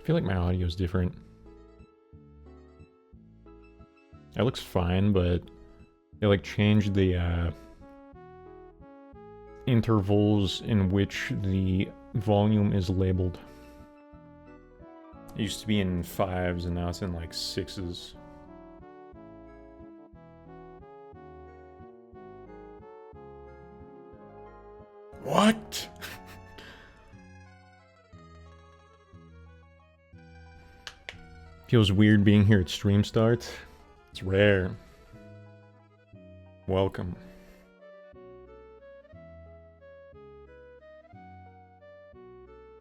feel like my audio is different. It looks fine, but they like changed the intervals in which the volume is labeled. It used to be in 5s and now it's in like 6s. What? Feels weird being here at stream start. It's rare. Welcome.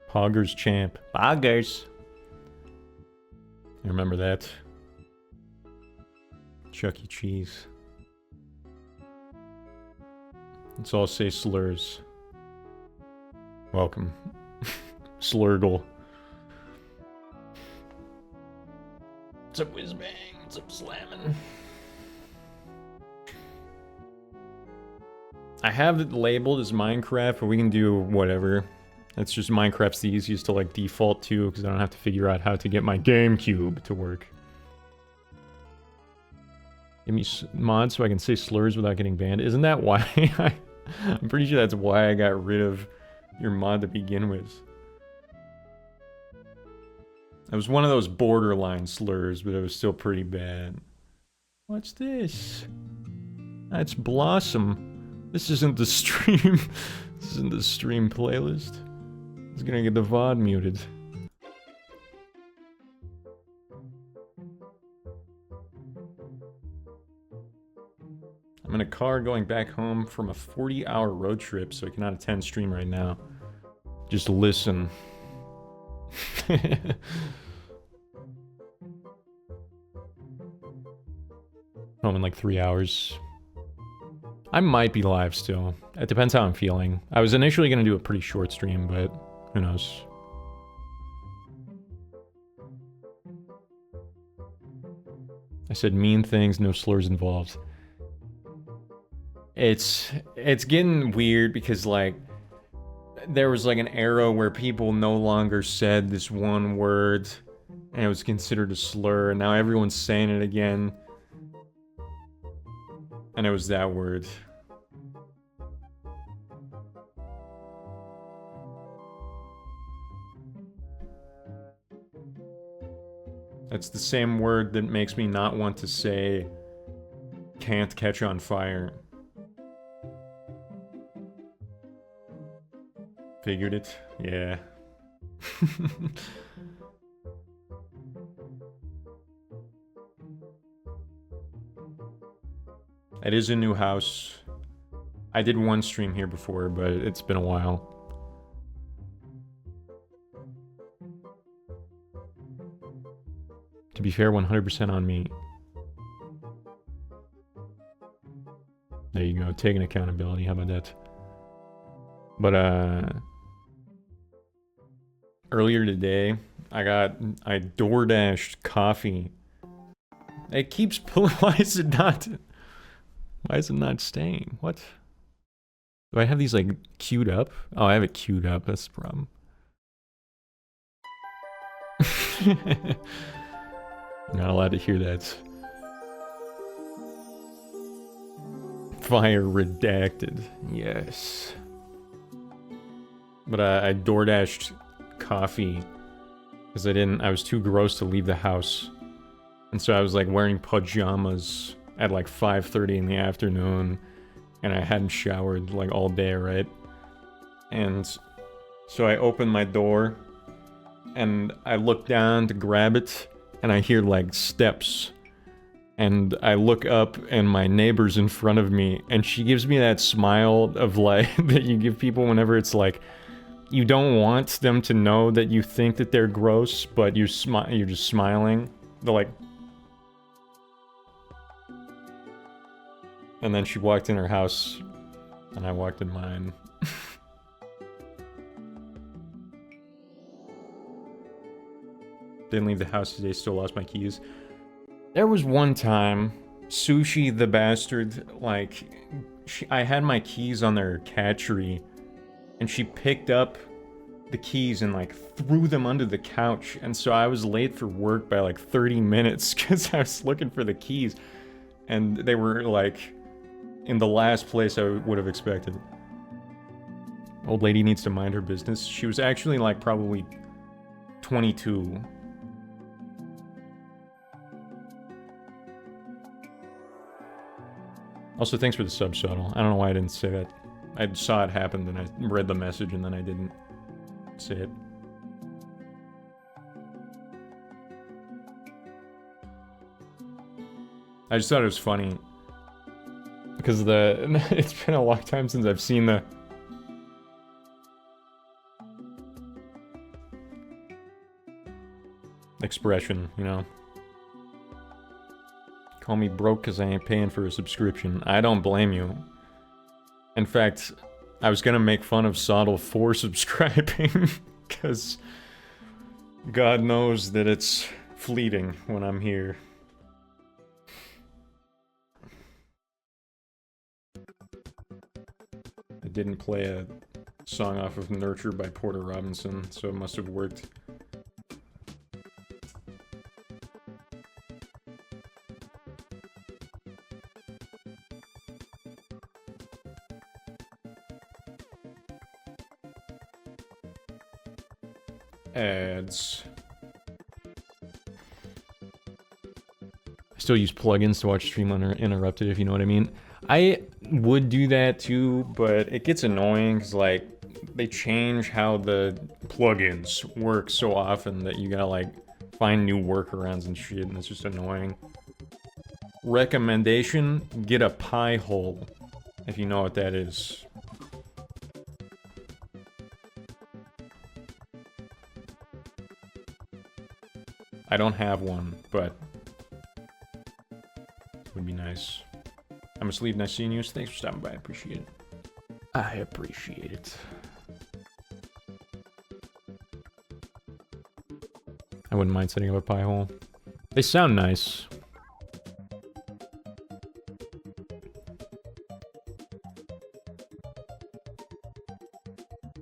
Poggers champ. Poggers. I remember that. Chuck E. Cheese. Let's all say slurs. Welcome. Slurgle. What's up, Whizbang? What's up, Slammin'? I have it labeled as Minecraft, but we can do whatever. It's just Minecraft's the easiest to like default to because I don't have to figure out how to get my GameCube to work. Give me mods so I can say slurs without getting banned. Isn't that why I'm pretty sure that's why I got rid of your mod to begin with. It was one of those borderline slurs, but it was still pretty bad. What's this? That's Blossom. This isn't the stream. This isn't the stream playlist. It's gonna get the VOD muted. I'm in a car going back home from a 40-hour road trip, so I cannot attend stream right now. Just listen. Home in like 3 hours. I might be live still. It depends how I'm feeling. I was initially gonna do a pretty short stream, but who knows. I said mean things, no slurs involved. It's getting weird because like there was like an era where people no longer said this one word and it was considered a slur, and now everyone's saying it again. And it was that word. That's the same word that makes me not want to say can't catch on fire. Figured it? Yeah. It is a new house. I did one stream here before, but it's been a while. To be fair, 100% on me. There you go, taking accountability, how about that? But, earlier today, I DoorDashed coffee. It keeps pulling, why is it not staying? What? Do I have these, like, queued up? Oh, I have it queued up, that's the problem. I'm not allowed to hear that. Fire redacted. Yes. But I DoorDashed coffee because I was too gross to leave the house. And so I was like wearing pajamas at like 5:30 in the afternoon, and I hadn't showered like all day, right? And so I opened my door and I look down to grab it, and I hear like steps. And I look up and my neighbor's in front of me, and she gives me that smile of like that you give people whenever it's like you don't want them to know that you think that they're gross, but you're just smiling. They're like, and then she walked in her house and I walked in mine. Didn't leave the house today, still lost my keys. There was one time, Sushi the bastard, like, I had my keys on their cat tree, and she picked up the keys and like threw them under the couch, and so I was late for work by like 30 minutes because I was looking for the keys, and they were like in the last place I would have expected. Old lady needs to mind her business. She was actually like probably 22. Also, thanks for the subtitle. I don't know why I didn't say that. I saw it happen, and I read the message, and then I didn't say it. I just thought it was funny. Because it's been a long time since I've seen the... expression, you know? Call me broke because I ain't paying for a subscription. I don't blame you. In fact, I was gonna make fun of Soddle for subscribing, because God knows that it's fleeting when I'm here. I didn't play a song off of Nurture by Porter Robinson, so it must have worked. Ads. I still use plugins to watch stream uninterrupted, if you know what I mean. I would do that too, but it gets annoying because like they change how the plugins work so often that you gotta like find new workarounds and shit, and it's just annoying. Recommendation: get a pie hole, if you know what that is. I don't have one, but it would be nice. I'm asleep, nice seeing you. Thanks for stopping by, I appreciate it. I appreciate it. I wouldn't mind setting up a pie hole. They sound nice.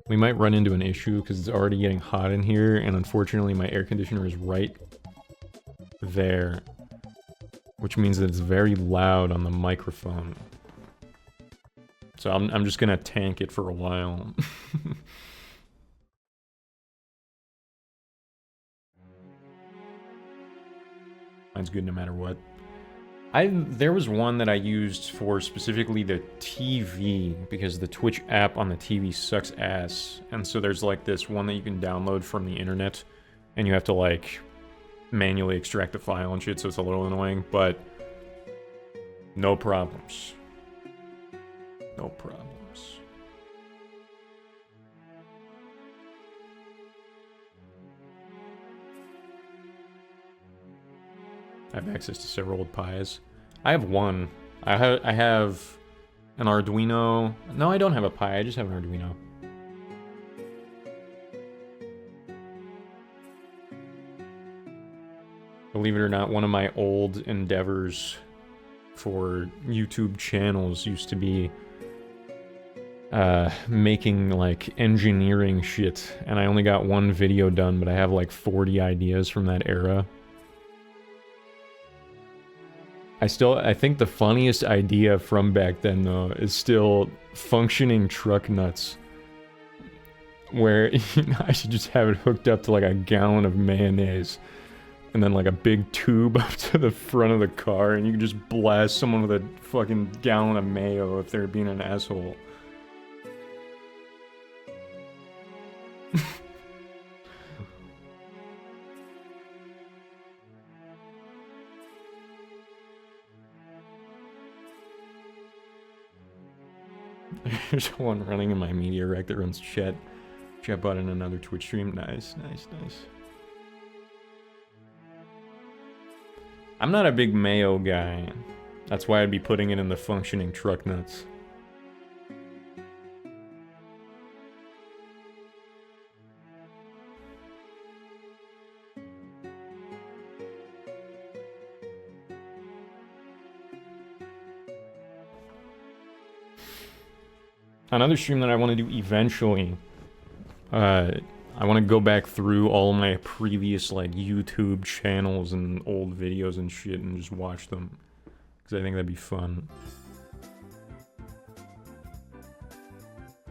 We might run into an issue because it's already getting hot in here, and unfortunately my air conditioner is right there, which means that it's very loud on the microphone. So I'm just gonna tank it for a while. Mine's good no matter what. There was one that I used for specifically the TV, because the Twitch app on the TV sucks ass. And so there's like this one that you can download from the internet, and you have to like manually extract the file and shit, so it's a little annoying, but no problems. No problems. I have access to several old pies. I have one. I have an Arduino. No, I don't have a Pi, I just have an Arduino. Believe it or not, one of my old endeavors for YouTube channels used to be making like engineering shit, and I only got one video done, but I have like 40 ideas from that era. I think the funniest idea from back then though is still functioning truck nuts, where you know, I should just have it hooked up to like a gallon of mayonnaise, and then like a big tube up to the front of the car, and you can just blast someone with a fucking gallon of mayo if they're being an asshole. There's one running in my media rec that runs chat bot in another Twitch stream. Nice, nice, nice. I'm not a big mayo guy. That's why I'd be putting it in the functioning truck nuts. Another stream that I want to do eventually I want to go back through all my previous, like, YouTube channels and old videos and shit and just watch them. Because I think that'd be fun.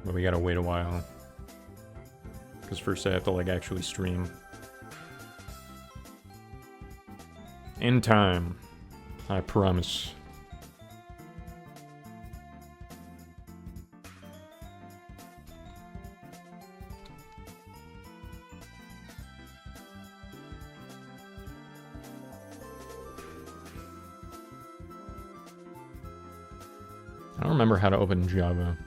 But we gotta wait a while. Because first I have to, like, actually stream. In time. I promise. I don't remember how to open Java.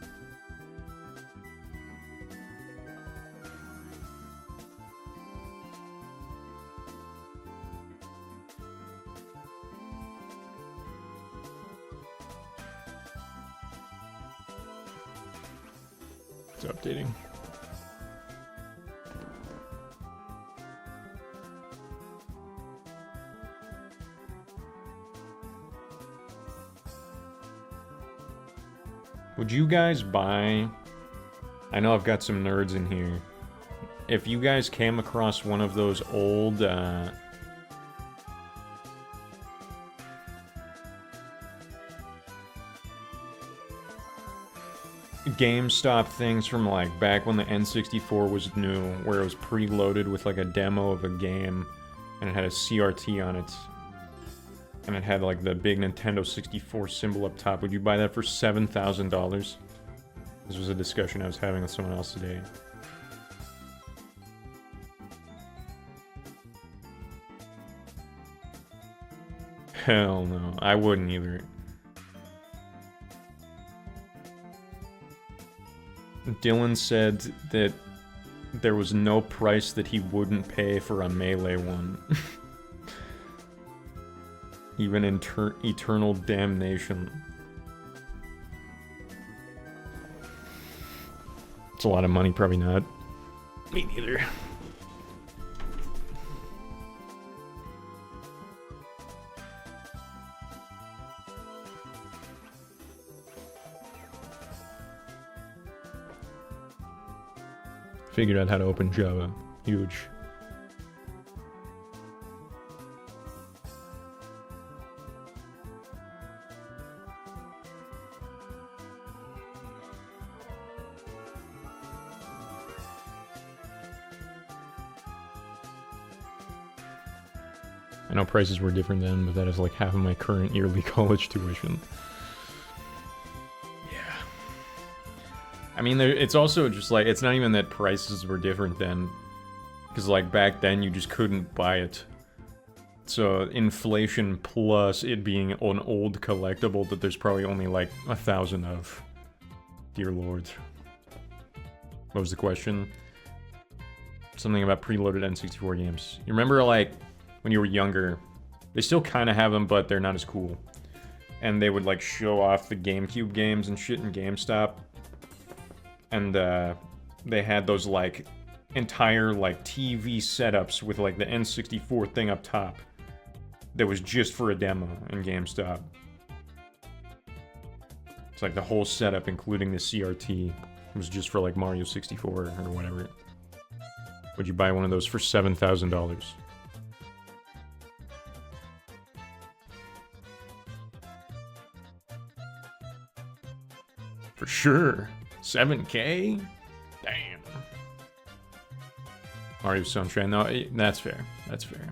It's updating. Would you guys buy... I know I've got some nerds in here. If you guys came across one of those old, GameStop things from, like, back when the N64 was new, where it was preloaded with, like, a demo of a game, and it had a CRT on it, and it had, like, the big Nintendo 64 symbol up top. Would you buy that for $7,000? This was a discussion I was having with someone else today. Hell no, I wouldn't either. Dylan said that there was no price that he wouldn't pay for a Melee one. Even in Eternal Damnation. It's a lot of money, probably not. Me neither. Figured out how to open Java. Huge. I know prices were different then, but that is like half of my current yearly college tuition. I mean, it's also just like, it's not even that prices were different then. Because, like, back then you just couldn't buy it. So, inflation plus it being an old collectible that there's probably only, like, 1,000 of. Dear Lord. What was the question? Something about preloaded N64 games. You remember, like, when you were younger, they still kind of have them, but they're not as cool. And they would, like, show off the GameCube games and shit in GameStop. And they had those, like, entire, like, TV setups with, like, the N64 thing up top that was just for a demo in GameStop. It's like the whole setup, including the CRT, was just for, like, Mario 64 or whatever. Would you buy one of those for $7,000? For sure. 7K? Damn. Mario Sunshine. No, that's fair. That's fair.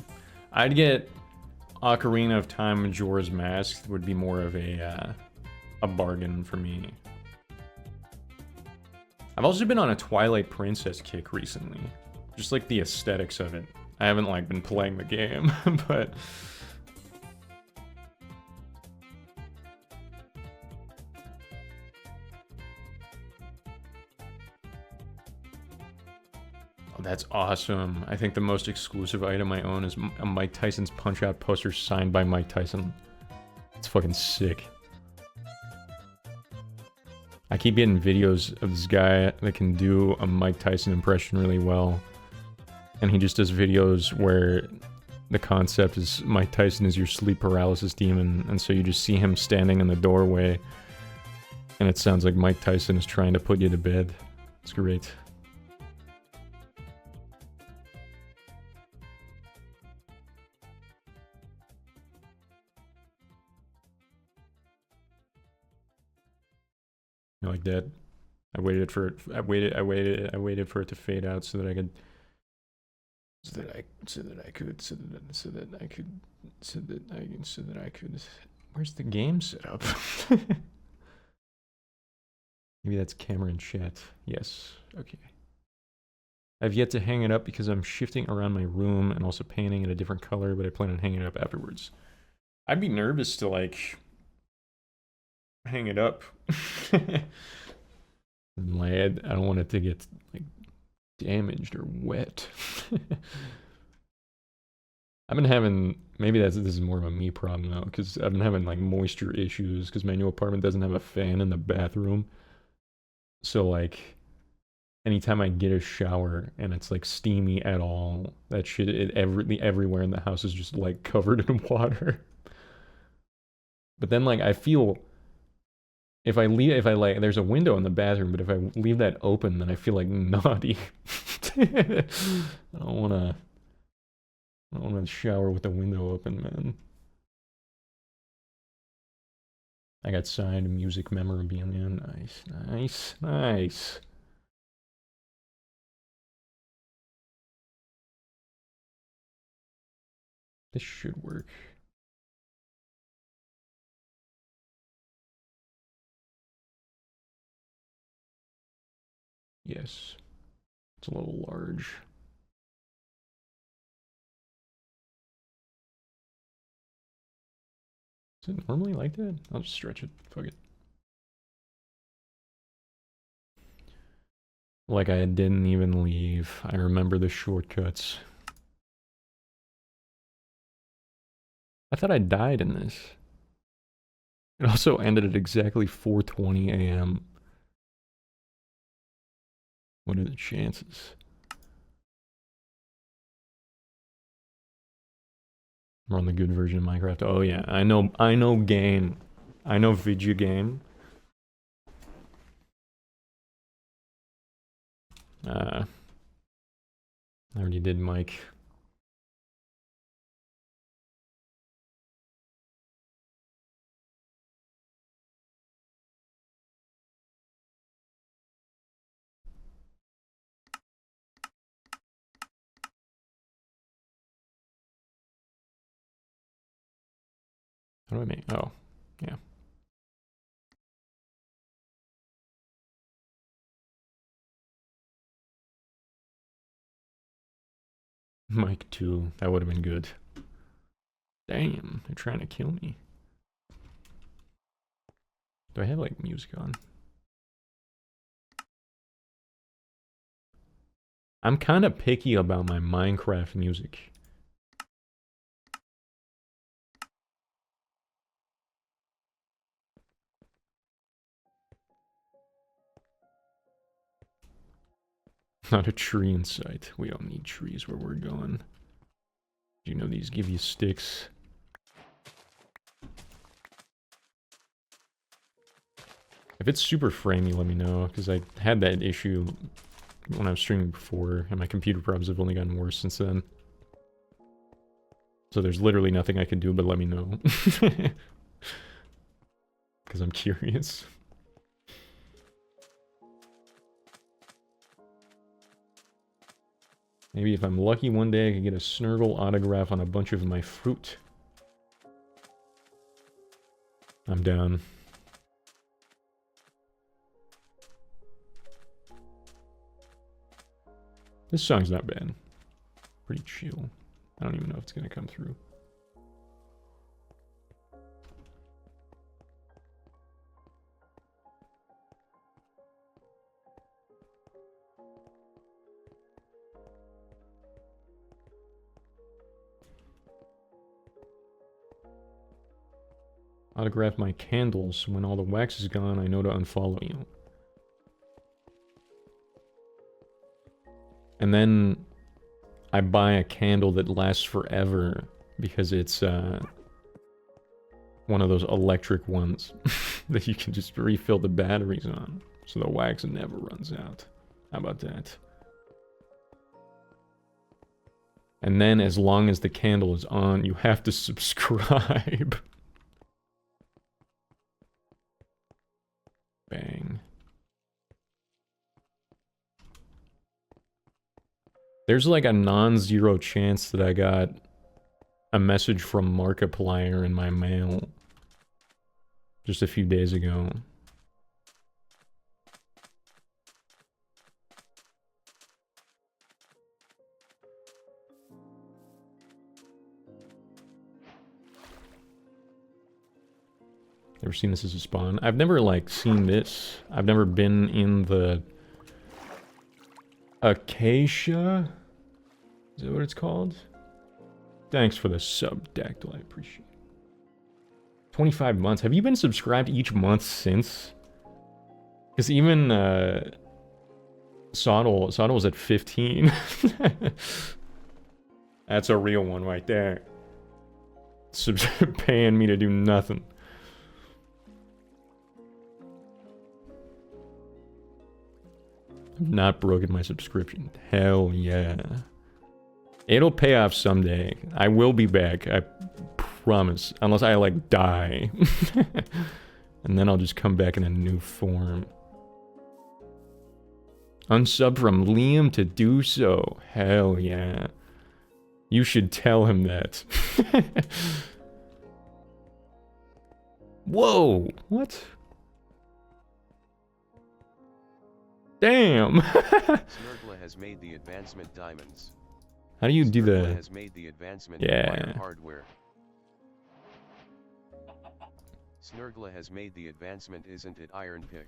I'd get Ocarina of Time Majora's Mask would be more of a bargain for me. I've also been on a Twilight Princess kick recently. Just like the aesthetics of it. I haven't like been playing the game, but... That's awesome. I think the most exclusive item I own is a Mike Tyson's Punch-Out poster signed by Mike Tyson. It's fucking sick. I keep getting videos of this guy that can do a Mike Tyson impression really well. And he just does videos where the concept is Mike Tyson is your sleep paralysis demon. And so you just see him standing in the doorway. And it sounds like Mike Tyson is trying to put you to bed. It's great. Like that. I waited for it. I waited for it to fade out so that I could. So that I could. Where's the game set up? Maybe that's camera and chat. Yes. Okay. I've yet to hang it up because I'm shifting around my room and also painting it a different color, but I plan on hanging it up afterwards. I'd be nervous to like hang it up. My head, I don't want it to get like damaged or wet. I've been having, maybe this is more of a me problem though, because I've been having like moisture issues because my new apartment doesn't have a fan in the bathroom. So like, anytime I get a shower and it's like steamy at all, that shit, everywhere in the house is just like covered in water. But then like I feel, if I like, there's a window in the bathroom, but if I leave that open, then I feel like naughty. I don't wanna shower with the window open, man. I got signed music memorabilia. Nice, nice, nice. This should work. Yes. It's a little large. Is it normally like that? I'll just stretch it. Fuck it. Like I didn't even leave. I remember the shortcuts. I thought I died in this. It also ended at exactly 4:20 a.m. What are the chances? We're on the good version of Minecraft. Oh yeah, I know game. I know video game. I already did Mike. How do I make? Oh, yeah. Mike 2. That would have been good. Damn, they're trying to kill me. Do I have like music on? I'm kind of picky about my Minecraft music. Not a tree in sight. We don't need trees where we're going. You know these give you sticks. If it's super framey, let me know, because I had that issue when I was streaming before, and my computer problems have only gotten worse since then. So there's literally nothing I can do but let me know. Because I'm curious. Maybe if I'm lucky one day I can get a Snurgle autograph on a bunch of my fruit. I'm down. This song's not bad. Pretty chill. I don't even know if it's gonna come through. Autograph my candles. When all the wax is gone, I know to unfollow you. And then I buy a candle that lasts forever because it's one of those electric ones that you can just refill the batteries on. So the wax never runs out. How about that? And then as long as the candle is on, you have to subscribe. Bang. There's like a non-zero chance that I got a message from Markiplier in my mail just a few days ago. Never seen this as a spawn. I've never, like, seen this. I've never been in the... Acacia? Is that what it's called? Thanks for the sub, Dactyl. I appreciate it. 25 months. Have you been subscribed each month since? Because even, Sodal was at 15. That's a real one right there. Paying me to do nothing. I've not broken my subscription. Hell yeah. It'll pay off someday. I will be back. I promise. Unless I, like, die. And then I'll just come back in a new form. Unsub from Liam to do so. Hell yeah. You should tell him that. Whoa! What? Damn! Snurgla has made the advancement diamonds. How do you do Snurgla the... has made the advancement Yeah. hardware. Snurgla has made the advancement, isn't it, iron pick?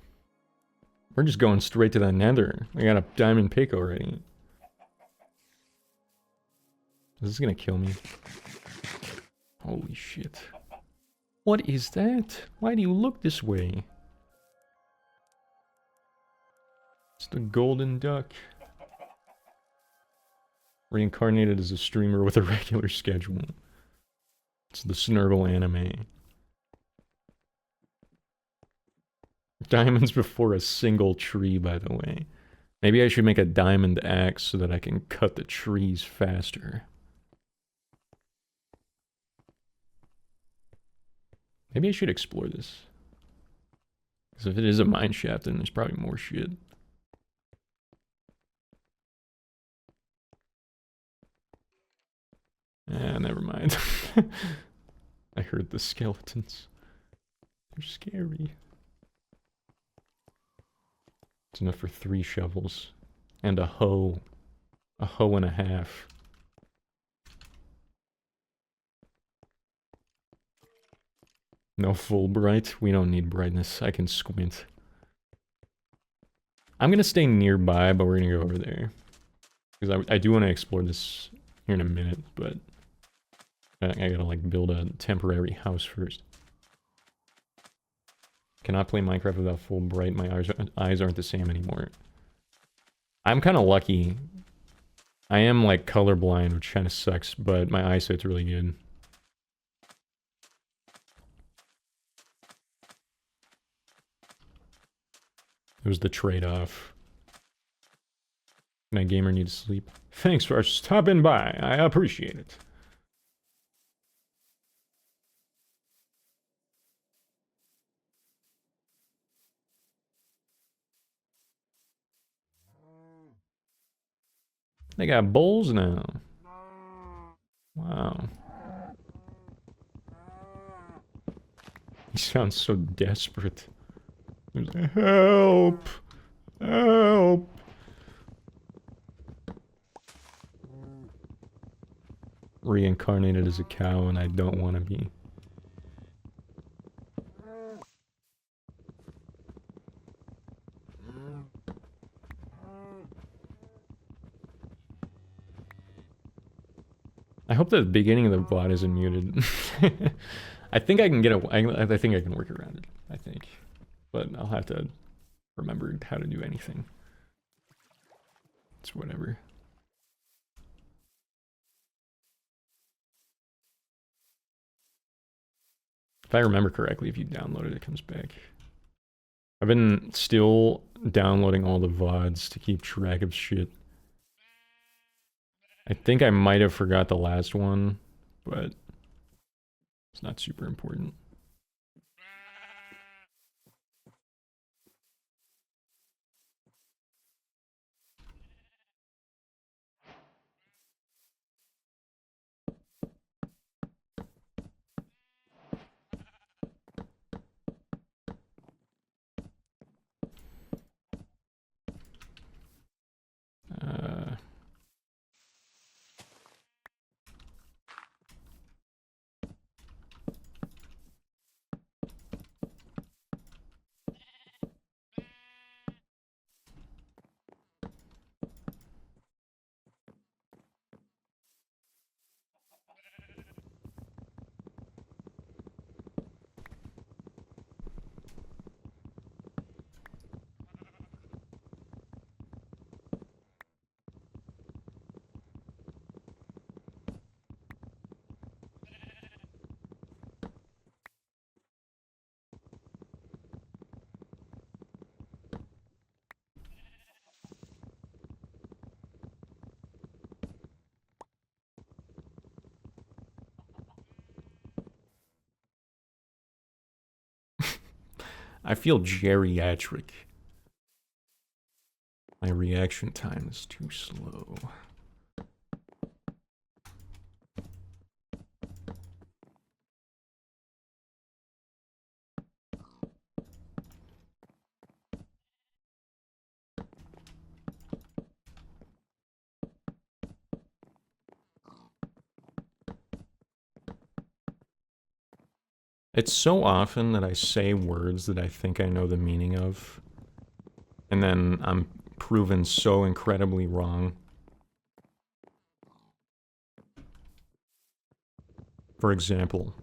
We're just going straight to the nether. I got a diamond pick already. Is this gonna kill me? Holy shit. What is that? Why do you look this way? It's the golden duck. Reincarnated as a streamer with a regular schedule. It's the Snurgle anime. Diamonds before a single tree, by the way. Maybe I should make a diamond axe so that I can cut the trees faster. Maybe I should explore this. Because if it is a mine shaft, then there's probably more shit. Ah, never mind. I heard the skeletons. They're scary. It's enough for 3 shovels. And a hoe. A hoe and a half. No full bright? We don't need brightness. I can squint. I'm gonna stay nearby, but we're gonna go over there. Because I do want to explore this here in a minute, but... I gotta, like, build a temporary house first. Cannot play Minecraft without full bright. My eyes aren't the same anymore. I'm kind of lucky. I am, like, colorblind, which kind of sucks, but my eyesight's really good. It was the trade-off. My gamer needs sleep. Thanks for stopping by. I appreciate it. They got bowls now. Wow. He sounds so desperate. He's like, help! Help! Reincarnated as a cow and I don't want to be. I hope the beginning of the VOD isn't muted. I think I can get I think I can work around it. I think. But I'll have to remember how to do anything. It's whatever. If I remember correctly, if you download it, it comes back. I've been still downloading all the VODs to keep track of shit. I think I might have forgot the last one, but it's not super important. I feel geriatric. My reaction time is too slow. It's so often that I say words that I think I know the meaning of, and then I'm proven so incredibly wrong. For example,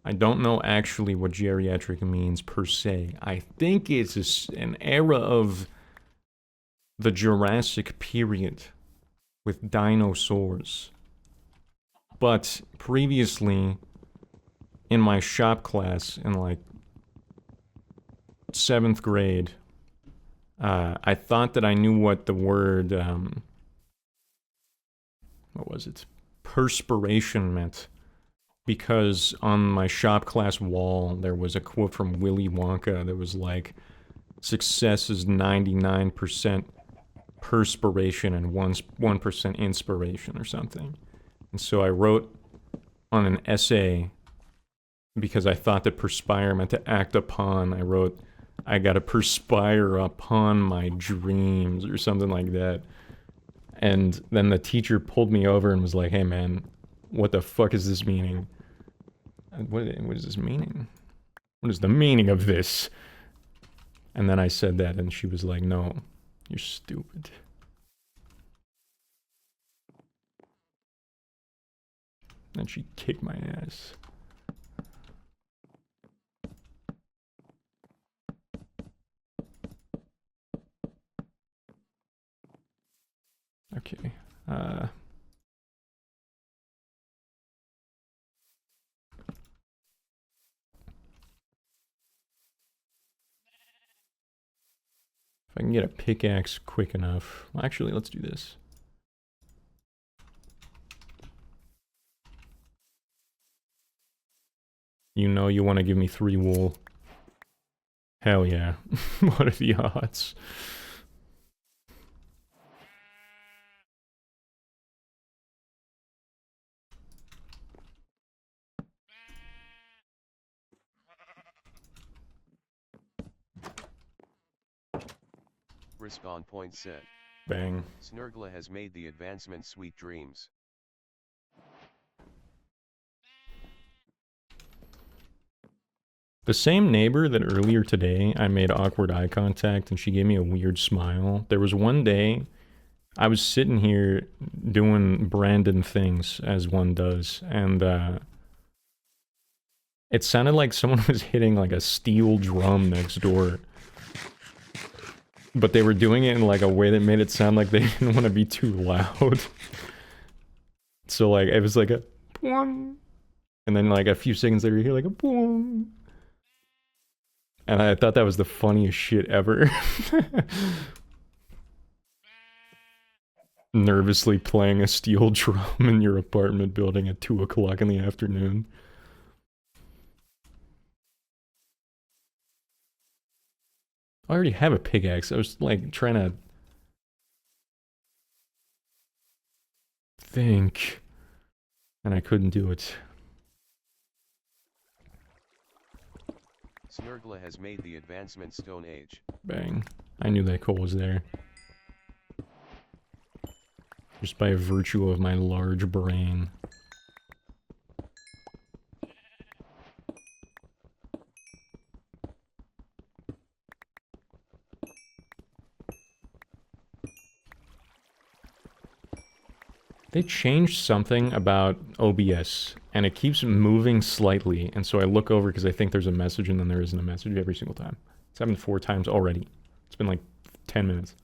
I don't know actually what geriatric means per se. I think it's an era of the Jurassic period with dinosaurs. But previously, in my shop class in like 7th grade, I thought that I knew what the word, what was it? Perspiration meant. Because on my shop class wall, there was a quote from Willy Wonka that was like, success is 99% perspiration and 1% inspiration or something. And so I wrote on an essay, because I thought that perspire meant to act upon, I wrote, I gotta perspire upon my dreams or something like that. And then the teacher pulled me over and was like, hey man, what the fuck is this meaning? What is this meaning? What is the meaning of this? And then I said that and she was like, no, you're stupid. And she kicked my ass. Okay, if I can get a pickaxe quick enough. Well, actually, let's do this. You know you want to give me 3 wool. Hell yeah. What are the odds? Respawn point said. Bang. Snurgla has made the advancement Sweet Dreams. The same neighbor that earlier today I made awkward eye contact and she gave me a weird smile. There was one day I was sitting here doing Brandon things, as one does, and it sounded like someone was hitting like a steel drum next door. But they were doing it in like a way that made it sound like they didn't want to be too loud. So like, it was like a boom. And then like a few seconds later you hear like a boom. And I thought that was the funniest shit ever. Nervously playing a steel drum in your apartment building at 2 o'clock in the afternoon. I already have a pickaxe. I was like trying to think, and I couldn't do it. Snurgla has made the advancement Stone Age. Bang. I knew that coal was there. Just by virtue of my large brain. They changed something about OBS, and it keeps moving slightly, and so I look over because I think there's a message and then there isn't a message every single time. It's happened 4 times already. It's been like 10 minutes.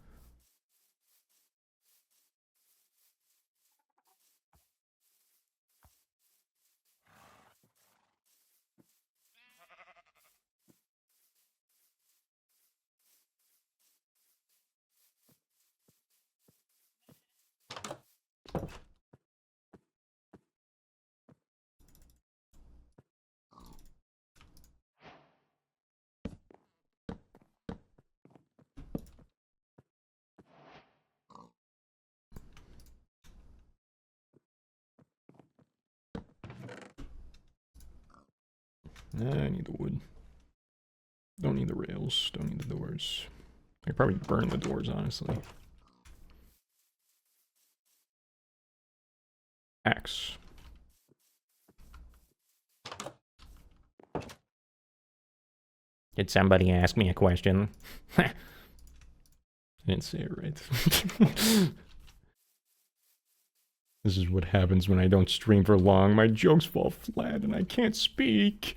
I need the wood. Don't need the rails. Don't need the doors. I could probably burn the doors, honestly. Axe. Did somebody ask me a question? I didn't say it right. This is what happens when I don't stream for long. My jokes fall flat and I can't speak.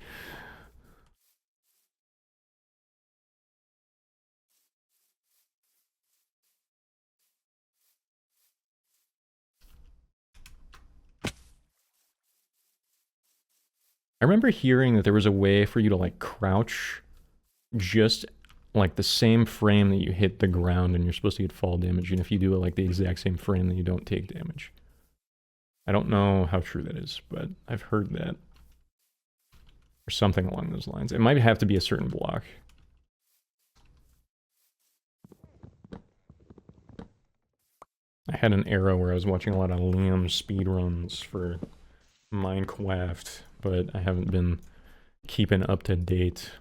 I remember hearing that there was a way for you to like crouch just like the same frame that you hit the ground and you're supposed to get fall damage, and if you do it like the exact same frame then you don't take damage. I don't know how true that is, but I've heard that. Or something along those lines. It might have to be a certain block. I had an era where I was watching a lot of Liam speedruns for Minecraft, but I haven't been keeping up to date.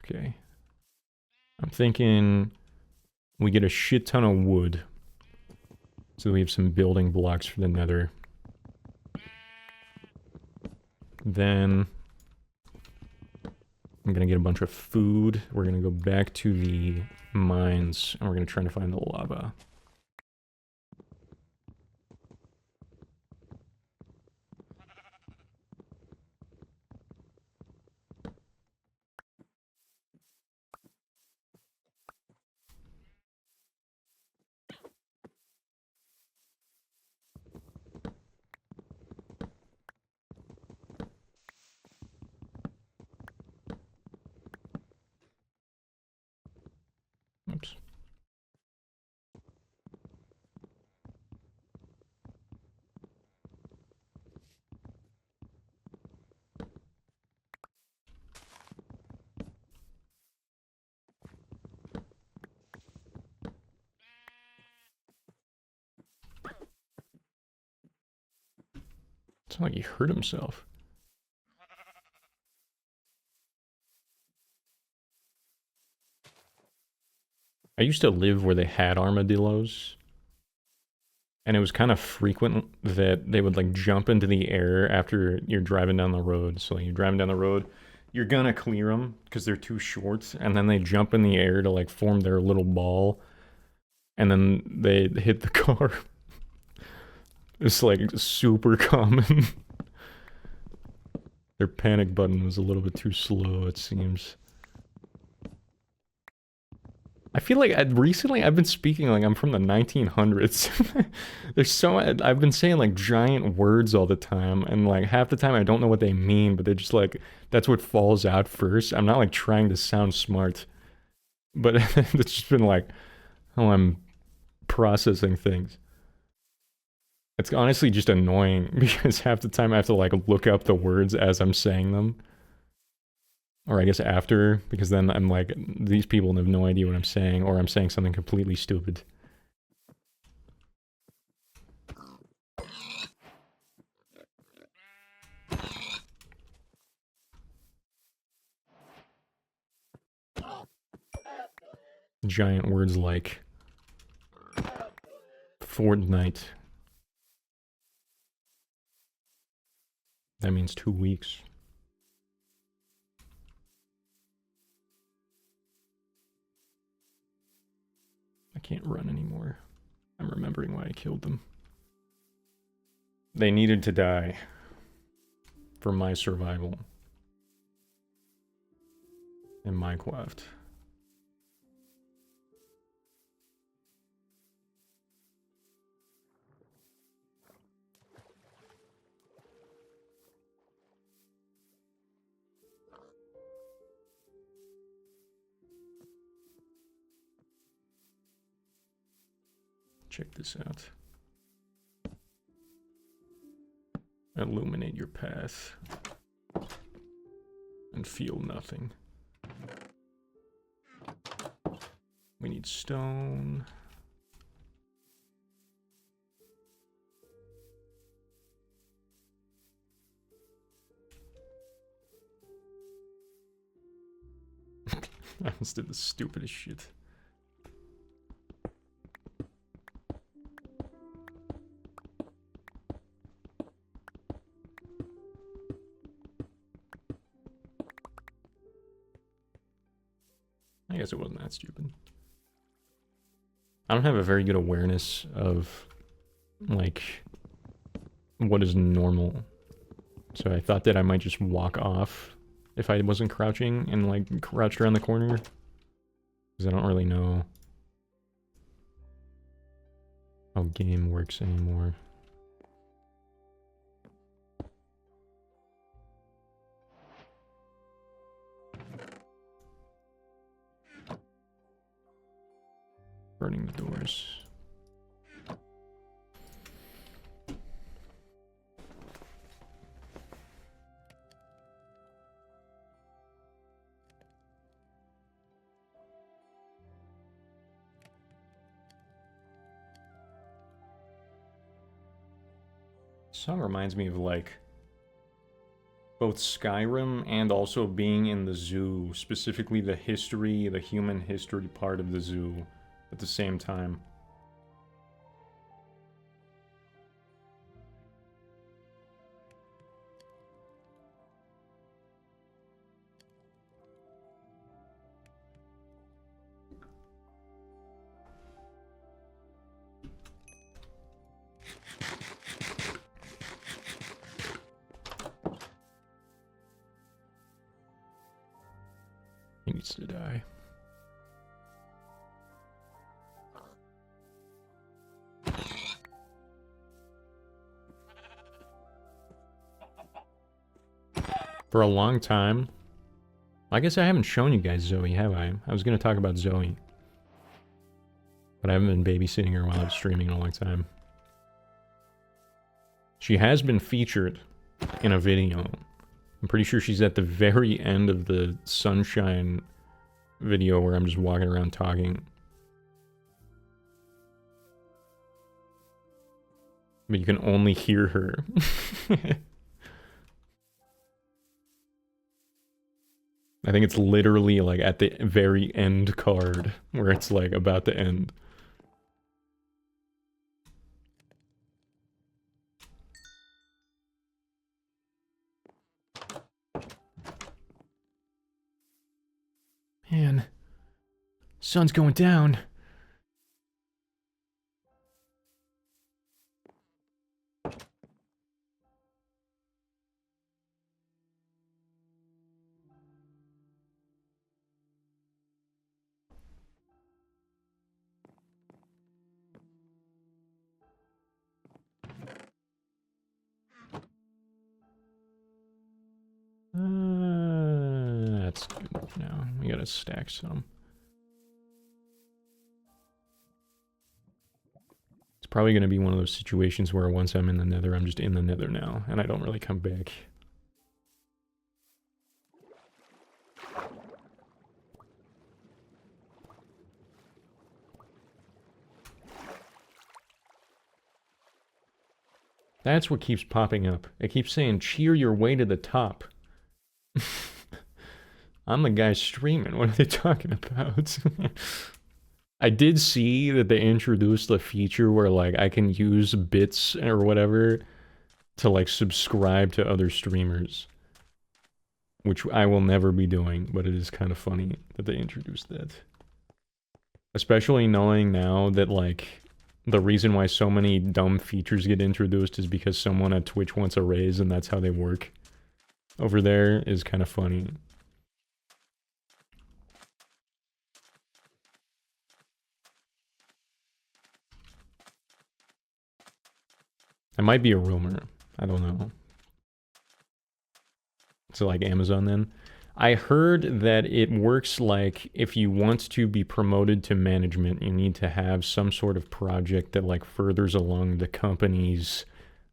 Okay. I'm thinking we get a shit ton of wood. So we have some building blocks for the nether. Then I'm gonna get a bunch of food. We're gonna go back to the mines and we're gonna try to find the lava. Oops. It's not like he hurt himself. I used to live where they had armadillos. And it was kind of frequent that they would like jump into the air after you're driving down the road. So you're driving down the road, you're gonna clear them because they're too short, and then they jump in the air to like form their little ball, and then they hit the car. It's like super common. Their panic button was a little bit too slow, it seems. I feel like recently I've been speaking like I'm from the 1900s. There's so I've been saying like giant words all the time, and like half the time I don't know what they mean, but they're just like that's what falls out first. I'm not like trying to sound smart, but it's just been like how I'm processing things. It's honestly just annoying because half the time I have to like look up the words as I'm saying them. Or I guess after, because then I'm like, these people have no idea what I'm saying, or I'm saying something completely stupid. Giant words like fortnight. That means 2 weeks. I can't run anymore. I'm remembering why I killed them. They needed to die for my survival in Minecraft. Check this out. Illuminate your path and feel nothing. We need stone. I almost did the stupidest shit. I guess it wasn't that stupid. I don't have a very good awareness of, like, what is normal. So I thought that I might just walk off if I wasn't crouching and, like, crouched around the corner. Because I don't really know how game works anymore. Burning the doors. Song reminds me of, like, both Skyrim and also being in the zoo, specifically the history, the human history part of the zoo at the same time. He needs to die. For a long time, I guess I haven't shown you guys Zoe, have I? I was going to talk about Zoe. But I haven't been babysitting her while I was streaming in a long time. She has been featured in a video. I'm pretty sure she's at the very end of the Sunshine video where I'm just walking around talking. But you can only hear her. I think it's literally like at the very end card where it's like about to end. Man, sun's going down. That's good enough now. We gotta stack some. It's probably gonna be one of those situations where once I'm in the nether, I'm just in the nether now, and I don't really come back. That's what keeps popping up. It keeps saying, cheer your way to the top. I'm the guy streaming. What are they talking about? I did see that they introduced a feature where, like, I can use bits or whatever to, like, subscribe to other streamers. Which I will never be doing, but it is kind of funny that they introduced that. Especially knowing now that, like, the reason why so many dumb features get introduced is because someone at Twitch wants a raise and that's how they work. Over there is kind of funny. It might be a rumor. I don't know. So like Amazon then? I heard that it works like if you want to be promoted to management, you need to have some sort of project that like furthers along the company's,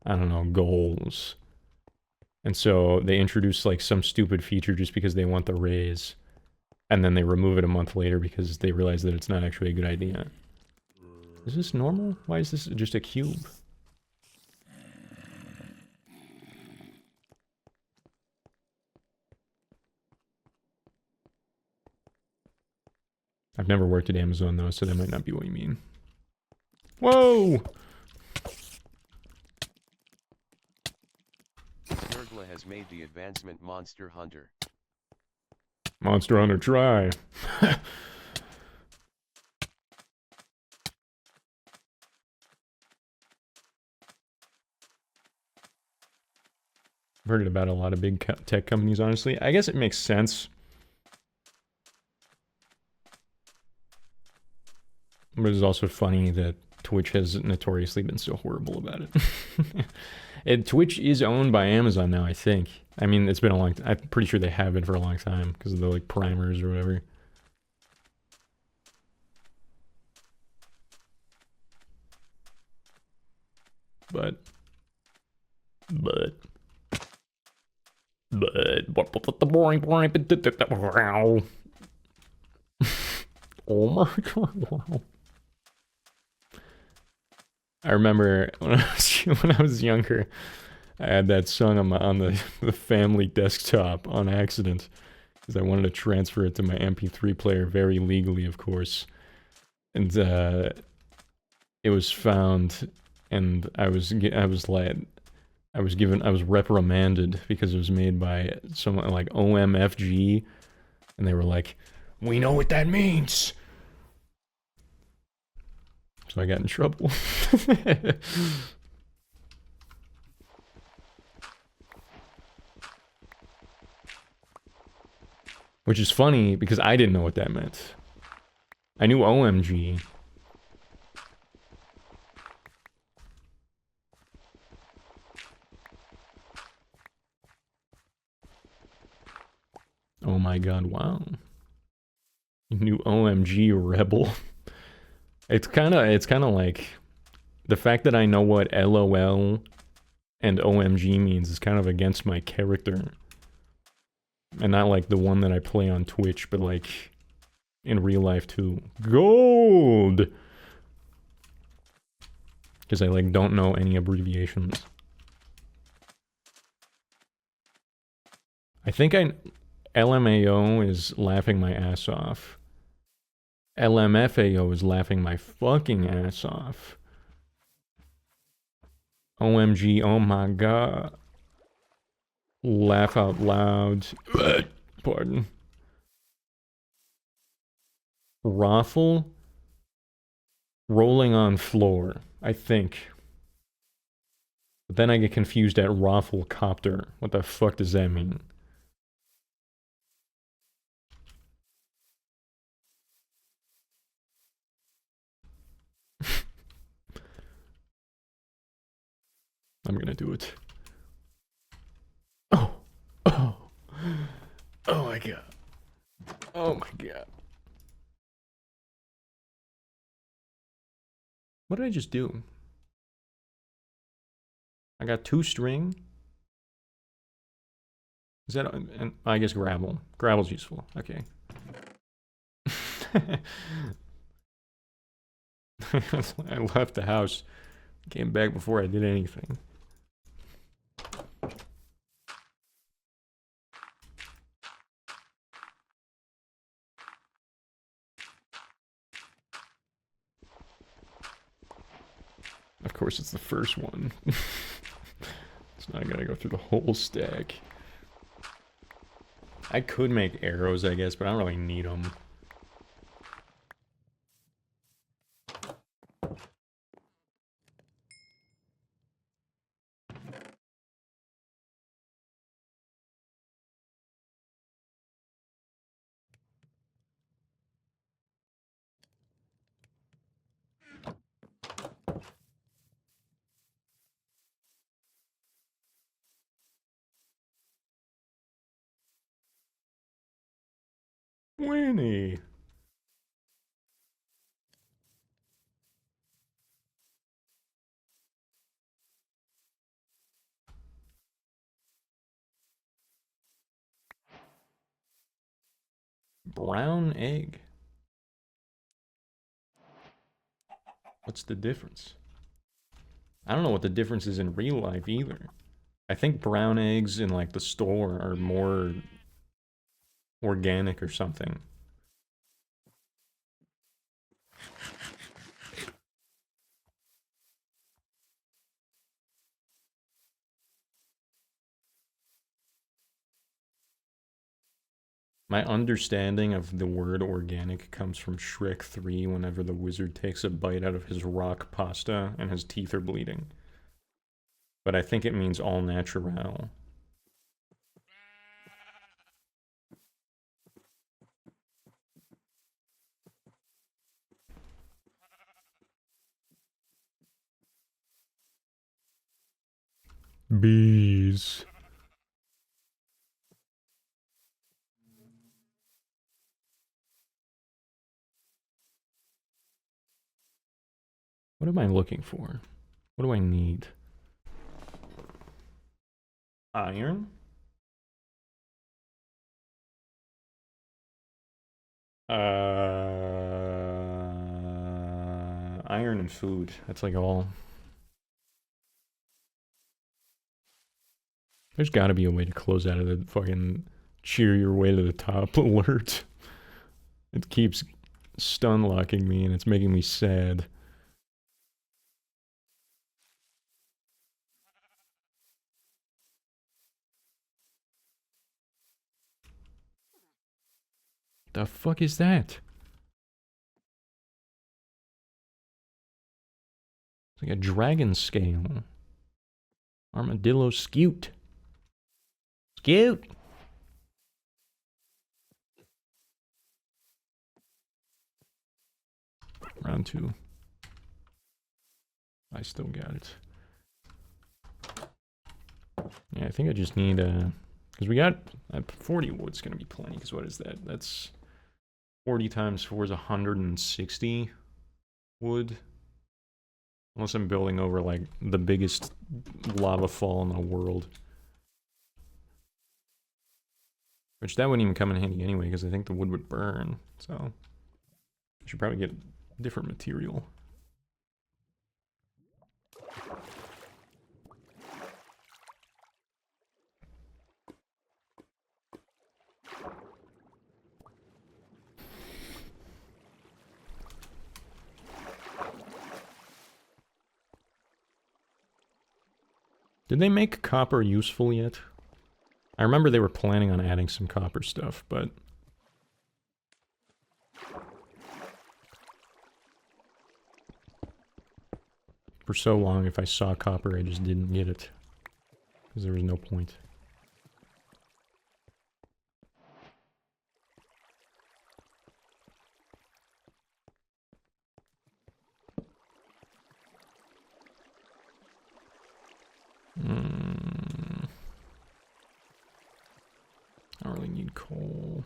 I don't know, goals. And so they introduced like some stupid feature just because they want the raise. and then they remove it a month later because they realize that it's not actually a good idea. Is this normal? Why is this just a cube? I've never worked at Amazon though, so that might not be what you mean. Whoa! Snurgla has made the advancement Monster Hunter. Monster Hunter, try. I've heard it about a lot of big tech companies, honestly. I guess it makes sense. But it's also funny that Twitch has notoriously been so horrible about it. And Twitch is owned by Amazon now, I think. I mean, it's been a long time. I'm pretty sure they have been for a long time because of the like primers or whatever. But oh my god, wow. I remember when I was younger, I had that song on the family desktop on accident because I wanted to transfer it to my MP3 player very legally, of course. And it was found, and I was reprimanded because it was made by someone like OMFG, and they were like, "We know what that means." So I got in trouble. Which is funny because I didn't know what that meant. I knew OMG. Oh my god, wow. You knew OMG, rebel. It's kind of like the fact that I know what LOL and OMG means is kind of against my character. And not like the one that I play on Twitch, but like in real life too. Gold! Because I like don't know any abbreviations. I think LMAO is laughing my ass off. LMFAO is laughing my fucking ass off. OMG, oh my god. Laugh out loud. Pardon. Raffle? Rolling on floor, I think. But then I get confused at raffle copter. What the fuck does that mean? I'm gonna do it. Oh. Oh. Oh my god. Oh my god. What did I just do? I got 2 string. Is that... and I guess gravel. Gravel's useful. Okay. I left the house. Came back before I did anything. Of course, it's the first one. So now I gotta go through the whole stack. I could make arrows, I guess, but I don't really need them. Winnie. Brown egg. What's the difference? I don't know what the difference is in real life either. I think brown eggs in like the store are more organic or something. My understanding of the word organic comes from Shrek 3 whenever the wizard takes a bite out of his rock pasta and his teeth are bleeding. But I think it means all natural. Bees. What am I looking for? What do I need? Iron? Iron and food. That's like all. There's gotta be a way to close out of the fucking cheer your way to the top alert. It keeps stun locking me and it's making me sad. The fuck is that? It's like a dragon scale. Armadillo scute. Scute! Round 2. I still got it. Yeah, I think I just need because we got 40 wood's gonna be plenty. Because what is that? That's 40 times 4 is 160 wood. Unless I'm building over like the biggest lava fall in the world. Which that wouldn't even come in handy anyway, because I think the wood would burn. So I should probably get different material. Did they make copper useful yet? I remember they were planning on adding some copper stuff, but... for so long, if I saw copper, I just didn't get it. Because there was no point. I don't really need coal.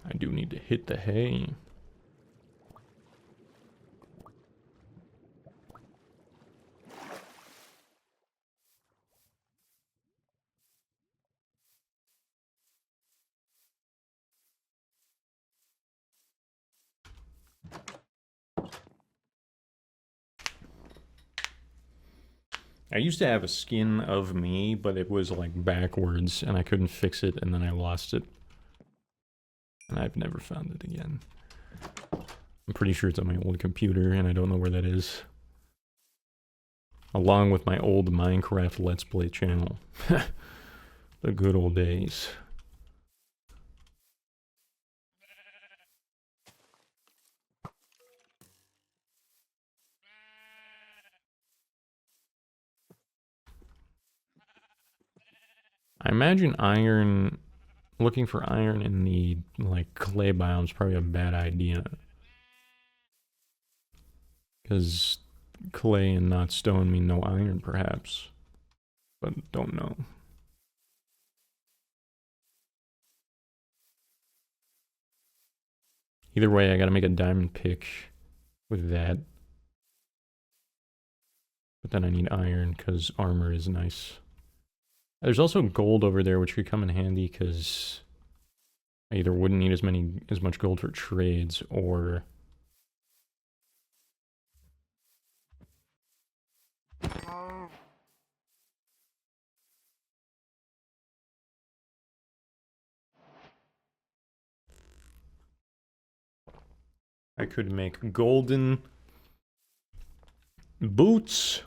I do need to hit the hay. I used to have a skin of me, but it was like backwards and I couldn't fix it and then I lost it. And I've never found it again. I'm pretty sure it's on my old computer and I don't know where that is. Along with my old Minecraft Let's Play channel. The good old days. I imagine iron, looking for iron in the, like, clay biome is probably a bad idea. Because clay and not stone mean no iron, perhaps. But don't know. Either way, I gotta make a diamond pick with that. But then I need iron because armor is nice. There's also gold over there, which could come in handy because I either wouldn't need as much gold for trades, or I could make golden boots.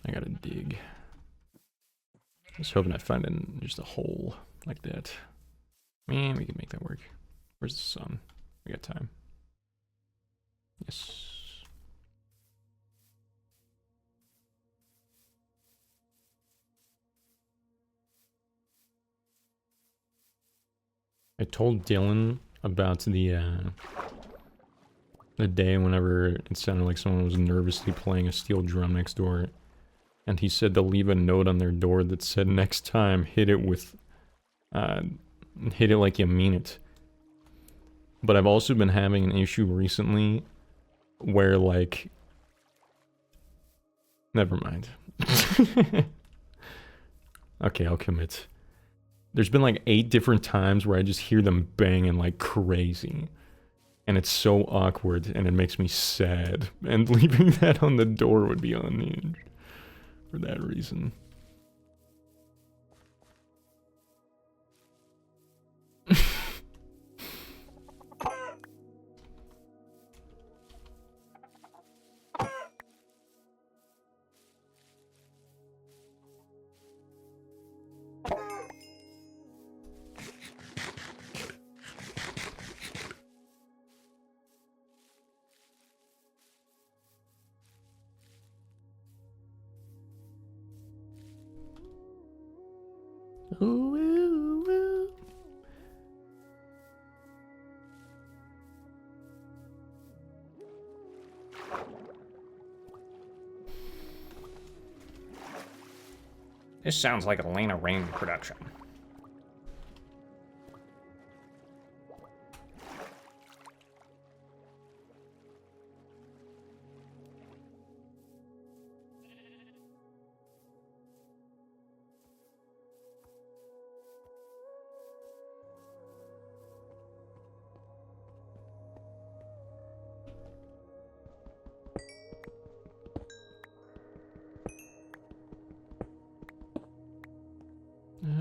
I gotta dig. I was hoping I'd find just a hole like that. Man, we can make that work. Where's the sun? We got time. Yes. I told Dylan about the day whenever it sounded like someone was nervously playing a steel drum next door, and he said to leave a note on their door that said, "Next time, hit it like you mean it." But I've also been having an issue recently where, like, never mind. Okay, I'll commit. There's been like 8 different times where I just hear them banging like crazy. And it's so awkward, and it makes me sad. And leaving that on the door would be unhinged for that reason. Ooh, ooh, ooh. This sounds like a Lena Rain production.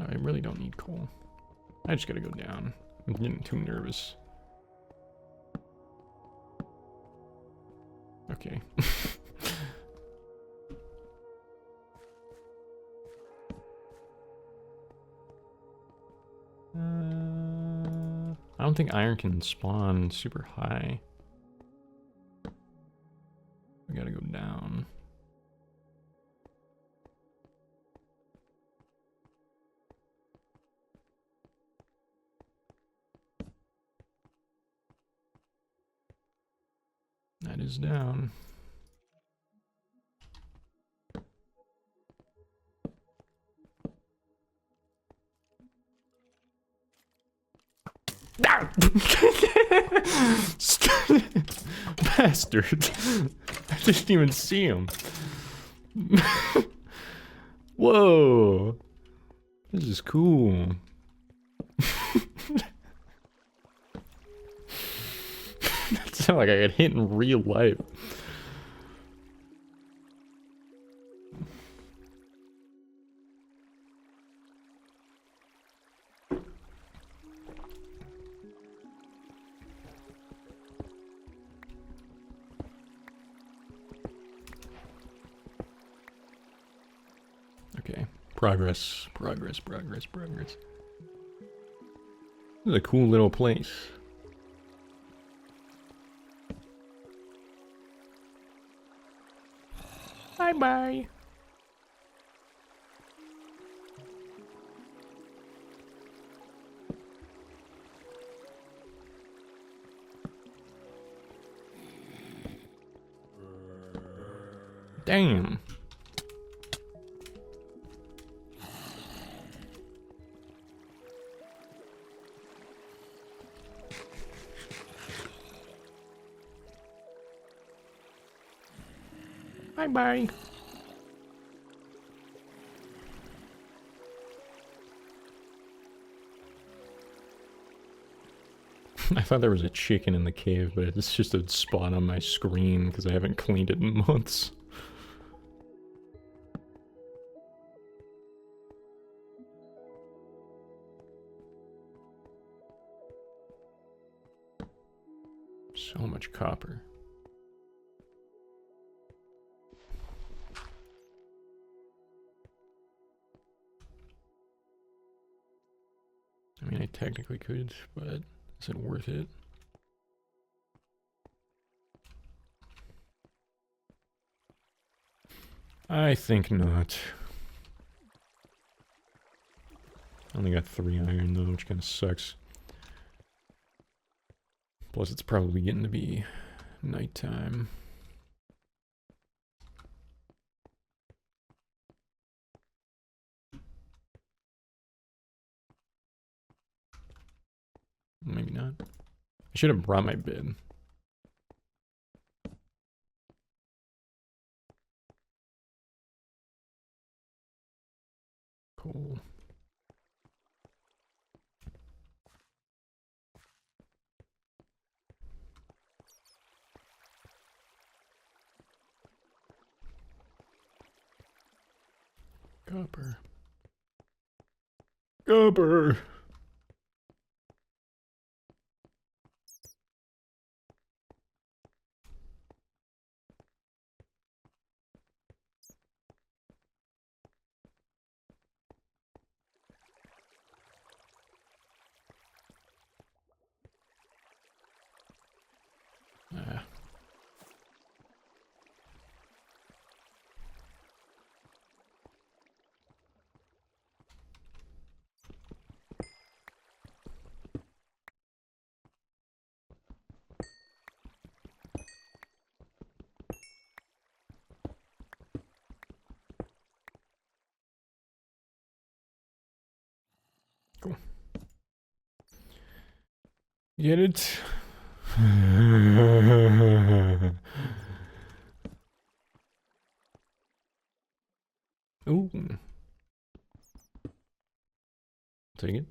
I really don't need coal. I just gotta go down. I'm getting too nervous. Okay. I don't think iron can spawn super high. We gotta go down. That is down. Bastard. I didn't even see him. Whoa. This is cool. That sounded like I got hit in real life. Okay, Progress, progress, progress, progress. This is a cool little place. Bye-bye. Damn. Bye-bye. I thought there was a chicken in the cave, but it's just a spot on my screen because I haven't cleaned it in months. So much copper. I mean, I technically could, but is it worth it? I think not. I only got 3 iron though, which kind of sucks. Plus, it's probably getting to be nighttime. Maybe not. I should have brought my bed. Cool. Copper. Copper! Ah. Cool. Get it? Ooh. Take it.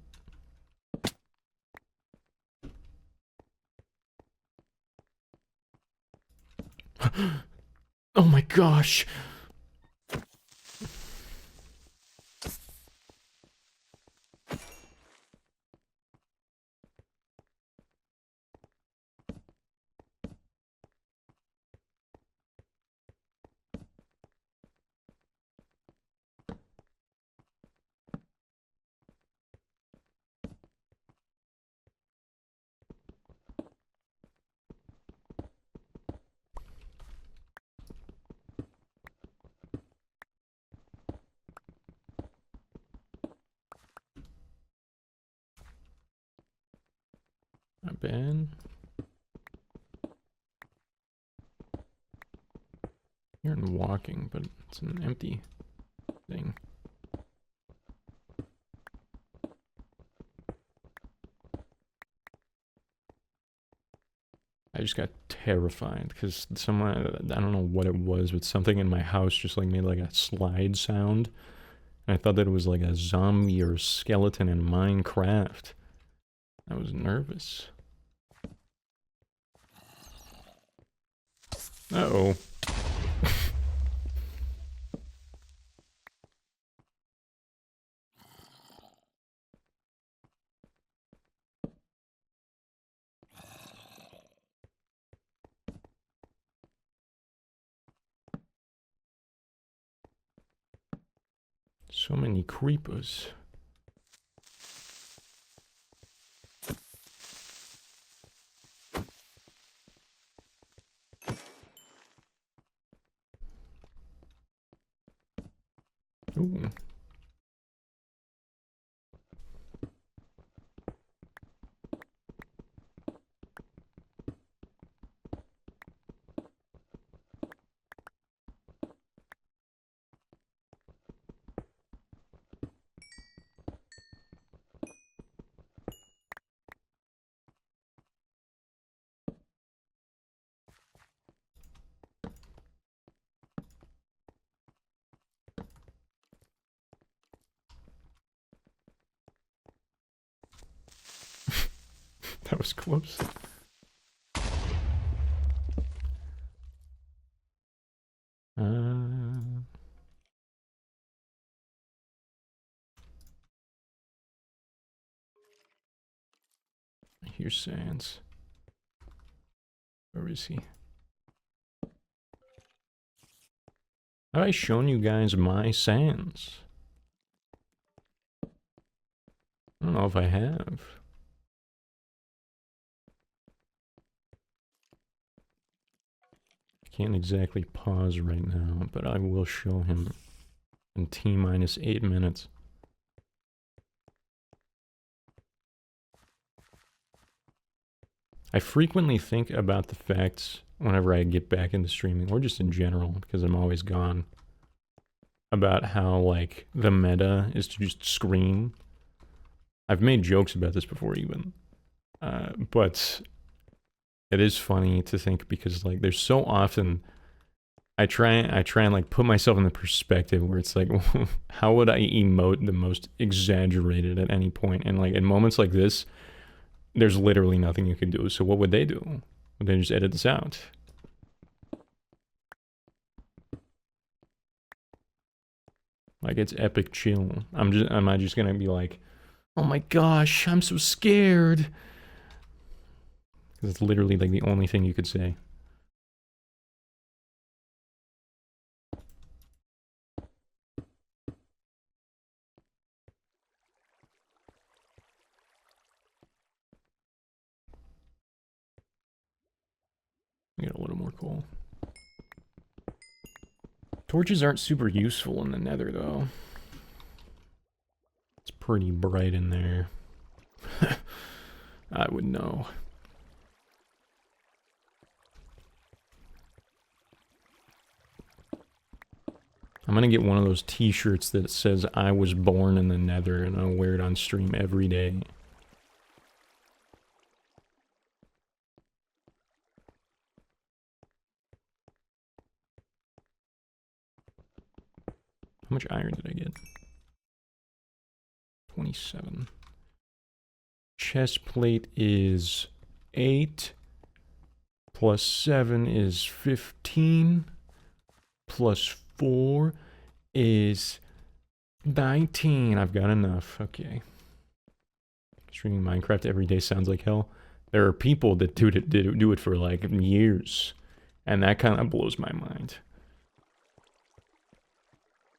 Oh my gosh! Not bad. You're in walking, but it's an empty thing. I just got terrified because someone, I don't know what it was, but something in my house just like made like a slide sound. And I thought that it was like a zombie or a skeleton in Minecraft. I was nervous. Uh-oh. So many creepers. Ooh. That was close. I hear Sans. Where is he? Have I shown you guys my Sans? I don't know if I have. I can't exactly pause right now, but I will show him in T-minus 8 minutes. I frequently think about the fact whenever I get back into streaming, or just in general, because I'm always gone, about how, like, the meta is to just scream. I've made jokes about this before even, but it is funny to think because, like, there's so often I try and like put myself in the perspective where it's like, how would I emote the most exaggerated at any point? And like in moments like this, there's literally nothing you can do. So what would they do? Would they just edit this out? Like, it's epic chill. Am I just gonna be like, oh my gosh, I'm so scared? Because it's literally like the only thing you could say. Get a little more coal. Torches aren't super useful in the nether, though. It's pretty bright in there. I would know. I'm gonna get one of those t-shirts that says I was born in the nether, and I'll wear it on stream every day. How much iron did I get? 27. Chest plate is 8. Plus 7 is 15. Plus 4 is 19. I've got enough. Okay. Streaming Minecraft every day sounds like hell. There are people that do it for like years. And that kind of blows my mind.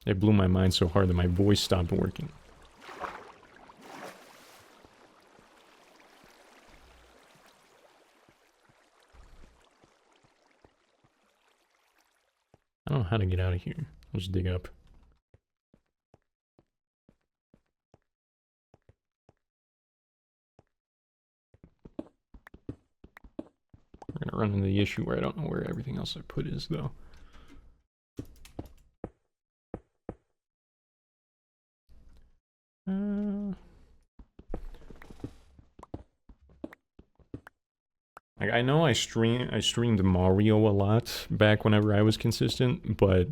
It blew my mind so hard that my voice stopped working. I don't know how to get out of here. I'll just dig up. We're gonna run into the issue where I don't know where everything else I put is, though. Like, I know I streamed Mario a lot back whenever I was consistent, but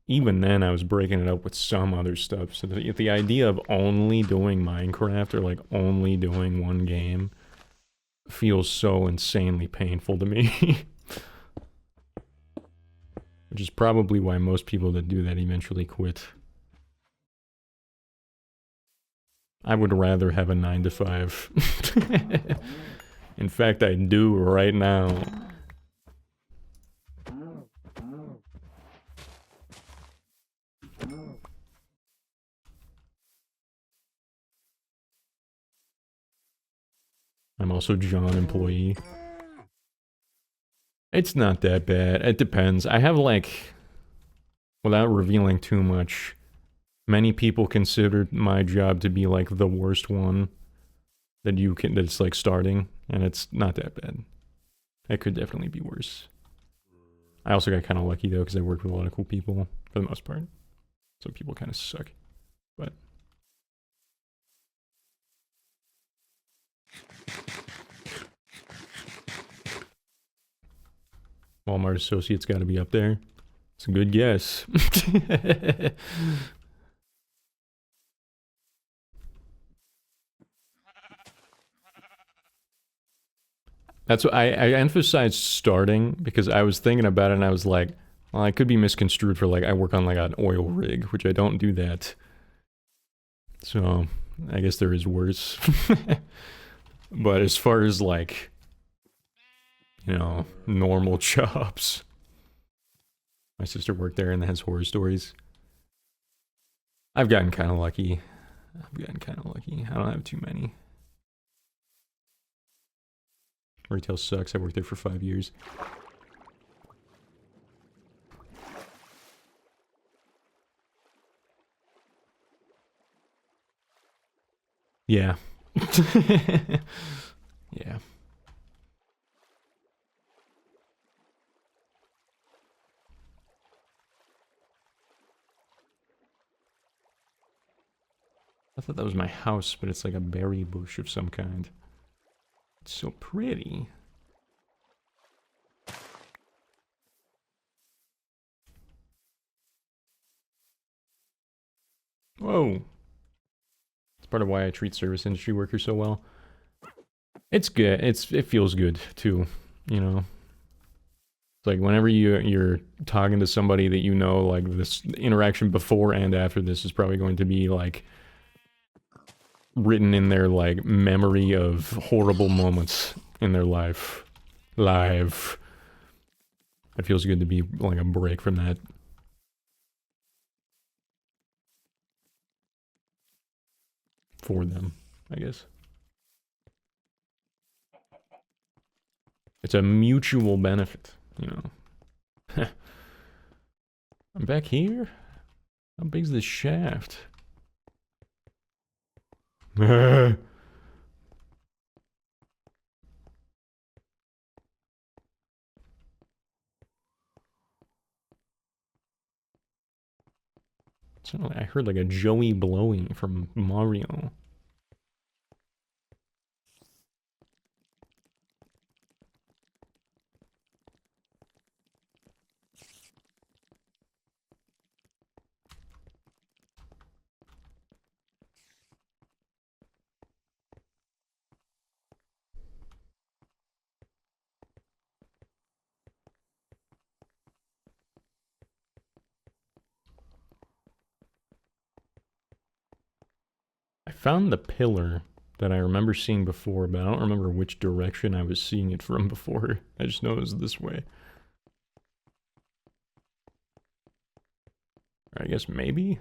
even then I was breaking it up with some other stuff. So the idea of only doing Minecraft or like only doing one game feels so insanely painful to me. Which is probably why most people that do that eventually quit. I would rather have a 9 to 5. In fact, I do right now. I'm also John employee. It's not that bad. It depends. I have like, without revealing too much, many people considered my job to be like the worst one that's like starting, and it's not that bad. It could definitely be worse. I also got kind of lucky though, because I worked with a lot of cool people for the most part. Some people kind of suck, but. Walmart Associates got to be up there. It's a good guess. That's what I emphasized starting because I was thinking about it and I was like, well, I could be misconstrued for like I work on like an oil rig, which I don't do that. So I guess there is worse. But as far as like, you know, normal jobs. My sister worked there and has horror stories. I've gotten kind of lucky. I don't have too many. Retail sucks. I worked there for 5 years. Yeah. Yeah. I thought that was my house, but it's like a berry bush of some kind. It's so pretty. Whoa. It's part of why I treat service industry workers so well. It's good. It feels good too, you know. It's like whenever you're talking to somebody that you know, like this interaction before and after this is probably going to be like written in their like memory of horrible moments in their life. Live. It feels good to be like a break from that. For them, I guess. It's a mutual benefit, you know. I'm back here? How big's this shaft? I heard like a Joey blowing from Mario. I found the pillar that I remember seeing before, but I don't remember which direction I was seeing it from before. I just know it was this way. Or I guess maybe?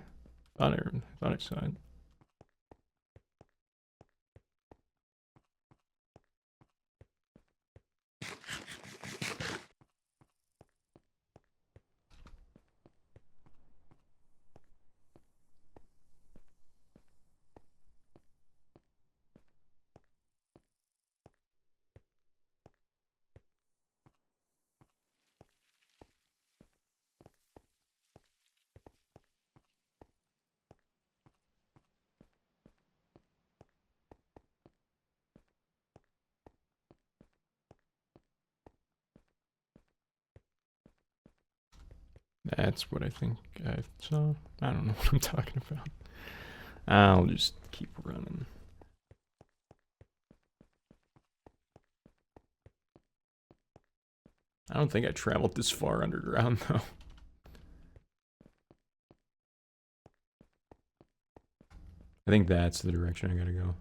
Thought I saw it. That's what I think I saw. I don't know what I'm talking about. I'll just keep running. I don't think I traveled this far underground, though. I think that's the direction I gotta go.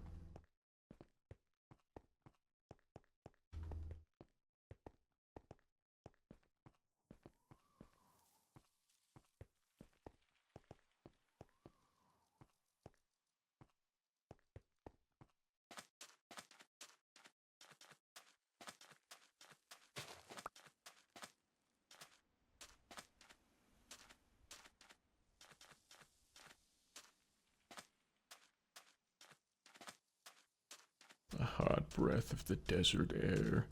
hot breath of the desert air.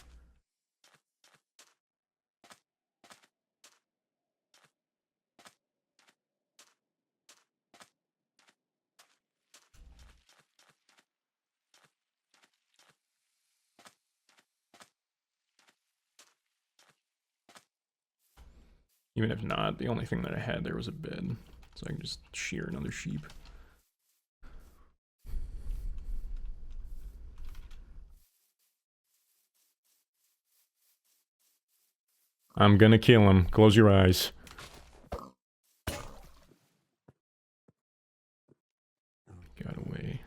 Even if not, the only thing that I had there was a bed. So I can just shear another sheep. I'm gonna kill him. Close your eyes. Got away.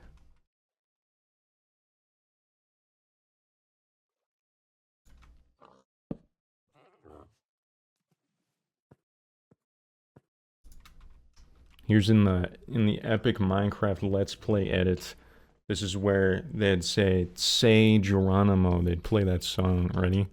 Here's in the epic Minecraft Let's Play edits. This is where they'd say Geronimo. They'd play that song. Ready?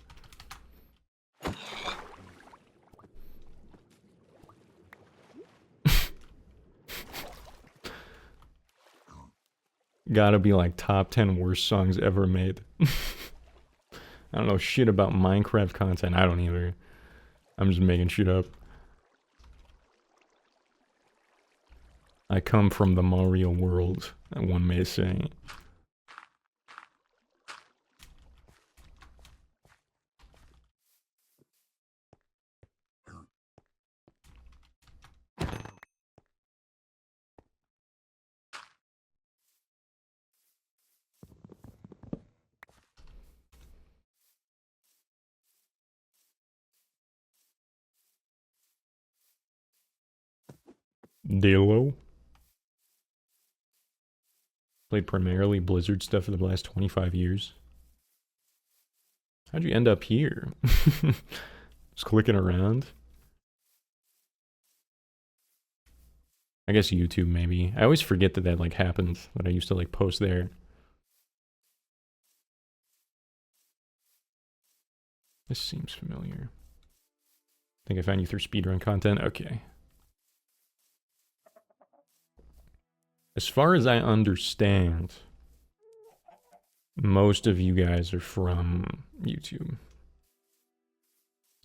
Gotta be like top 10 worst songs ever made. I don't know shit about Minecraft content. I don't either. I'm just making shit up. I come from the Mario world, one may say. Dalo. Played primarily Blizzard stuff for the last 25 years. How'd you end up here? Just clicking around? I guess YouTube maybe. I always forget that that like happened, that I used to like post there. This seems familiar. I think I found you through speedrun content. Okay. As far as I understand, most of you guys are from YouTube.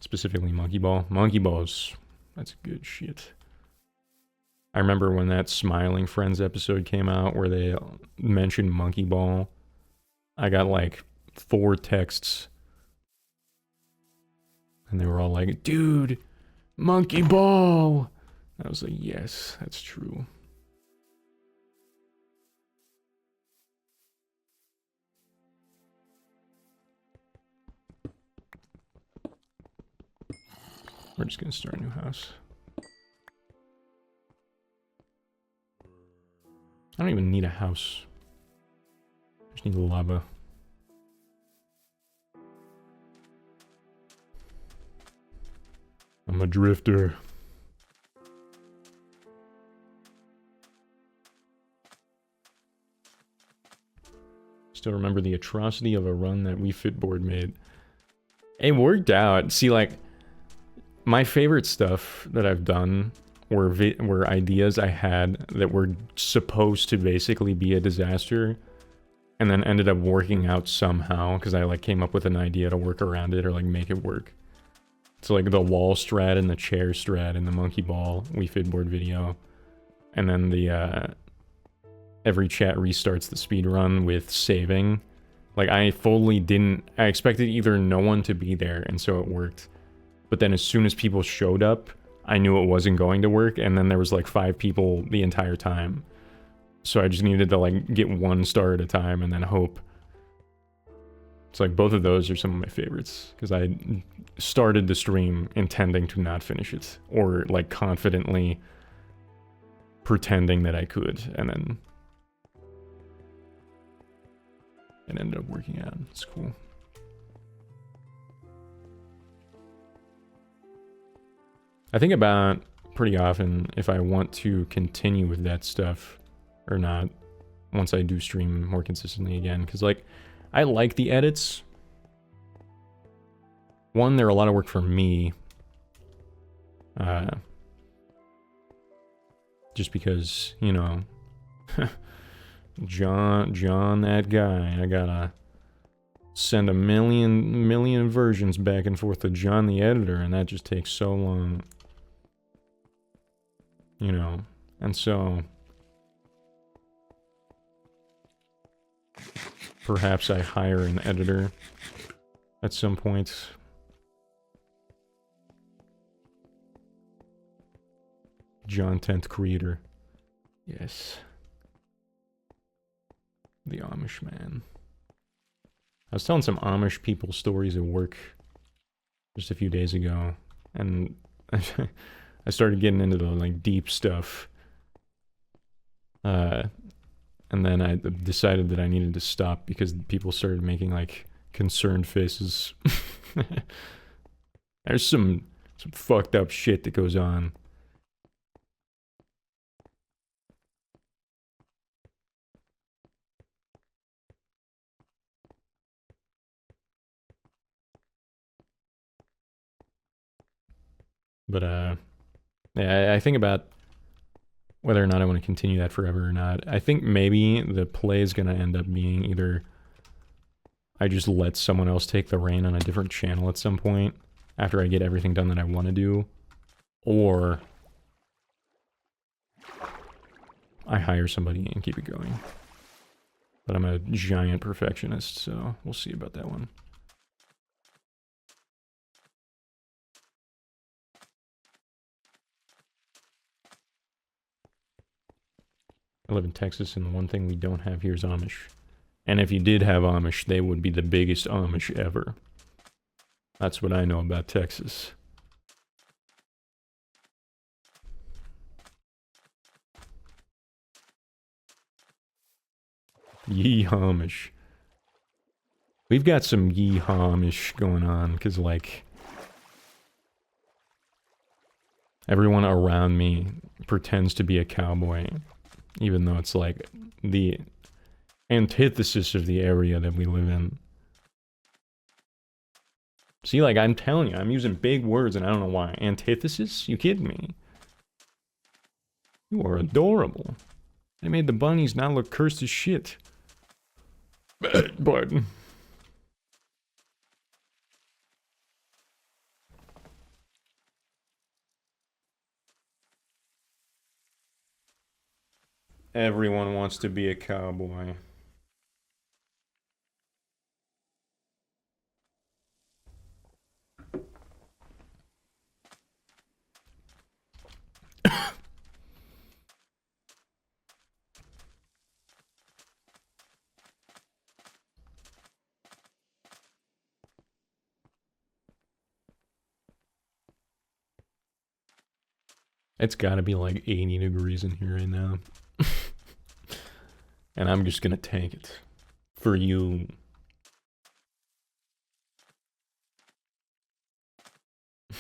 Specifically Monkey Ball. Monkey Ball's, that's good shit. I remember when that Smiling Friends episode came out where they mentioned Monkey Ball. I got like 4 texts. And they were all like, dude, Monkey Ball! I was like, yes, that's true. We're just gonna start a new house. I don't even need a house. I just need lava. I'm a drifter. Still remember the atrocity of a run that WeFitBoard made. It worked out. See, like, my favorite stuff that I've done were ideas I had that were supposed to basically be a disaster, and then ended up working out somehow, because I, like, came up with an idea to work around it or, like, make it work. So, like, the wall strat and the chair strat in the Monkey Ball WeFitBoard video. And then the, every chat restarts the speedrun with saving. Like, I fully didn't... I expected either no one to be there, and so it worked. But then as soon as people showed up, I knew it wasn't going to work, and then there was, like, 5 people the entire time. So I just needed to, like, get 1 star at a time and then hope. It's like, both of those are some of my favorites, because I started the stream intending to not finish it, or, like, confidently pretending that I could, and then it ended up working out. It's cool. I think about pretty often if I want to continue with that stuff or not once I do stream more consistently again, because, like, I like the edits. One, they're a lot of work for me. Just because, you know, John, that guy, I gotta send a million versions back and forth to John the editor, and that just takes so long. You know, and so perhaps I hire an editor at some point. John 10th creator. Yes. The Amish man. I was telling some Amish people stories at work just a few days ago, and I started getting into the like deep stuff. And then I decided that I needed to stop because people started making like concerned faces. There's some fucked up shit that goes on. But yeah, I think about whether or not I want to continue that forever or not. I think maybe the play is going to end up being either I just let someone else take the reign on a different channel at some point after I get everything done that I want to do, or I hire somebody and keep it going. But I'm a giant perfectionist, so we'll see about that one. I live in Texas, and the one thing we don't have here is Amish. And if you did have Amish, they would be the biggest Amish ever. That's what I know about Texas. Yee Amish. We've got some yee Amish going on, because, like, everyone around me pretends to be a cowboy, even though it's, like, the antithesis of the area that we live in. See, like, I'm telling you, I'm using big words and I don't know why. Antithesis? You kidding me? You are adorable. They made the bunnies not look cursed as shit. But everyone wants to be a cowboy. It's gotta be like 80 degrees in here right now. And I'm just gonna tank it. For you.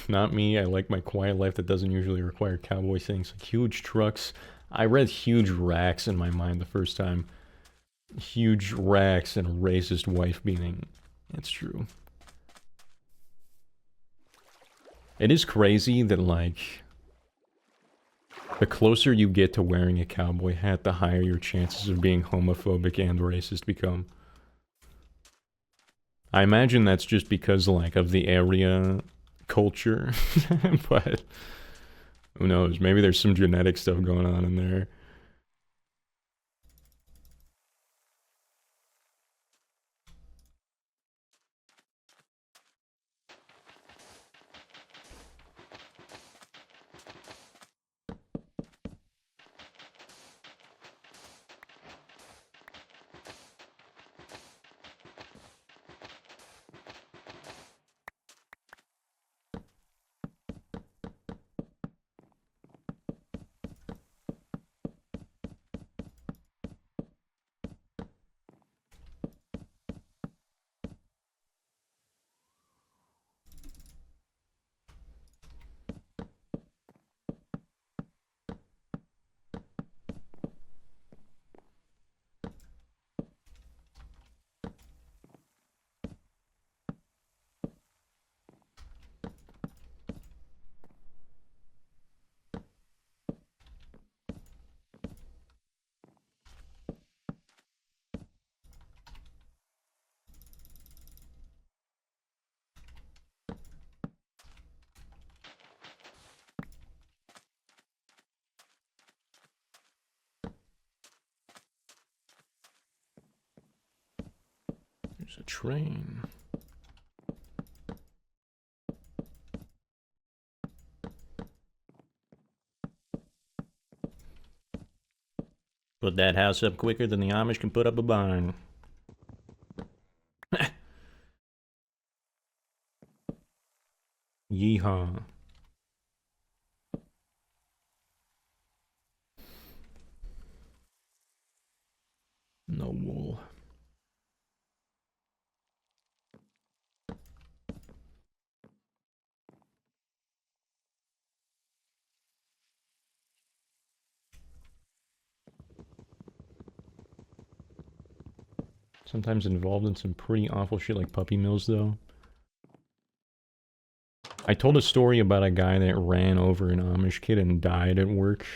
Not me, I like my quiet life that doesn't usually require cowboy things like huge trucks. I read huge racks in my mind the first time. Huge racks and a racist wife beating. It's true. It is crazy that, like, the closer you get to wearing a cowboy hat, the higher your chances of being homophobic and racist become. I imagine that's just because, like, of the area culture, but who knows? Maybe there's some genetic stuff going on in there. There's a train. Put that house up quicker than the Amish can put up a barn. Yeehaw. No wool. Sometimes involved in some pretty awful shit like puppy mills, though. I told a story about a guy that ran over an Amish kid and died at work.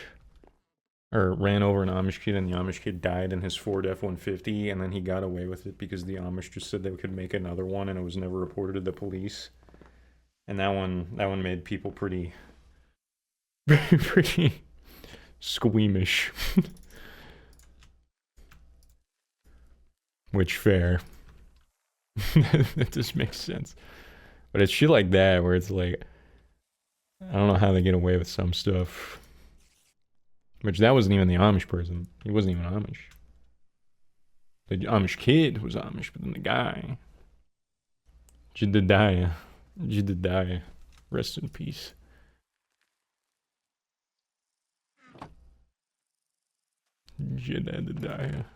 Or ran over an Amish kid and the Amish kid died in his Ford F-150, and then he got away with it because the Amish just said they could make another one and it was never reported to the police. And that one made people pretty squeamish. Which, fair. That just makes sense. But it's shit like that where it's like, I don't know how they get away with some stuff. Which that wasn't even the Amish person. He wasn't even Amish. The Amish kid was Amish, but then the guy. Jedediah. Jedediah. Rest in peace. Jedediah.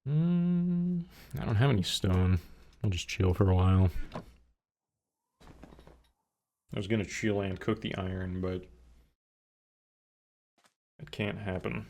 I don't have any stone. I'll just chill for a while. I was gonna chill and cook the iron, but it can't happen.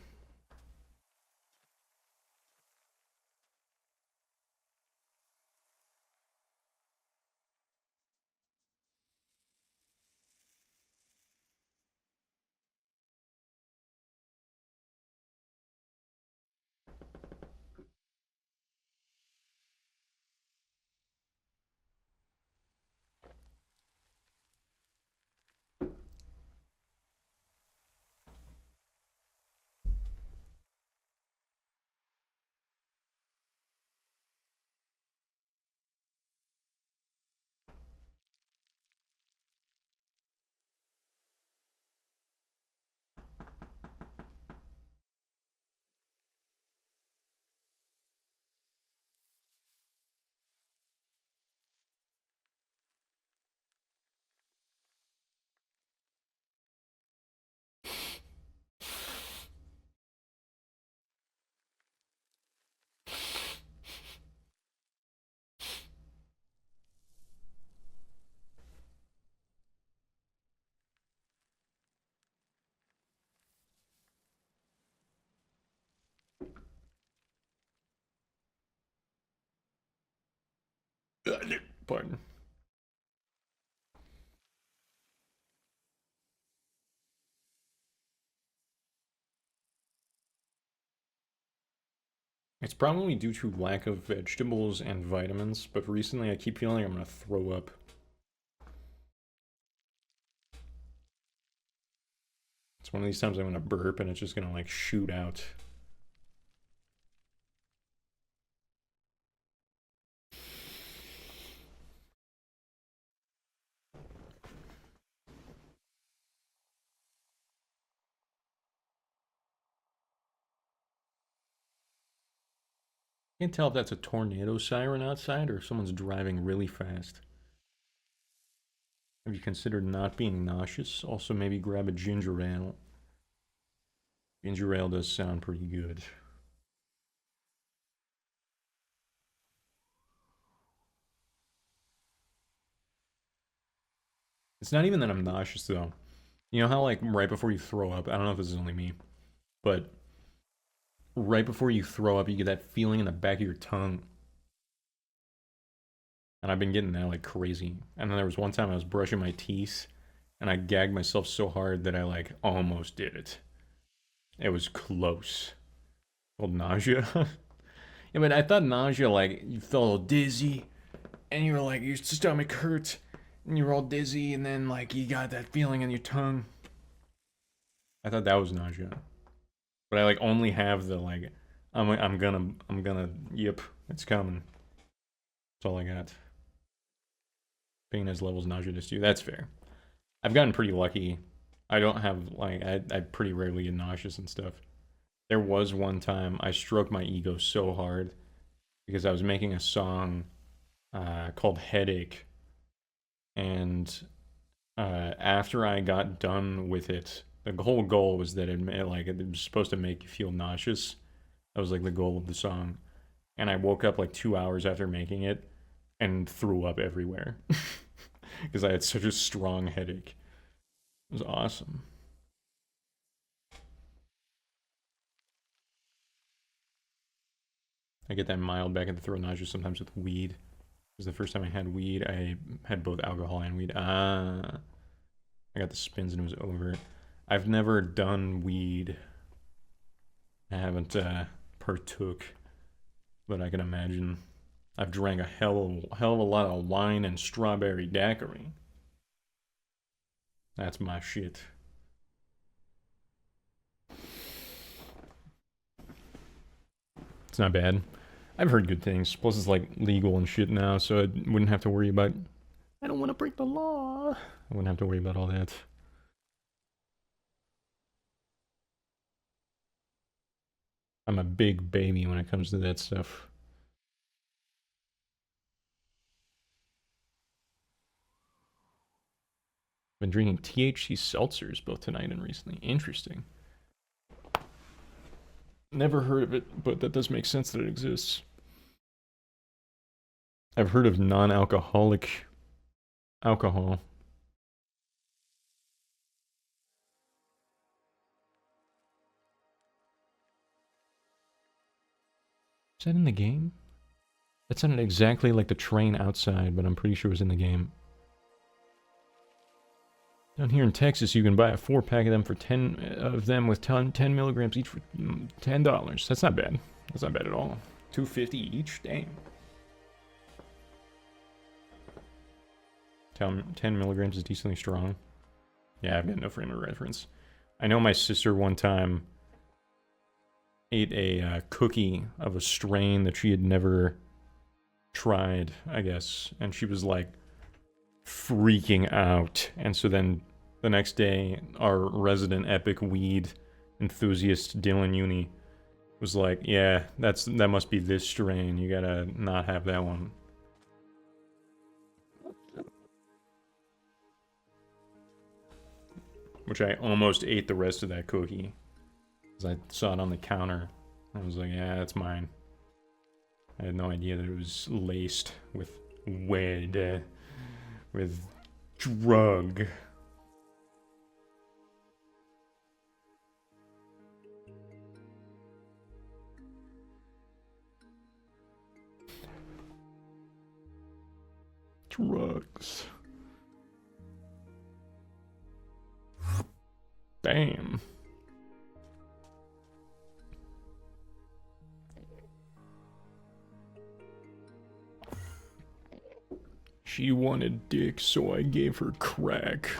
Pardon. It's probably due to lack of vegetables and vitamins, but recently I keep feeling I'm gonna throw up. It's one of these times I'm gonna burp and it's just gonna like shoot out. Can't tell if that's a tornado siren outside or if someone's driving really fast. Have you considered not being nauseous? Also, maybe grab a ginger ale. Ginger ale does sound pretty good. It's not even that I'm nauseous, though. You know how, like, right before you throw up, I don't know if this is only me, but right before you throw up, you get that feeling in the back of your tongue. And I've been getting that like crazy. And then there was one time I was brushing my teeth and I gagged myself so hard that I like almost did it. It was close. Called nausea. Yeah, but I thought nausea, like, you felt a little dizzy and you were like, your stomach hurt And you're all dizzy, and then like you got that feeling in your tongue. I thought that was nausea, but I like only have the like, I'm gonna, yep, it's coming. That's all I got. Pain has levels nauseous too. That's fair. I've gotten pretty lucky. I don't have like I pretty rarely get nauseous and stuff. There was one time I stroked my ego so hard because I was making a song called Headache, and after I got done with it, the whole goal was that it was supposed to make you feel nauseous. That was like the goal of the song. And I woke up like 2 hours after making it and threw up everywhere because I had such a strong headache. It was awesome. I get that mild back in the throat nausea sometimes with weed. It was the first time I had weed. I had both alcohol and weed. I got the spins and it was over. I've never done weed. I haven't partook, but I can imagine. I've drank a hell of a lot of wine and strawberry daiquiri. That's my shit. It's not bad. I've heard good things. Plus it's like legal and shit now, so I wouldn't have to worry about... I don't want to break the law. I wouldn't have to worry about all that. I'm a big baby when it comes to that stuff. Been drinking THC seltzers both tonight and recently. Interesting. Never heard of it, but that does make sense that it exists. I've heard of non-alcoholic alcohol. Is that in the game? That sounded exactly like the train outside, but I'm pretty sure it was in the game. Down here in Texas, you can buy a 4-pack of them for 10 of them with 10 milligrams each for $10. That's not bad. That's not bad at all. $2.50 each? Damn. 10 milligrams is decently strong. Yeah, I've got no frame of reference. I know my sister one time ate a cookie of a strain that she had never tried, I guess, and she was like freaking out. And so then the next day, our resident epic weed enthusiast Dylan Uni was like, yeah, that must be this strain, you gotta not have that one. Which I almost ate the rest of that cookie because I saw it on the counter. I was like, yeah, that's mine. I had no idea that it was laced with weed, with drug. Drugs. Damn. She wanted dick, so I gave her crack.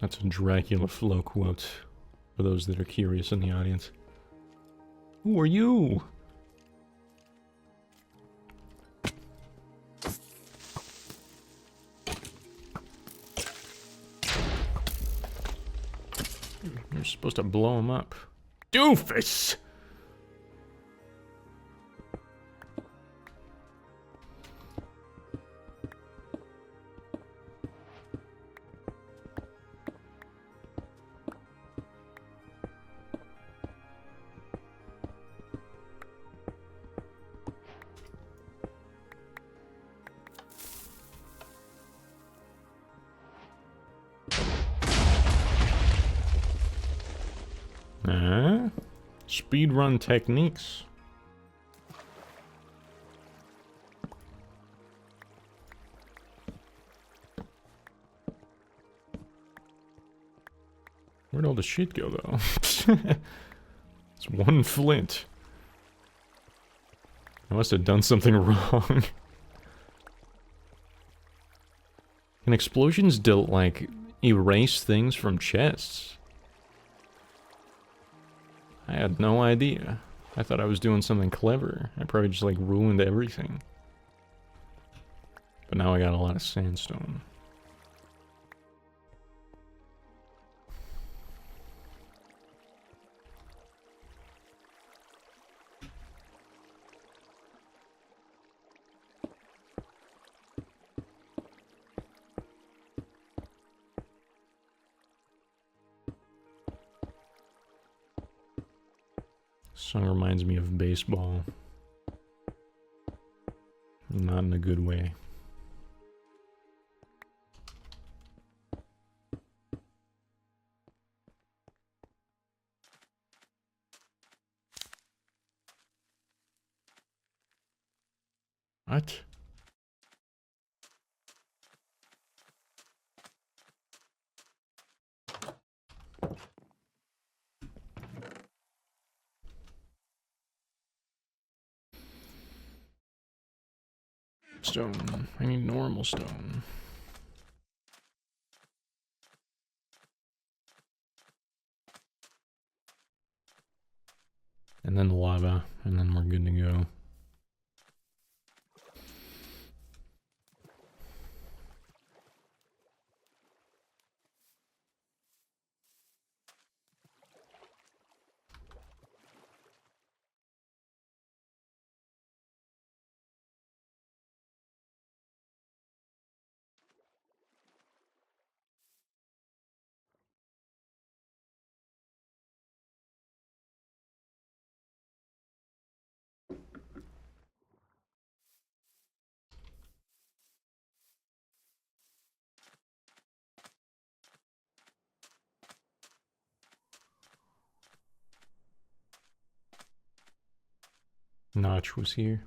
That's a Dracula flow quote, for those that are curious in the audience. Who are you? You're supposed to blow him up. Doofus! Speedrun techniques. Where'd all the shit go, though? It's one flint. I must have done something wrong. Can explosions like, erase things from chests? I had no idea. I thought I was doing something clever. I probably just, like, ruined everything. But now I got a lot of sandstone. Song reminds me of baseball. Not in a good way. What? Stone. I need normal stone. And then lava, and then we're good to go. Notch was here.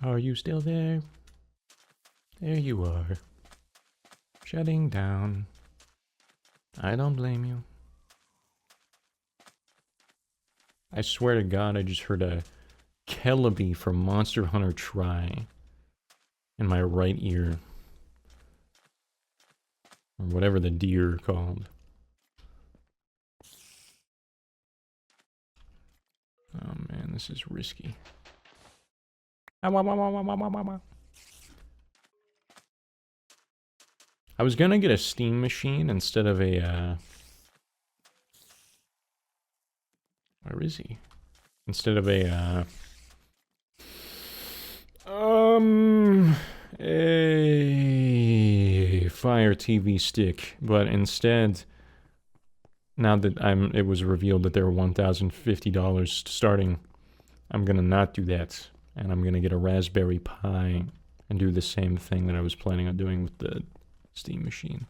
Are you still there? There you are. Shutting down. I don't blame you. I swear to God, I just heard a Celebi from Monster Hunter Try in my right ear. Or whatever the deer are called. Oh man, this is risky. I was gonna get a steam machine instead of a, where is he? Instead of a Fire TV stick, but instead, now that it was revealed that they were $1,050 starting, I'm gonna not do that, and I'm gonna get a Raspberry Pi and do the same thing that I was planning on doing with the steam machine.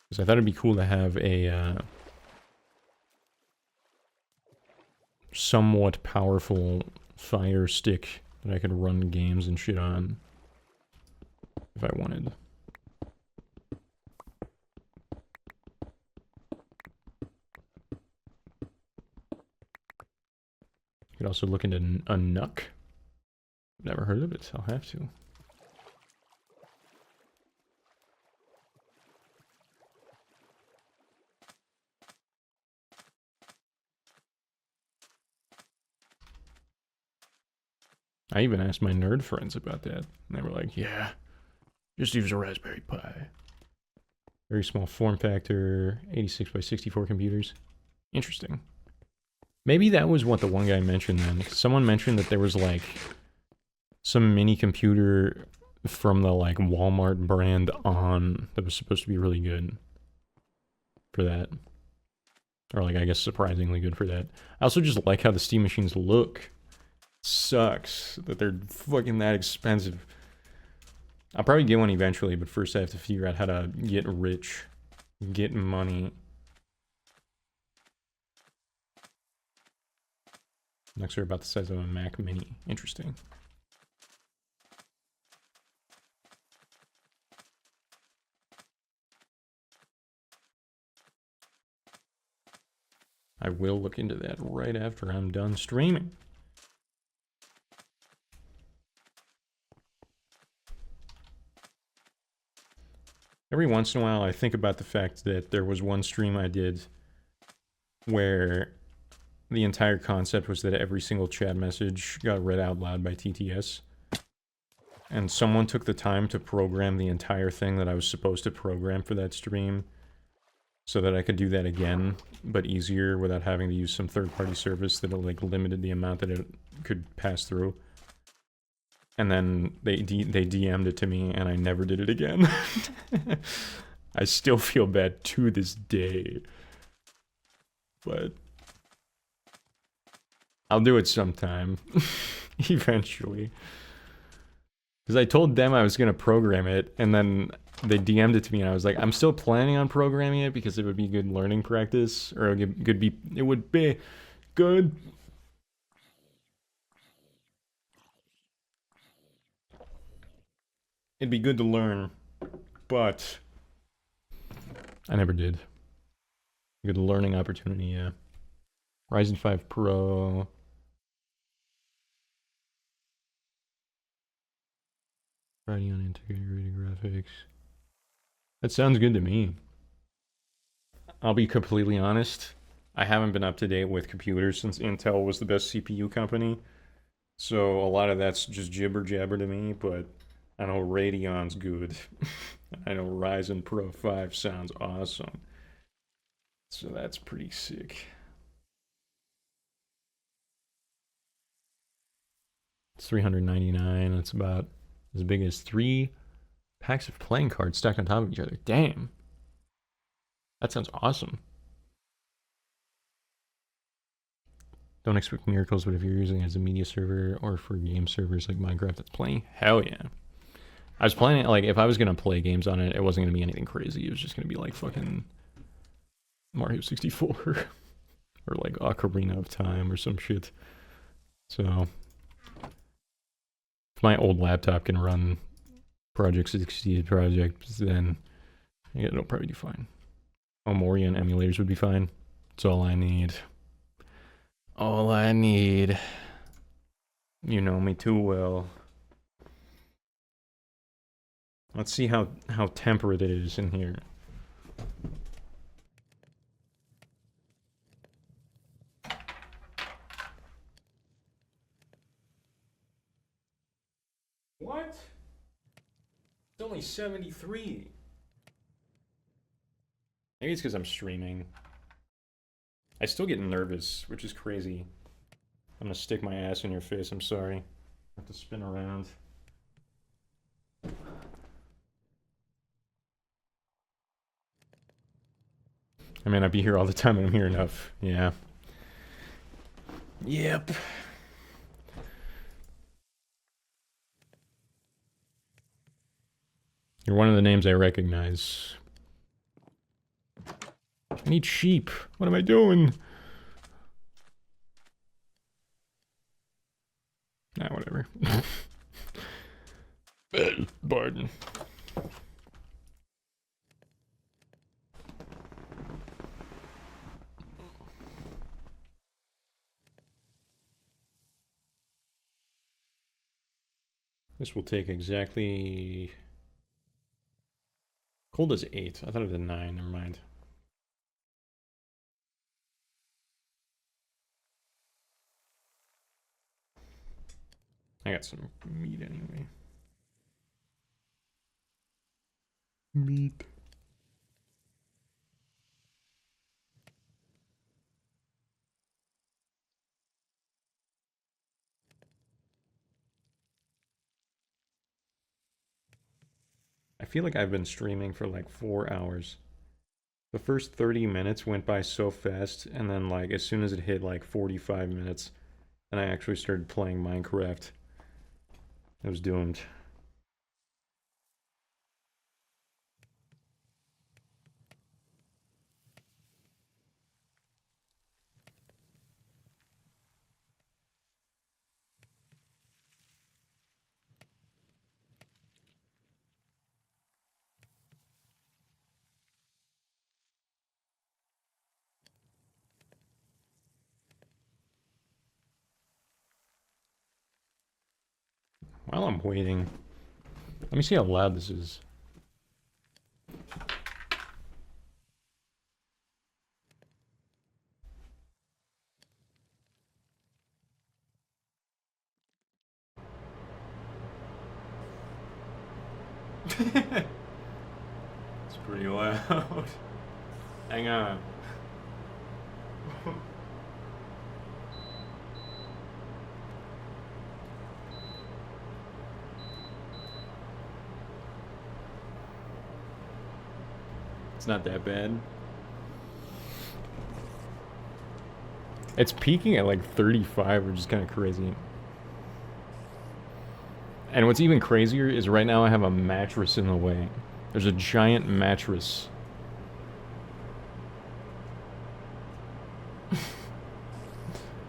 Because I thought it'd be cool to have a somewhat powerful fire stick that I could run games and shit on if I wanted. You could also look into a Nuck. Never heard of it, so I'll have to. I even asked my nerd friends about that, and they were like, yeah, just use a Raspberry Pi. Very small form factor, 86 by 64 computers. Interesting. Maybe that was what the one guy mentioned then. Someone mentioned that there was like some mini computer from the like Walmart brand on that was supposed to be really good for that. Or like, I guess surprisingly good for that. I also just like how the steam machines look. Sucks that they're fucking that expensive. I'll probably get one eventually, but first I have to figure out how to get rich. Get money. Next are about the size of a Mac Mini. Interesting. I will look into that right after I'm done streaming. Every once in a while, I think about the fact that there was one stream I did where the entire concept was that every single chat message got read out loud by TTS. And someone took the time to program the entire thing that I was supposed to program for that stream so that I could do that again, but easier without having to use some third-party service that like limited the amount that it could pass through. And then they DM'd it to me, and I never did it again. I still feel bad to this day. But I'll do it sometime. Eventually. Because I told them I was going to program it, and then they DM'd it to me, and I was like, I'm still planning on programming it because it would be good learning practice, or it would be good. It'd be good to learn, but I never did. Good learning opportunity, yeah. Ryzen 5 Pro. Radeon integrated graphics. That sounds good to me. I'll be completely honest. I haven't been up to date with computers since Intel was the best CPU company. So a lot of that's just jibber jabber to me, but I know Radeon's good. I know Ryzen Pro 5 sounds awesome. So that's pretty sick. It's $399. That's about as big as 3 packs of playing cards stacked on top of each other. Damn. That sounds awesome. Don't expect miracles, but if you're using it as a media server or for game servers like Minecraft that's playing, hell yeah. I was planning, like, if I was going to play games on it, it wasn't going to be anything crazy. It was just going to be like fucking Mario 64 or like Ocarina of Time or some shit. So if my old laptop can run Project 60 projects, then yeah, it'll probably do fine. Omorion emulators would be fine. That's all I need. All I need. You know me too well. Let's see how temperate it is in here. What? It's only 73. Maybe it's because I'm streaming. I still get nervous, which is crazy. I'm gonna stick my ass in your face, I'm sorry. I have to spin around. I mean, I'd be here all the time and I'm here enough. Yeah. Yep. You're one of the names I recognize. I need sheep. What am I doing? Nah, whatever. Pardon. This will take exactly... Cold is 8. I thought it was a 9. Never mind. I got some meat anyway. Meat. I feel like I've been streaming for like 4 hours. The first 30 minutes went by so fast, and then like as soon as it hit like 45 minutes, and I actually started playing Minecraft, I was doomed. While I'm waiting, let me see how loud this is. It's pretty loud. Hang on. It's not that bad. It's peaking at like 35, which is kind of crazy. And what's even crazier is right now I have a mattress in the way. There's a giant mattress.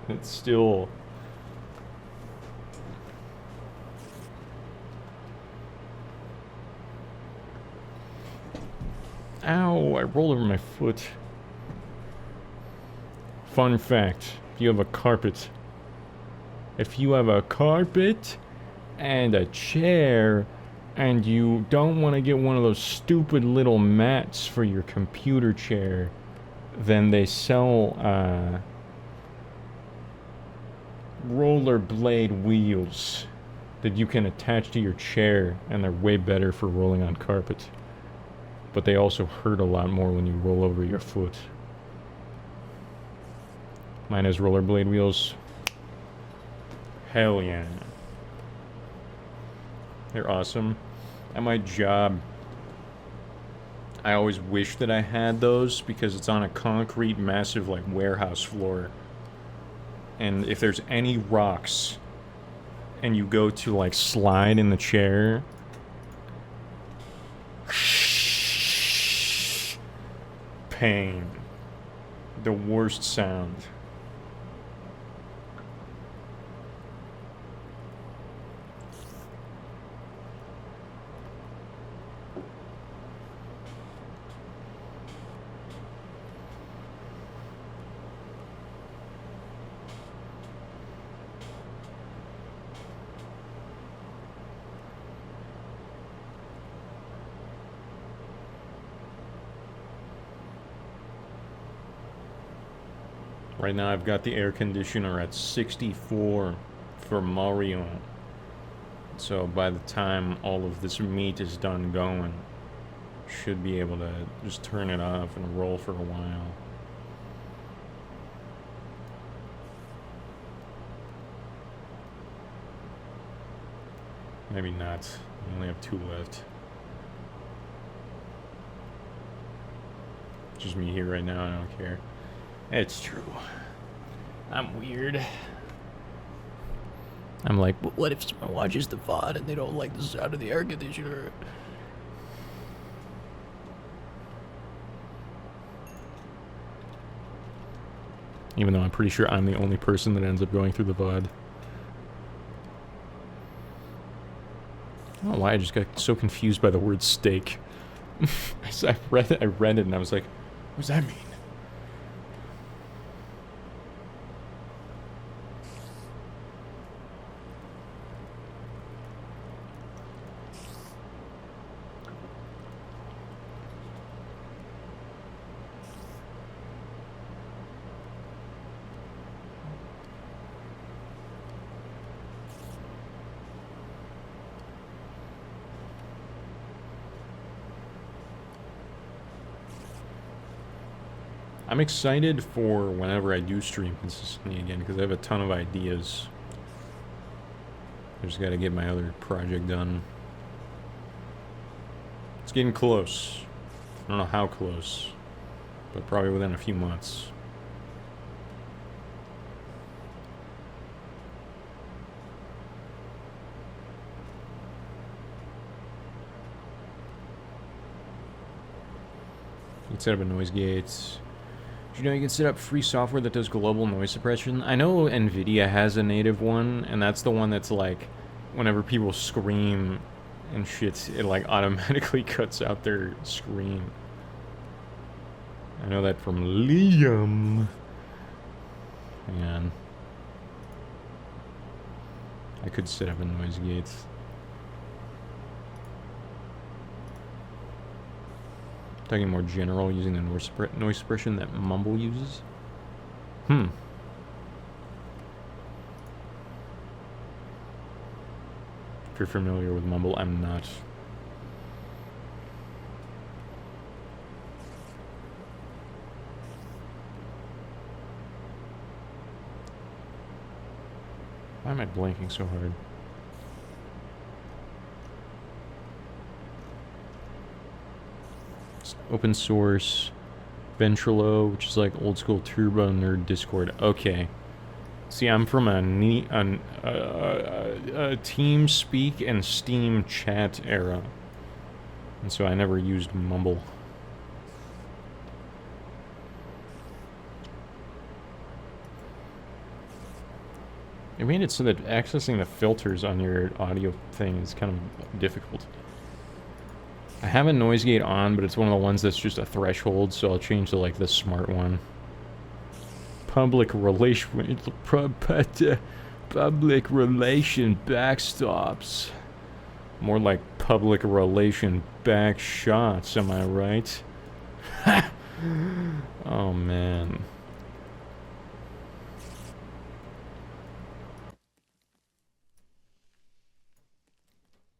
It's still... Ow, I rolled over my foot. Fun fact, if you have a carpet and a chair, and you don't want to get one of those stupid little mats for your computer chair, then they sell rollerblade wheels that you can attach to your chair, and they're way better for rolling on carpet. But they also hurt a lot more when you roll over your foot. Mine has rollerblade wheels. Hell yeah. They're awesome. At my job, I always wish that I had those because it's on a concrete, massive, like, warehouse floor. And if there's any rocks and you go to, like, slide in the chair, pain. The worst sound. Right now I've got the air conditioner at 64 for Mario. So by the time all of this meat is done going, should be able to just turn it off and roll for a while. Maybe not. I only have 2 left. Just me here right now, I don't care. It's true. I'm weird. I'm like, but what if someone watches the VOD and they don't like the sound of the air conditioner? Even though I'm pretty sure I'm the only person that ends up going through the VOD. I don't know why I just got so confused by the word steak. I read it and I was like, what does that mean? I'm excited for whenever I do stream consistently again, because I have a ton of ideas. I just gotta get my other project done. It's getting close. I don't know how close, but probably within a few months. can set up a noise gate. Did you know you can set up free software that does global noise suppression? I know NVIDIA has a native one, and that's the one that's like, whenever people scream and shit, it like automatically cuts out their scream. I know that from Liam. Hang on. I could set up a noise gate. Talking more general, using the noise suppression that Mumble uses. If you're familiar with Mumble, I'm not. Why am I blanking so hard? It's open source. Ventrilo, which is like old school Turbo Nerd Discord. Okay. See, I'm from a TeamSpeak and Steam chat era. And so I never used Mumble. It made it so that accessing the filters on your audio thing is kind of difficult. I have a noise gate on, but it's one of the ones that's just a threshold, so I'll change to like the smart one. Public relation backstops. More like public relation back shots, am I right? Oh man.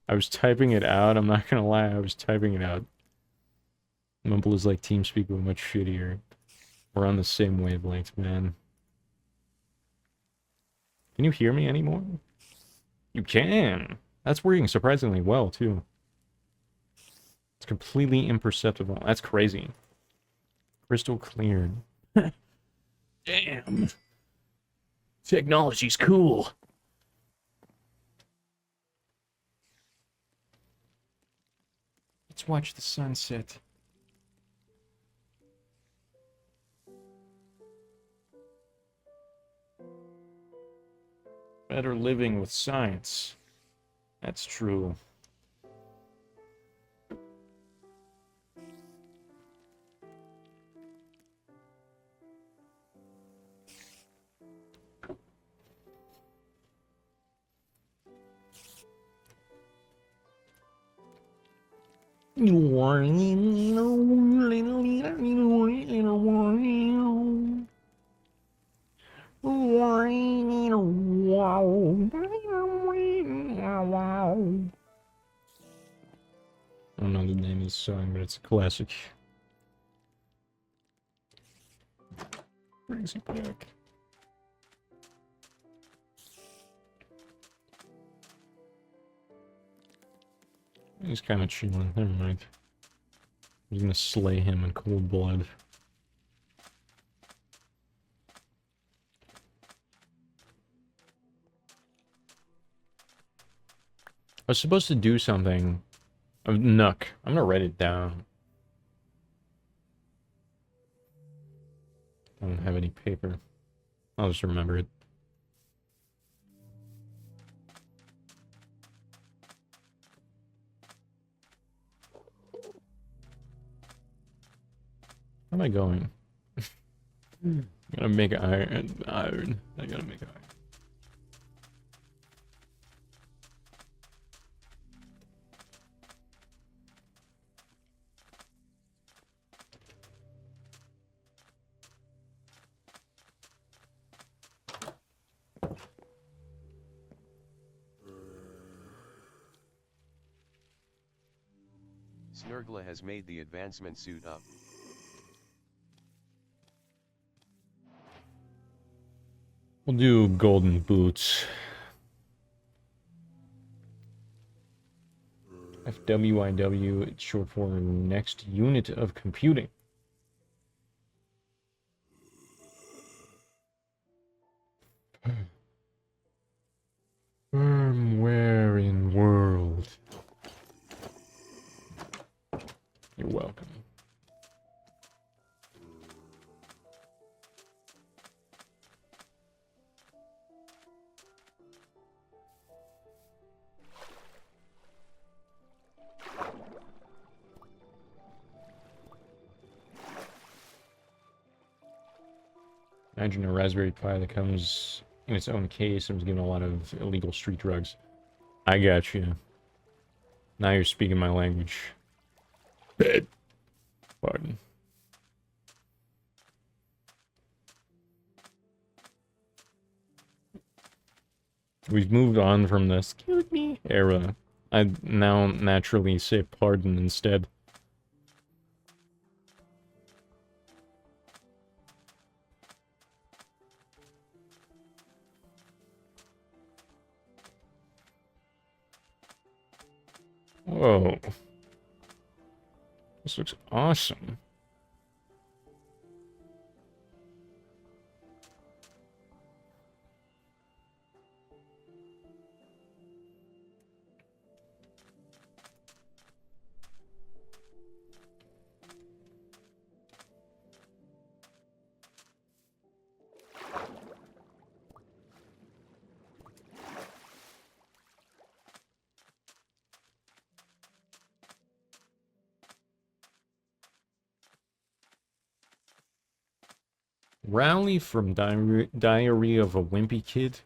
I was typing it out, I'm not gonna lie, I was typing it out. Mumble is like TeamSpeak, but much shittier. We're on the same wavelength, man. Can you hear me anymore? You can! That's working surprisingly well, too. It's completely imperceptible. That's crazy. Crystal clear. Damn! Technology's cool! Let's watch the sunset. Better living with science. That's true. I don't know the name of the song, but it's a classic. Brings you back. He's kind of chilling. Never mind. He's gonna slay him in cold blood. I was supposed to do something. Nook. I'm gonna write it down. I don't have any paper. I'll just remember it. Where am I going? I gotta make iron. I gotta make iron. Snurgla has made the advancement suit up. We'll do golden boots. FWIW, it's short for next unit of computing. Firmware in world. You're welcome. Imagine a Raspberry Pi that comes in its own case and was given a lot of illegal street drugs. I got you. Now you're speaking my language. Pardon. We've moved on from the "excuse me" era. I now naturally say pardon instead. Whoa. This looks awesome. Rally from Diary of a Wimpy Kid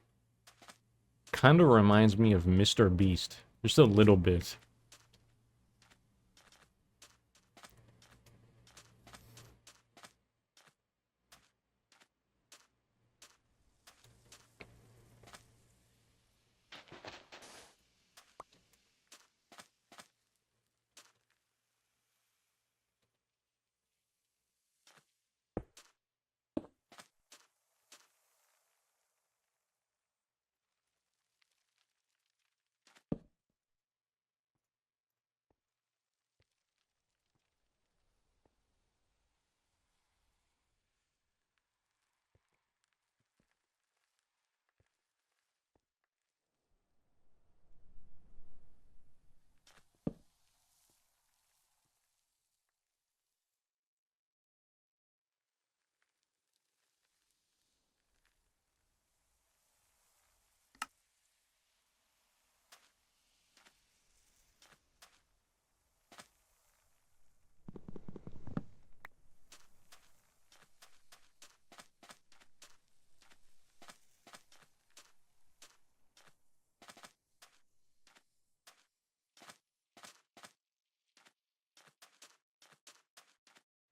kind of reminds me of Mr. Beast. Just a little bit.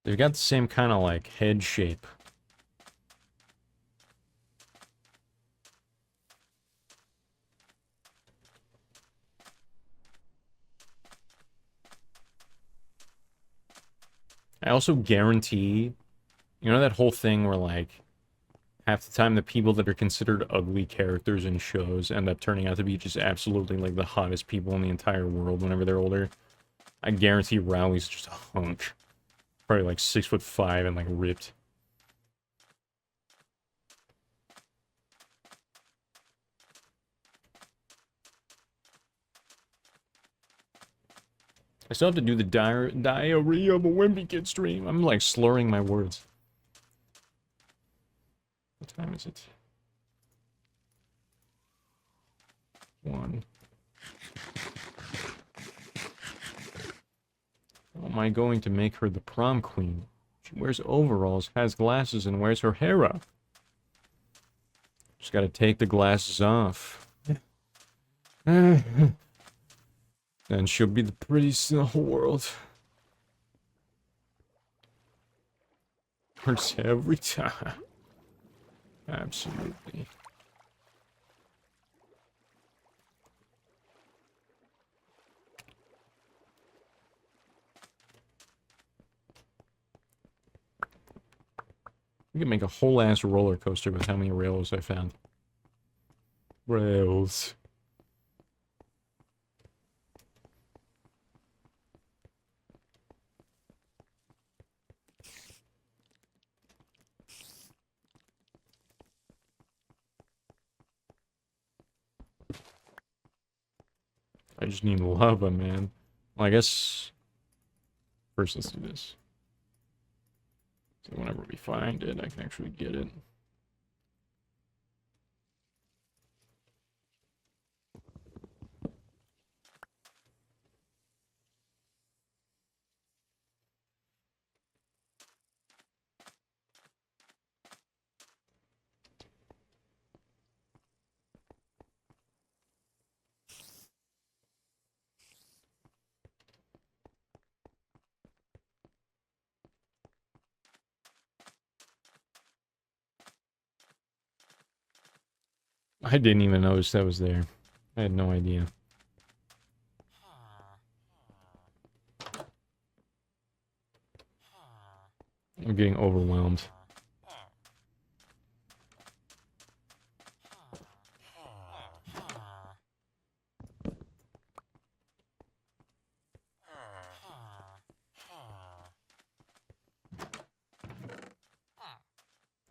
They've got the same kind of like head shape. I also guarantee, you know that whole thing where like half the time the people that are considered ugly characters in shows end up turning out to be just absolutely like the hottest people in the entire world whenever they're older. I guarantee Rowley's just a hunk. Probably like 6'5" and like ripped. I still have to do the Diary of a Wimpy Kid stream. I'm like slurring my words. What time is it? 1. How am I going to make her the prom queen? She wears overalls, has glasses, and wears her hair up. Just gotta take the glasses off. And she'll be the prettiest in the whole world. Hurts every time. Absolutely. We can make a whole ass roller coaster with how many rails I found. Rails. I just need lava, man. Well, I guess... First, let's do this. So whenever we find it, I can actually get it. I didn't even notice that was there. I had no idea. I'm getting overwhelmed.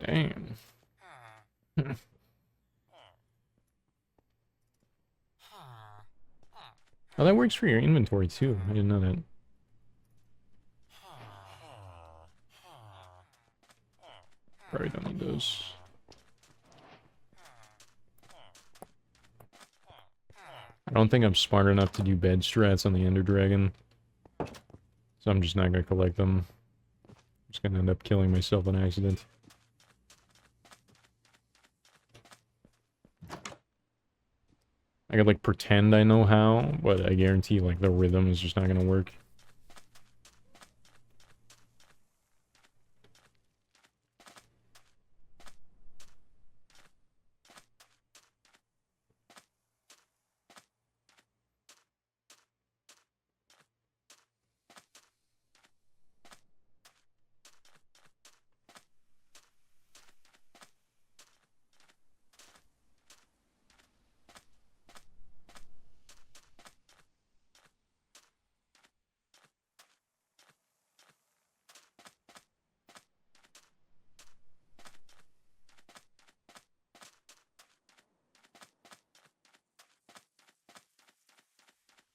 Damn. Oh, that works for your inventory too. I didn't know that. Probably don't need those. I don't think I'm smart enough to do bed strats on the Ender Dragon. So I'm just not gonna collect them. I'm just gonna end up killing myself on accident. I could like pretend I know how, but I guarantee like the rhythm is just not gonna work.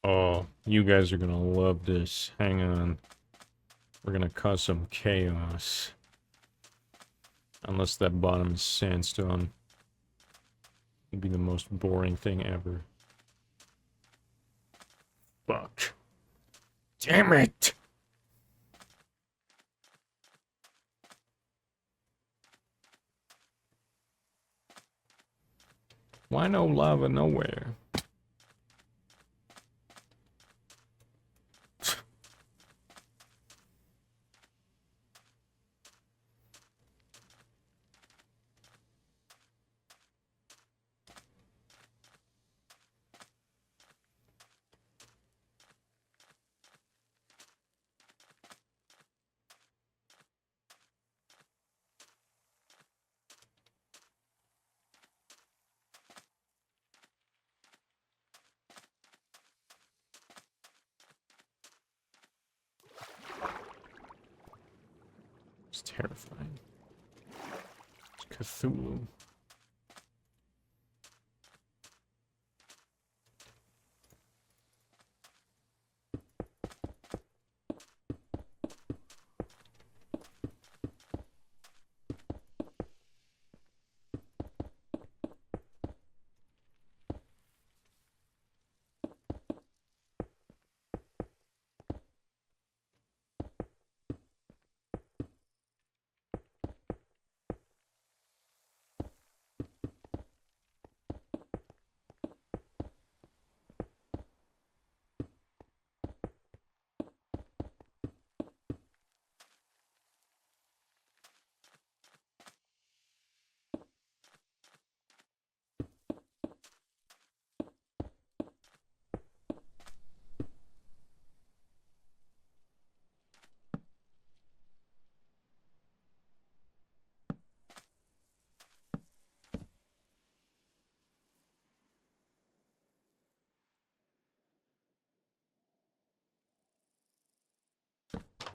Oh, you guys are gonna love this. Hang on. We're gonna cause some chaos. Unless that bottom is sandstone. It'd be the most boring thing ever. Fuck. Damn it! Why no lava nowhere? It's terrifying. It's Cthulhu.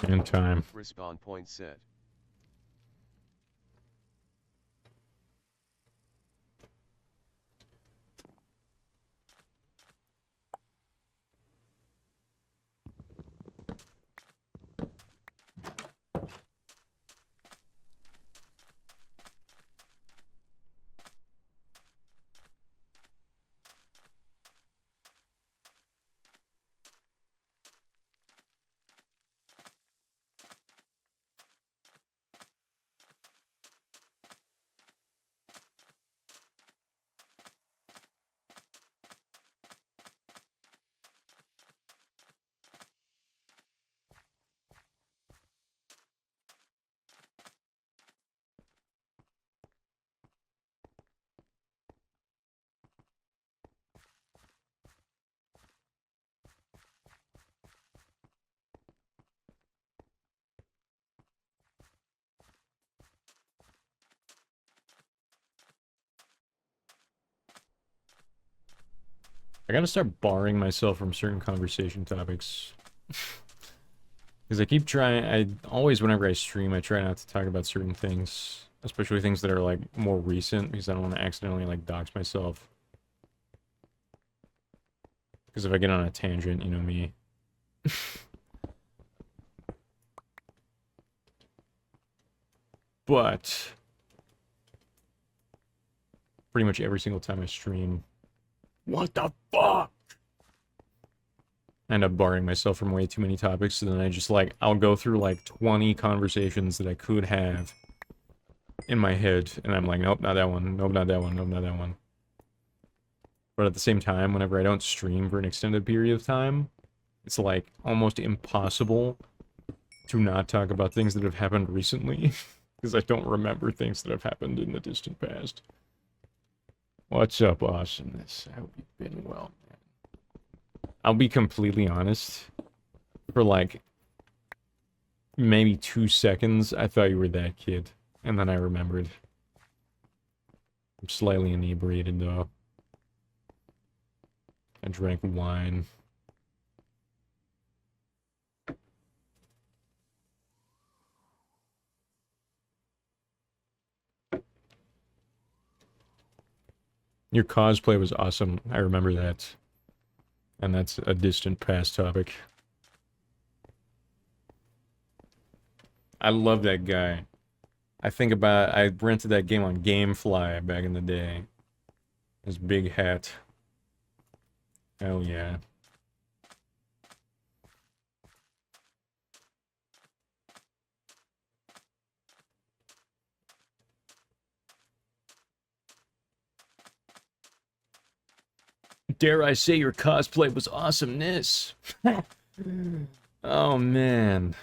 In time. Respawn point set. I gotta start barring myself from certain conversation topics. Because I keep trying, whenever I stream, I try not to talk about certain things. Especially things that are, like, more recent, because I don't want to accidentally, like, dox myself. Because if I get on a tangent, you know me. But pretty much every single time I stream, what the fuck? I end up barring myself from way too many topics, so then I just, like, I'll go through, like, 20 conversations that I could have in my head, and I'm like, nope, not that one, nope, not that one, nope, not that one. But at the same time, whenever I don't stream for an extended period of time, it's, like, almost impossible to not talk about things that have happened recently, because I don't remember things that have happened in the distant past. What's up, awesomeness? I hope you've been well, man. I'll be completely honest. For, like, maybe 2 seconds, I thought you were that kid. And then I remembered. I'm slightly inebriated, though. I drank wine. Your cosplay was awesome. I remember that. And that's a distant past topic. I love that guy. I rented that game on GameFly back in the day. His big hat. Hell yeah. Dare I say your cosplay was awesomeness? Oh, man.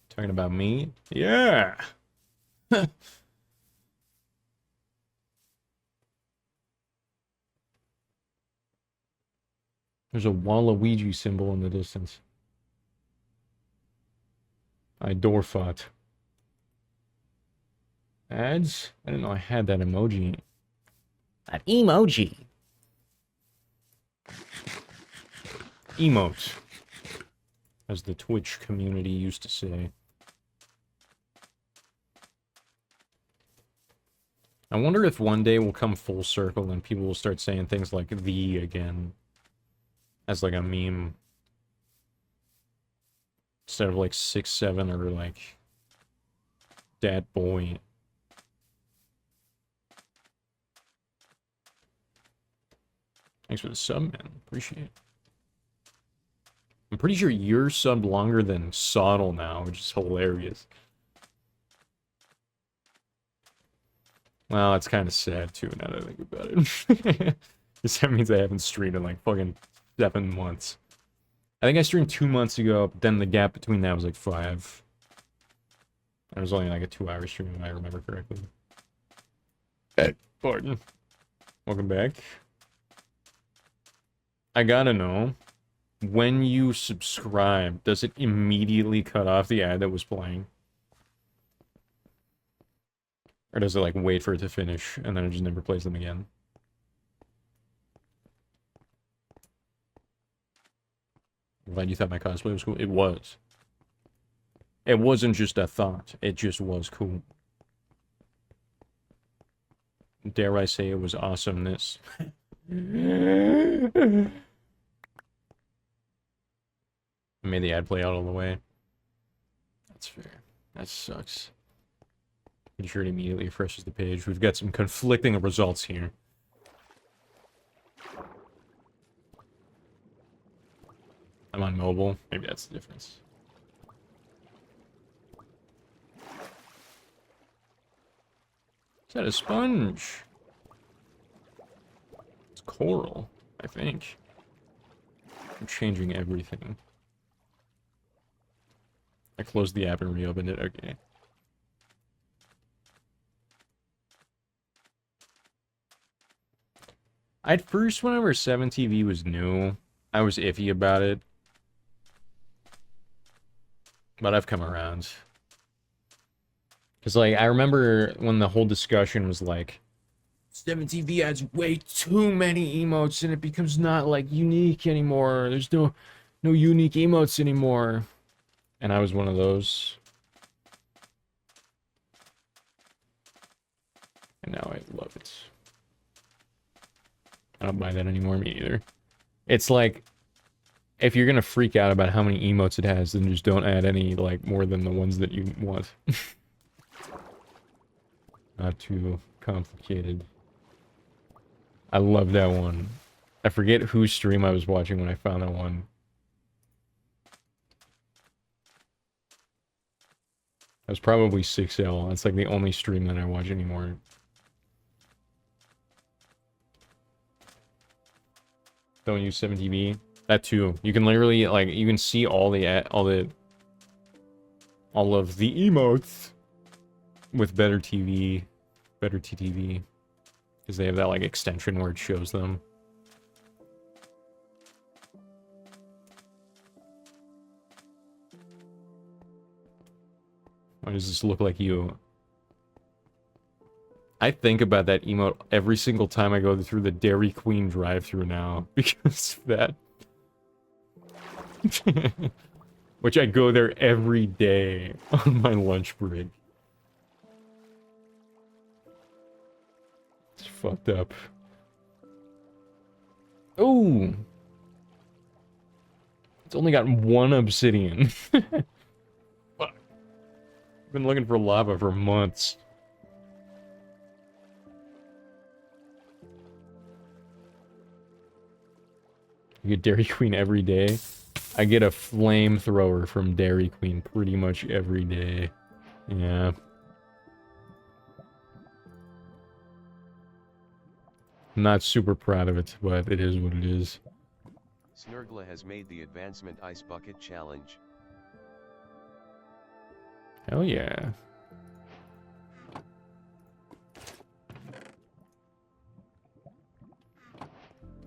Talking about me? Yeah! There's a Waluigi symbol in the distance. I door fought. Ads? I didn't know I had that emoji. That emoji. Emote. As the Twitch community used to say. I wonder if one day we'll come full circle and people will start saying things like "the" again. As like a meme. Instead of like 6'7" or like "dat boy." Thanks for the sub, man. Appreciate it. I'm pretty sure you're subbed longer than Soddle now, which is hilarious. Well, it's kind of sad, too, now that I think about it. Because that means I haven't streamed in, like, fucking 7 months. I think I streamed 2 months ago, but then the gap between that was, like, 5. It was only, like, a 2-hour stream, if I remember correctly. Pardon. Welcome back. I gotta know, when you subscribe, does it immediately cut off the ad that was playing? Or does it, like, wait for it to finish, and then it just never plays them again? I'm glad you thought my cosplay was cool. It was. It wasn't just a thought. It just was cool. Dare I say it was awesomeness. Made the ad play out all the way. That's fair. That sucks. Pretty sure it immediately refreshes the page. We've got some conflicting results here. I'm on mobile. Maybe that's the difference. Is that a sponge? It's coral, I think. I'm changing everything. I closed the app and reopened it. Okay. At first, whenever 7TV was new, I was iffy about it. But I've come around. Because, like, I remember when the whole discussion was like, 7TV adds way too many emotes and it becomes not like unique anymore. There's no unique emotes anymore. And I was one of those. And now I love it. I don't buy that anymore, me either. It's like, if you're gonna freak out about how many emotes it has, then just don't add any, like, more than the ones that you want. Not too complicated. I love that one. I forget whose stream I was watching when I found that one. That was probably 6L. That's like the only stream that I watch anymore. Don't use 7TV. That too. You can literally, like, you can see all of the emotes with better TV, better TTV. Because they have that, like, extension where it shows them. Why does this look like you? I think about that emote every single time I go through the Dairy Queen drive-thru now. Because of that. Which I go there every day on my lunch break. It's fucked up. Oh, it's only got one obsidian. Fuck. I've been looking for lava for months. You get Dairy Queen every day. I get a flamethrower from Dairy Queen pretty much every day. Yeah. I'm not super proud of it, but it is what it is. Snurgla has made the Advancement Ice Bucket Challenge. Hell yeah.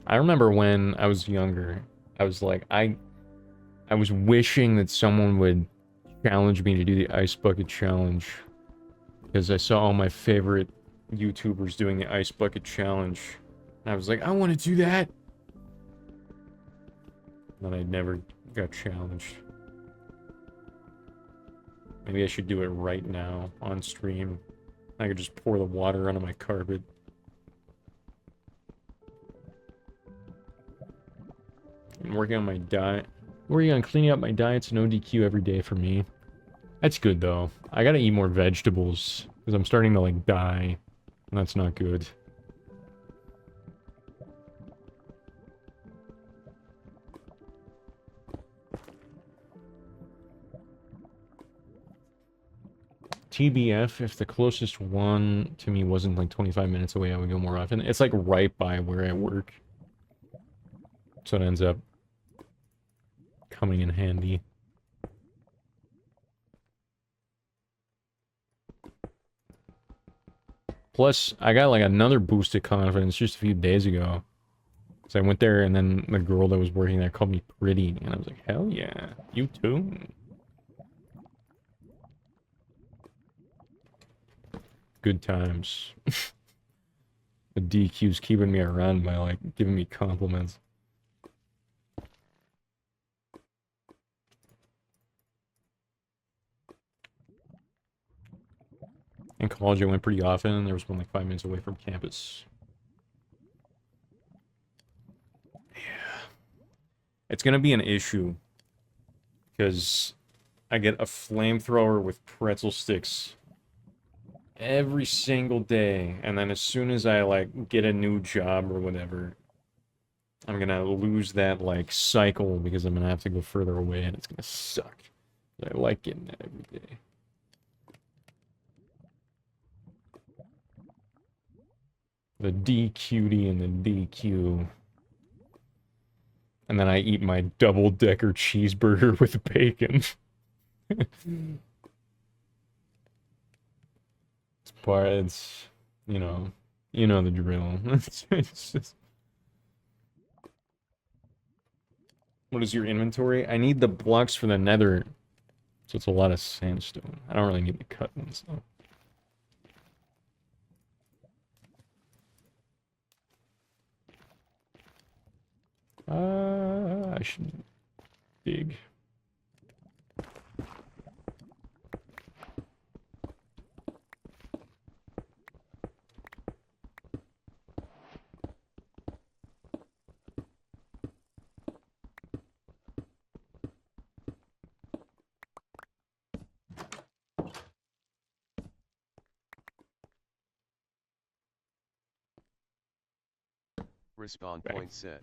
I remember when I was younger, I was like, I was wishing that someone would challenge me to do the Ice Bucket Challenge. Because I saw all my favorite YouTubers doing the Ice Bucket Challenge. And I was like, I want to do that. And I never got challenged. Maybe I should do it right now on stream. I could just pour the water onto my carpet. I'm working on my diet. Working on cleaning up my diets, no DQ every day for me. That's good though. I gotta eat more vegetables because I'm starting to like die, and that's not good. TBF, if the closest one to me wasn't like 25 minutes away, I would go more often. It's like right by where I work. So it ends up coming in handy. Plus, I got like another boost of confidence just a few days ago. So I went there and then the girl that was working there called me pretty. And I was like, hell yeah, you too. Good times. The DQ's keeping me around by like giving me compliments. In college I went pretty often. There was one like 5 minutes away from campus. Yeah. It's gonna be an issue. Because I get a flamethrower with pretzel sticks every single day, and then as soon as I like get a new job or whatever, I'm gonna lose that like cycle because I'm gonna have to go further away and it's gonna suck. I like getting that every day. The DQD and the DQ. And then I eat my double-decker cheeseburger with bacon. It's, you know the drill. It's just... What is your inventory? I need the blocks for the nether, so it's a lot of sandstone. I don't really need the cut ones, though. I should dig. Respawn point set.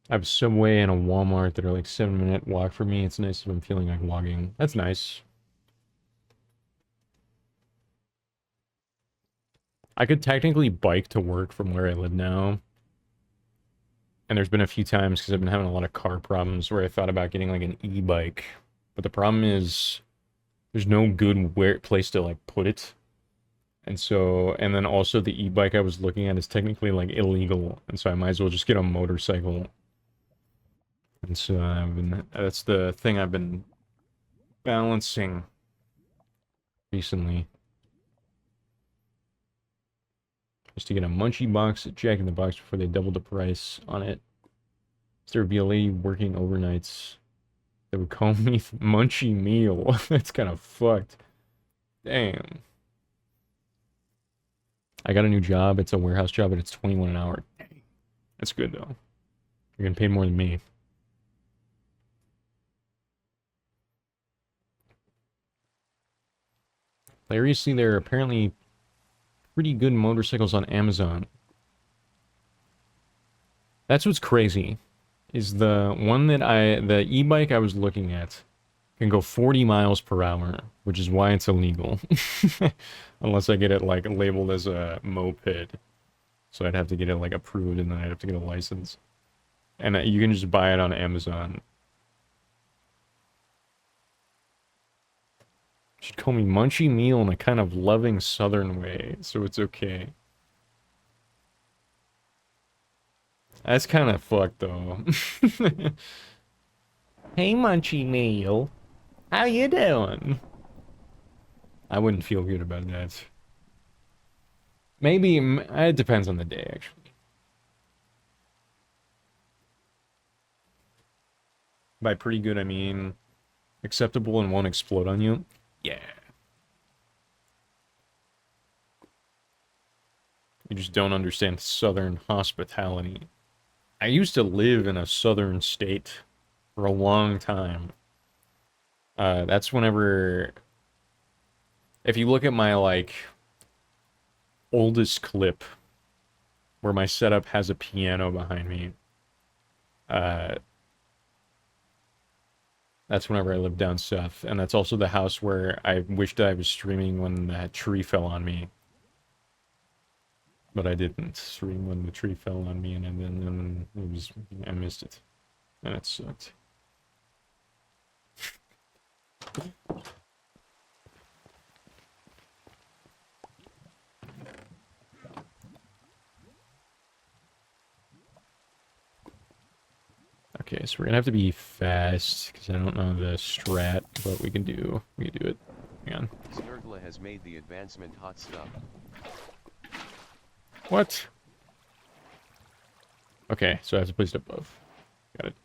I have a Subway and a Walmart that are like 7-minute walk for me. It's nice if I'm feeling like walking. That's nice. I could technically bike to work from where I live now. And there's been a few times because I've been having a lot of car problems where I thought about getting like an e-bike. But the problem is there's no good place to like put it. And so, and then also the e-bike I was looking at is technically like illegal. And so I might as well just get a motorcycle. And so that's the thing I've been balancing recently. Just to get a munchie box at Jack in the Box before they doubled the price on it. So there would be a lady working overnights that would call me Munchie Meal. That's kind of fucked. Damn. I got a new job. It's a warehouse job, but it's 21 an hour. That's good, though. You're getting paid more than me. Hilariously, there are apparently pretty good motorcycles on Amazon. That's what's crazy. Is the one that the e-bike I was looking at can go 40 miles per hour, which is why it's illegal. Unless I get it, like, labeled as a moped. So I'd have to get it, like, approved, and then I'd have to get a license. And you can just buy it on Amazon. You should call me Munchie Meal in a kind of loving southern way, so it's okay. That's kind of fucked, though. Hey, Munchie Meal. How you doing? I wouldn't feel good about that. Maybe, it depends on the day, actually. By pretty good, I mean acceptable and won't explode on you. Yeah. You just don't understand southern hospitality. I used to live in a southern state for a long time. That's whenever... If you look at my, like, oldest clip, where my setup has a piano behind me, that's whenever I lived down south. And that's also the house where I wished I was streaming when that tree fell on me. But I didn't stream when the tree fell on me, and then it was... I missed it. And it sucked. Okay, so we're gonna have to be fast, because I don't know the strat, but we can do it. Hang on. Snurgla has made the advancement hot stuff. What? Okay, so I have to place it above. Got it.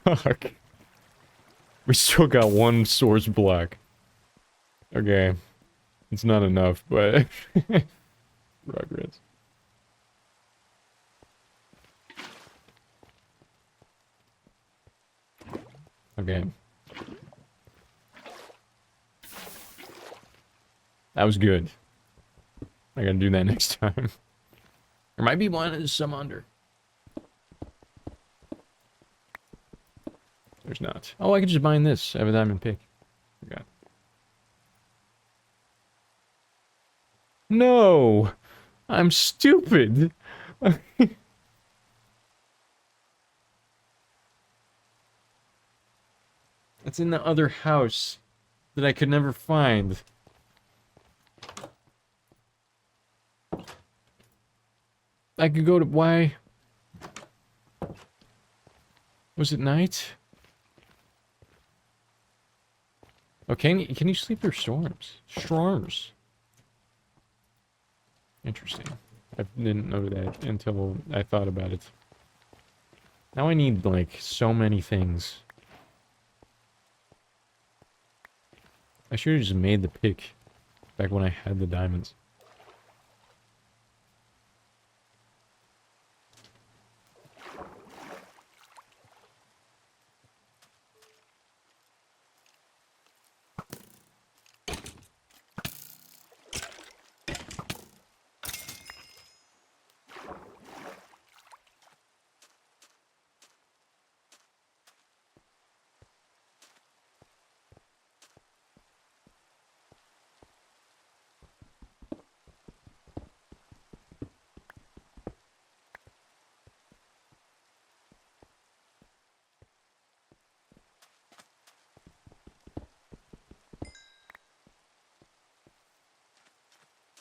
Fuck. We still got one source block. Okay. It's not enough, but... Progress. Okay. That was good. I gotta do that next time. There might be one some under. There's not. Oh, I could just mine this. I have a diamond pick. Forgot. No! I'm stupid! It's in the other house that I could never find. I could go to... Why? Was it night? Oh, can you sleep through storms? Storms. Interesting. I didn't know that until I thought about it. Now I need, like, so many things. I should have just made the pick back when I had the diamonds.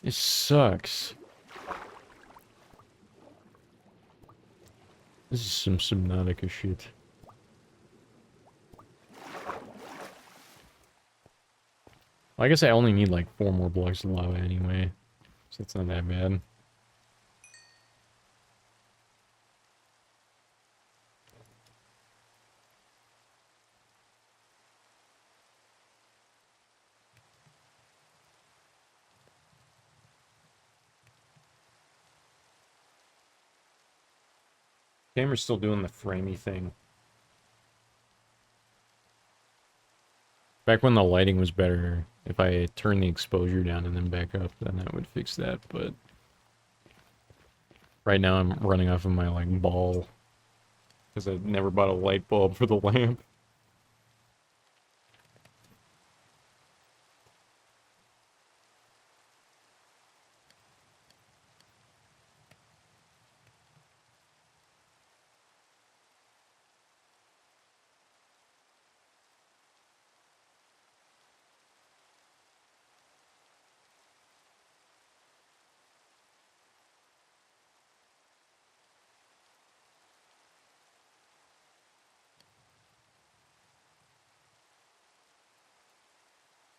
It sucks. This is some Subnautica shit. Well, I guess I only need like 4 more blocks of lava anyway, so it's not that bad. Camera's still doing the framey thing. Back when the lighting was better, if I turned the exposure down and then back up, then that would fix that, but... Right now I'm running off of my, like, ball. Because I never bought a light bulb for the lamp.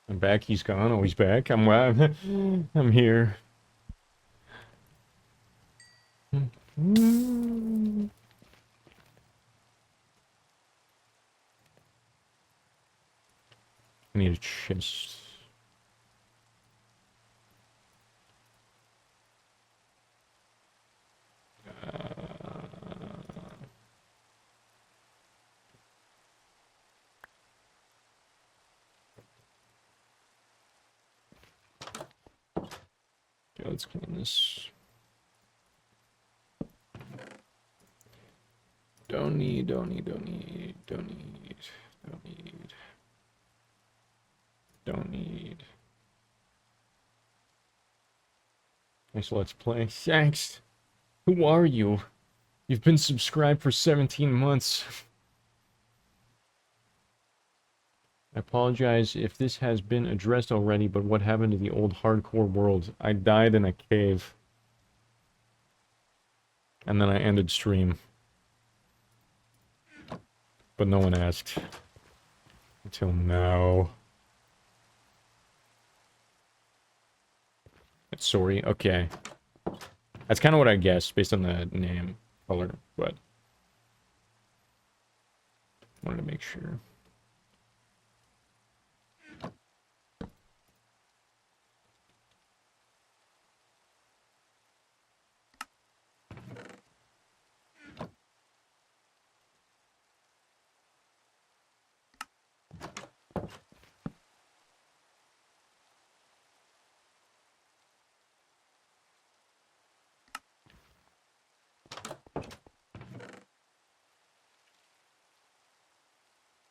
I'm back, he's gone, oh, he's back. I'm here. I need a chest. Okay, let's clean this. Don't need. Nice, let's play. Thanks. Who are you? You've been subscribed for 17 months. I apologize if this has been addressed already, but what happened to the old hardcore world? I died in a cave. And then I ended stream. But no one asked. Until now. Sorry, okay. That's kind of what I guessed, based on the name, color, but... wanted to make sure.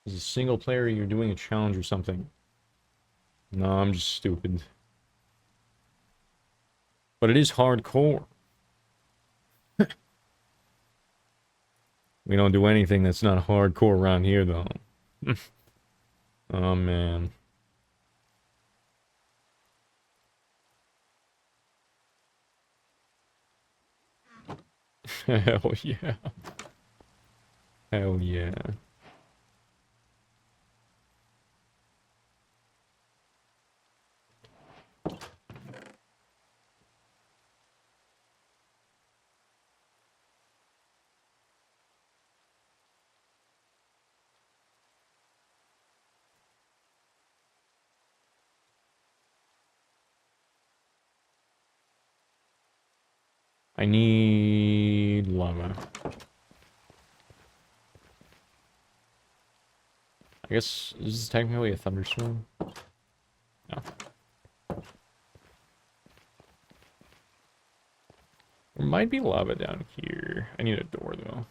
Is it single player or you're doing a challenge or something? No, I'm just stupid. But it is hardcore. We don't do anything that's not hardcore around here, though. Oh, man. Hell yeah. Hell yeah. I need lava. I guess this is technically a thunderstorm. No. There might be lava down here. I need a door though.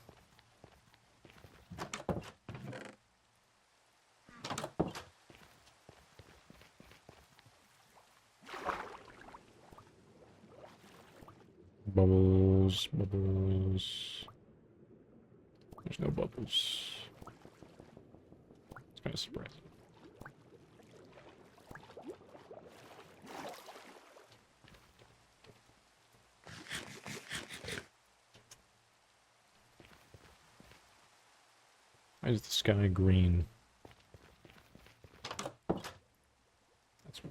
Bubbles, bubbles. There's no bubbles. It's kind of surprising. Why is the sky green? That's why.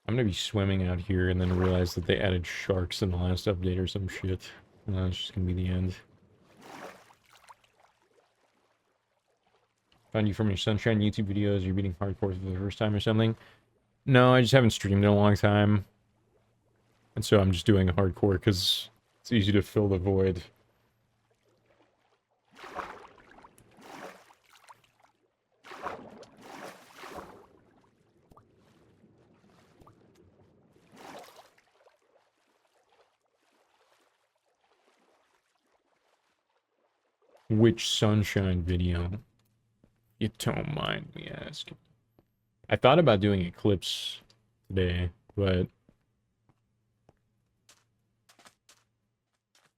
I'm gonna be swimming out here and then realize that they added sharks in the last update or some shit. And that's just gonna be the end. Found you from your Sunshine YouTube videos. You're beating hardcore for the first time or something? No, I just haven't streamed in a long time. And so I'm just doing hardcore because it's easy to fill the void. Which Sunshine video? You don't mind me asking. I thought about doing Eclipse today, but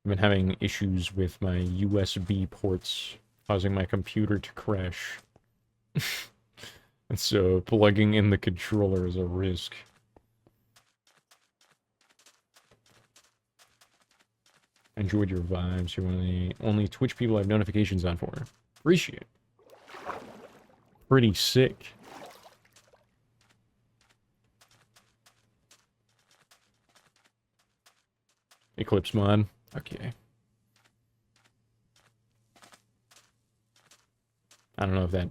I've been having issues with my USB ports, causing my computer to crash. And so plugging in the controller is a risk. I enjoyed your vibes. You're one of the only Twitch people I have notifications on for. Appreciate it. Pretty sick. Eclipse mod. Okay. I don't know if that...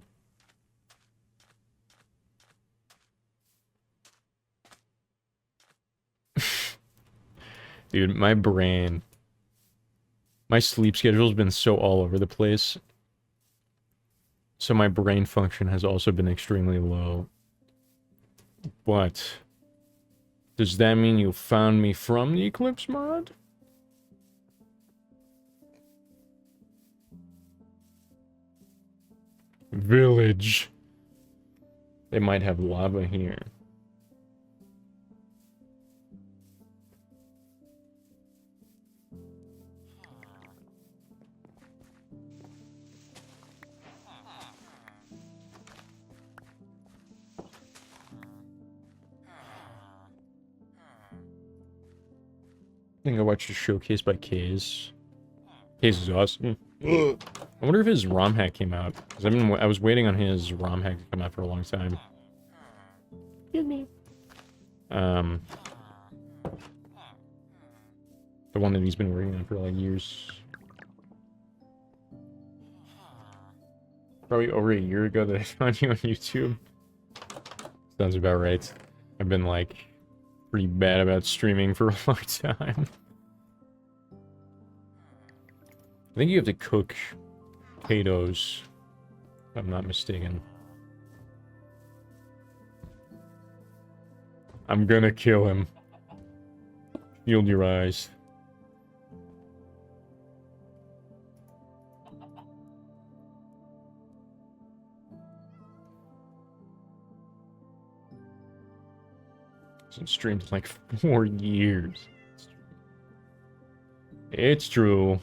Dude, my brain... My sleep schedule's been so all over the place. So my brain function has also been extremely low. But... does that mean you found me from the Eclipse mod? Village. They might have lava here. I think I watched a showcase by Kaze. Kaze is awesome. I wonder if his ROM hack came out. Because I was waiting on his ROM hack to come out for a long time. Excuse me. The one that he's been working on for like years. Probably over a year ago that I found you on YouTube. Sounds about right. I've been like pretty bad about streaming for a long time. I think you have to cook potatoes, if I'm not mistaken. I'm gonna kill him. Shield your eyes. Hasn't streamed in like 4 years. It's true.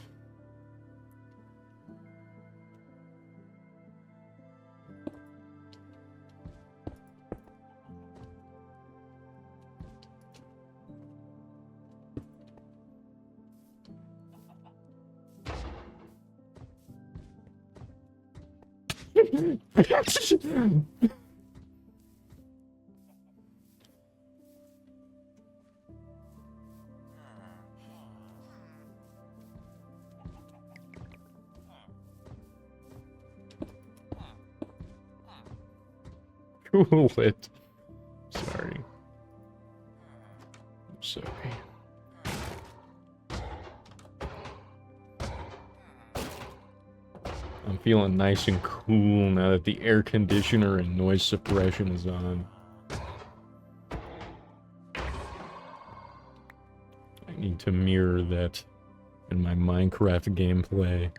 Cool it. Sorry. I'm sorry. I'm feeling nice and cool now that the air conditioner and noise suppression is on. I need to mirror that in my Minecraft gameplay.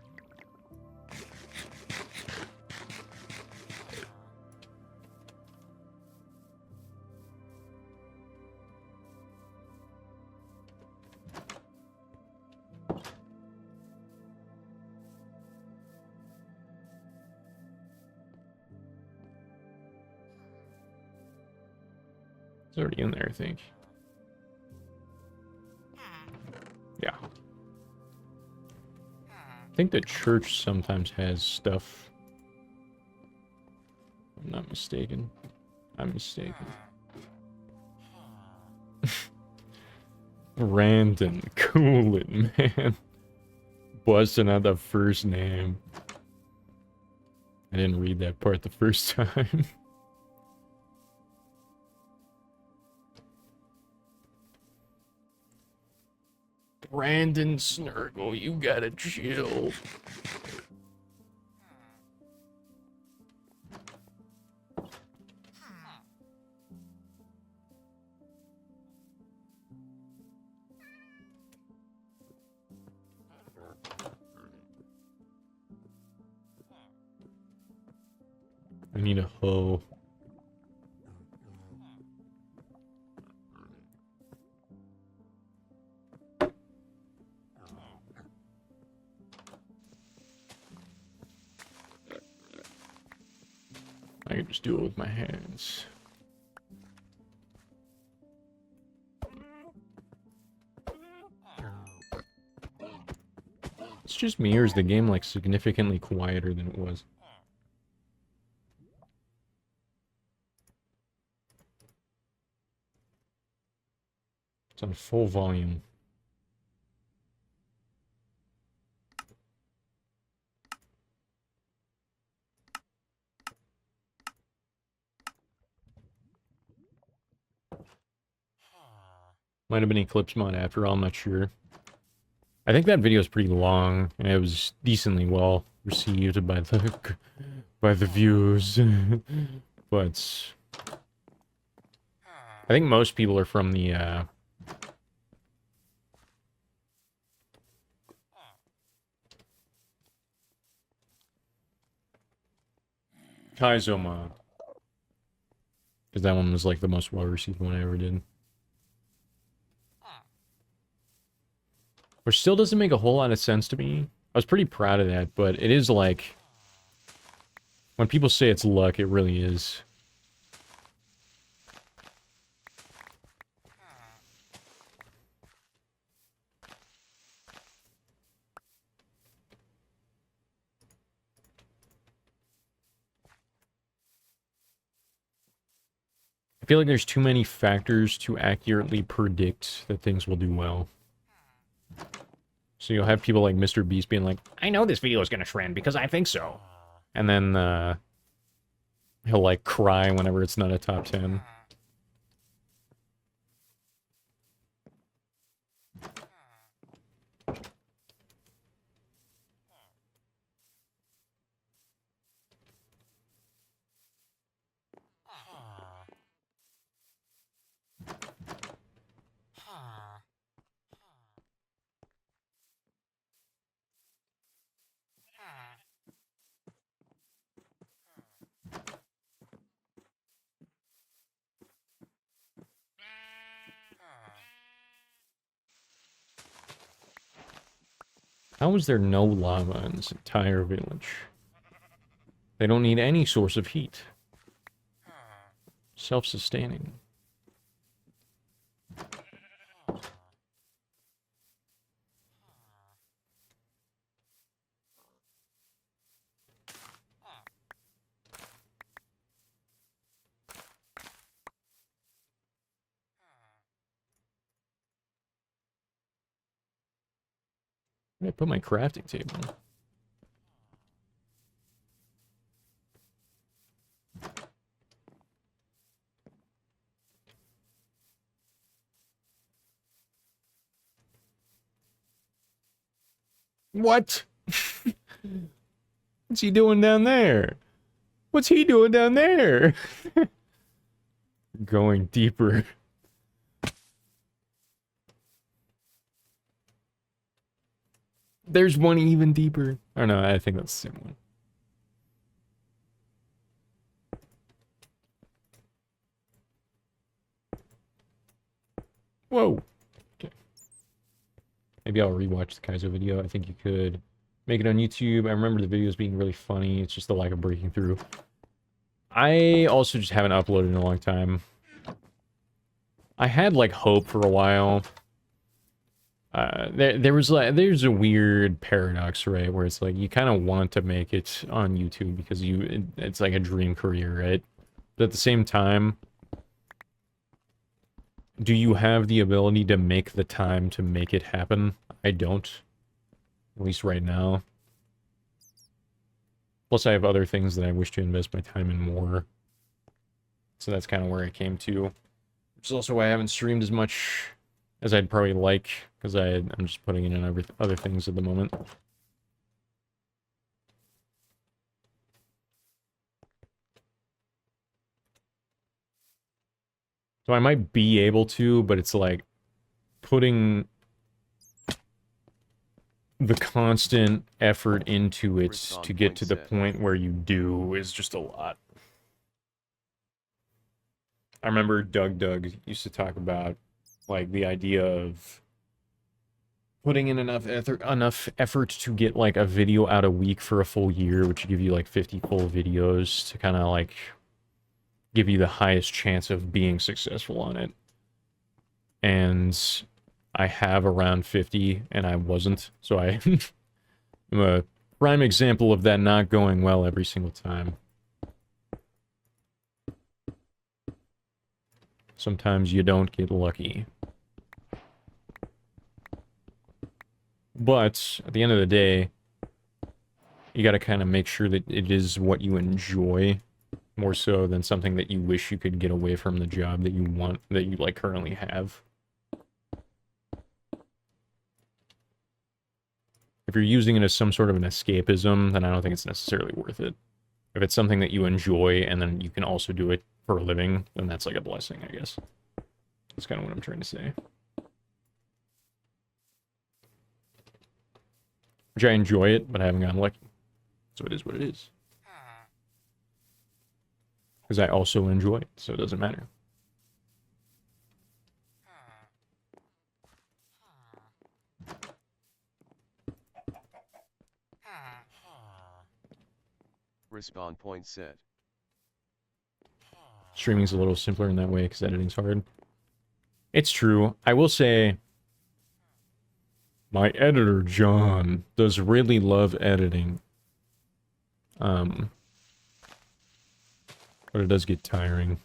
It's already in there, I think. Yeah. I think the church sometimes has stuff. If I'm not mistaken. I'm mistaken. Brandon, cool it, man. Busting out the first name. I didn't read that part the first time. Brandon Snurgle, you gotta chill. I need a hoe. I can just do it with my hands. It's just me, or is the game like significantly quieter than it was? It's on full volume. Might have been Eclipse mod after all, I'm not sure. I think that video is pretty long, and it was decently well received by the views. But I think most people are from the Kaizo mod. Because that one was like the most well received one I ever did. Which still doesn't make a whole lot of sense to me. I was pretty proud of that, but it is like... When people say it's luck, it really is. I feel like there's too many factors to accurately predict that things will do well. So you'll have people like Mr. Beast being like, I know this video is going to trend because I think so. And then he'll like cry whenever it's not a top 10. How is there no lava in this entire village? They don't need any source of heat. Self-sustaining. Where did I put my crafting table? What? What's he doing down there? What's he doing down there? Going deeper. There's one even deeper. Oh no, I think that's the same one. Whoa. Okay. Maybe I'll rewatch the Kaizo video. I think you could make it on YouTube. I remember the videos being really funny. It's just the lack of breaking through. I also just haven't uploaded in a long time. I had like hope for a while. There's a weird paradox, right, where it's like you kind of want to make it on YouTube because it's like a dream career, right? But at the same time, do you have the ability to make the time to make it happen? I don't. At least right now. Plus, I have other things that I wish to invest my time in more. So that's kind of where I came to. Which is also why I haven't streamed as much as I'd probably like, because I'm just putting in other things at the moment. So I might be able to, but it's like putting the constant effort into it to get to the point where you do is just a lot. I remember Doug used to talk about like the idea of putting in enough effort to get like a video out a week for a full year, which would give you like 50 full videos to kind of like give you the highest chance of being successful on it. And I have around 50 and I wasn't, so I am a prime example of that not going well every single time. Sometimes you don't get lucky. But at the end of the day, you got to kind of make sure that it is what you enjoy more so than something that you wish you could get away from the job that you want, that you like currently have. If you're using it as some sort of an escapism, then I don't think it's necessarily worth it. If it's something that you enjoy and then you can also do it for a living, then that's like a blessing, I guess. That's kind of what I'm trying to say. Which I enjoy it, but I haven't gotten lucky. So it is what it is. Because I also enjoy it, so it doesn't matter. Respawn point set. Streaming's a little simpler in that way because editing's hard. It's true. I will say, my editor, John, does really love editing. But it does get tiring.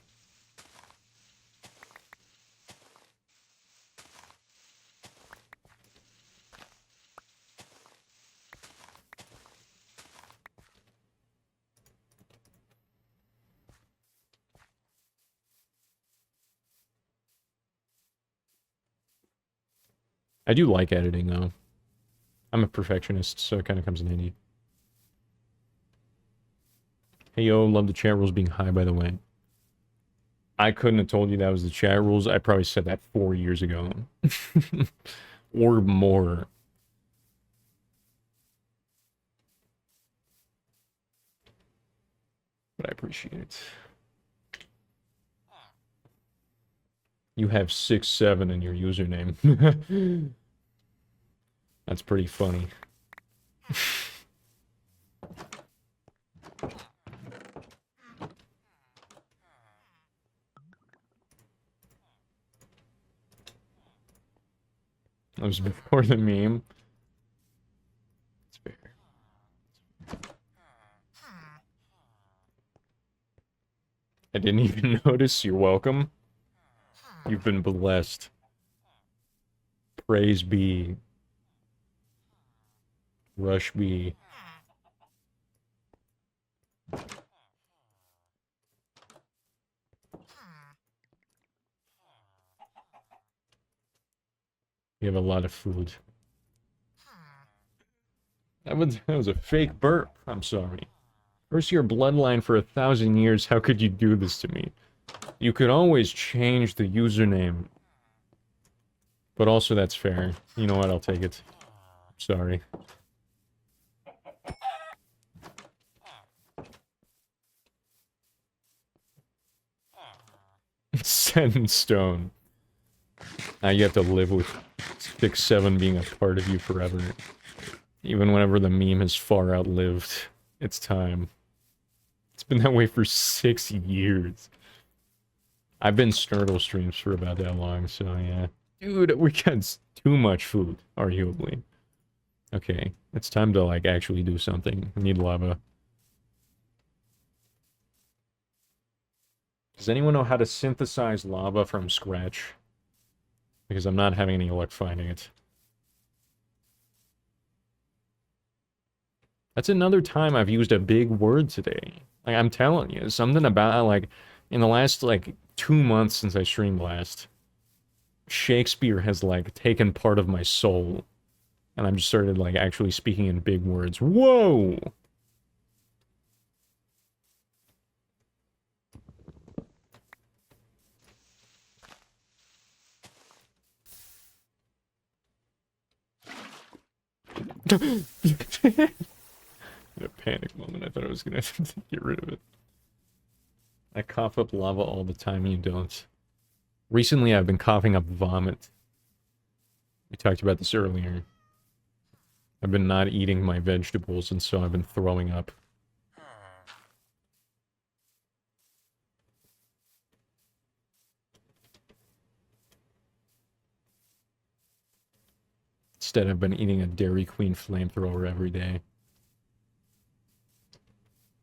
I do like editing, though. I'm a perfectionist, so it kind of comes in handy. Hey, yo, love the chat rules being high, by the way. I couldn't have told you that was the chat rules. I probably said that 4 years ago. Or more. But I appreciate it. You have 6'7" in your username. That's pretty funny. That was before the meme. It's fair. I didn't even notice. You're welcome. You've been blessed. Praise be. Rush B. We have a lot of food. That was a fake burp. I'm sorry. Curse your bloodline for 1,000 years. How could you do this to me? You could always change the username. But also that's fair. You know what? I'll take it. Sorry. Set in stone. Now you have to live with 6-7 being a part of you forever. Even whenever the meme has far outlived its time. It's been that way for 6 years. I've been Snurtle streams for about that long, so yeah. Dude, we got too much food, arguably. Okay, it's time to, like, actually do something. We need lava. Does anyone know how to synthesize lava from scratch? Because I'm not having any luck finding it. That's another time I've used a big word today. Like, I'm telling you, something about, like, in the last, like, 2 months since I streamed last, Shakespeare has, like, taken part of my soul. And I'm just started, like, actually speaking in big words. Whoa! In a panic moment, I thought I was gonna have to get rid of it. I cough up lava all the time, and you don't. Recently, I've been coughing up vomit. We talked about this earlier. I've been not eating my vegetables, and so I've been throwing up. Instead, I've been eating a Dairy Queen flamethrower every day.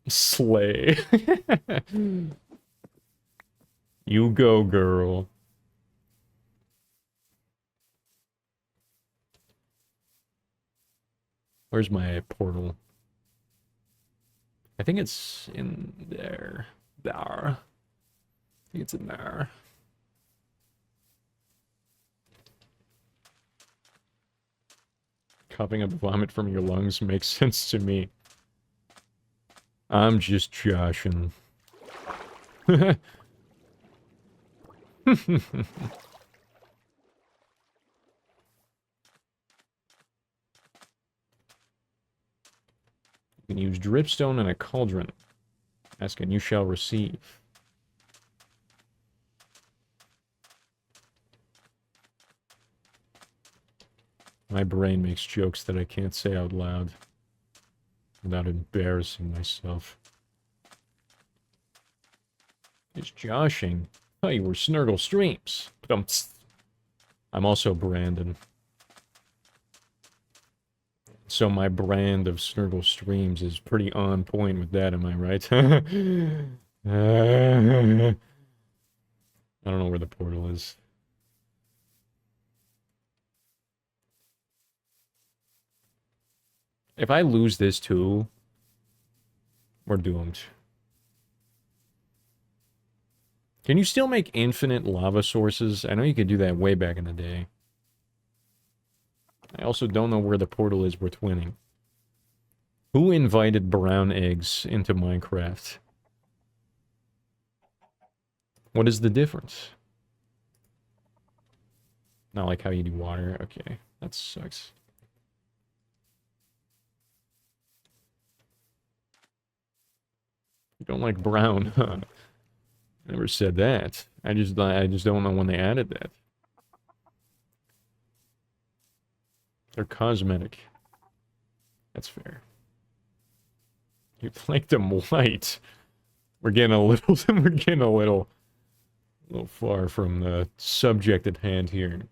Slay. You go, girl. Where's my portal? I think it's in there. There. I think it's in there. Coughing up vomit from your lungs makes sense to me. I'm just joshing. You can use dripstone and a cauldron. Ask and you shall receive. My brain makes jokes that I can't say out loud without embarrassing myself. It's joshing. Oh, you were Snurgle Streams. I'm also Brandon. So my brand of Snurgle Streams is pretty on point with that, am I right? I don't know where the portal is. If I lose this too, we're doomed. Can you still make infinite lava sources? I know you could do that way back in the day. I also don't know where the portal is worth winning. Who invited brown eggs into Minecraft? What is the difference? Not like how you do water. Okay, that sucks. You don't like brown, huh? Never said that. I just don't know when they added that. They're cosmetic. That's fair. You like them white. We're getting a little far from the subject at hand here.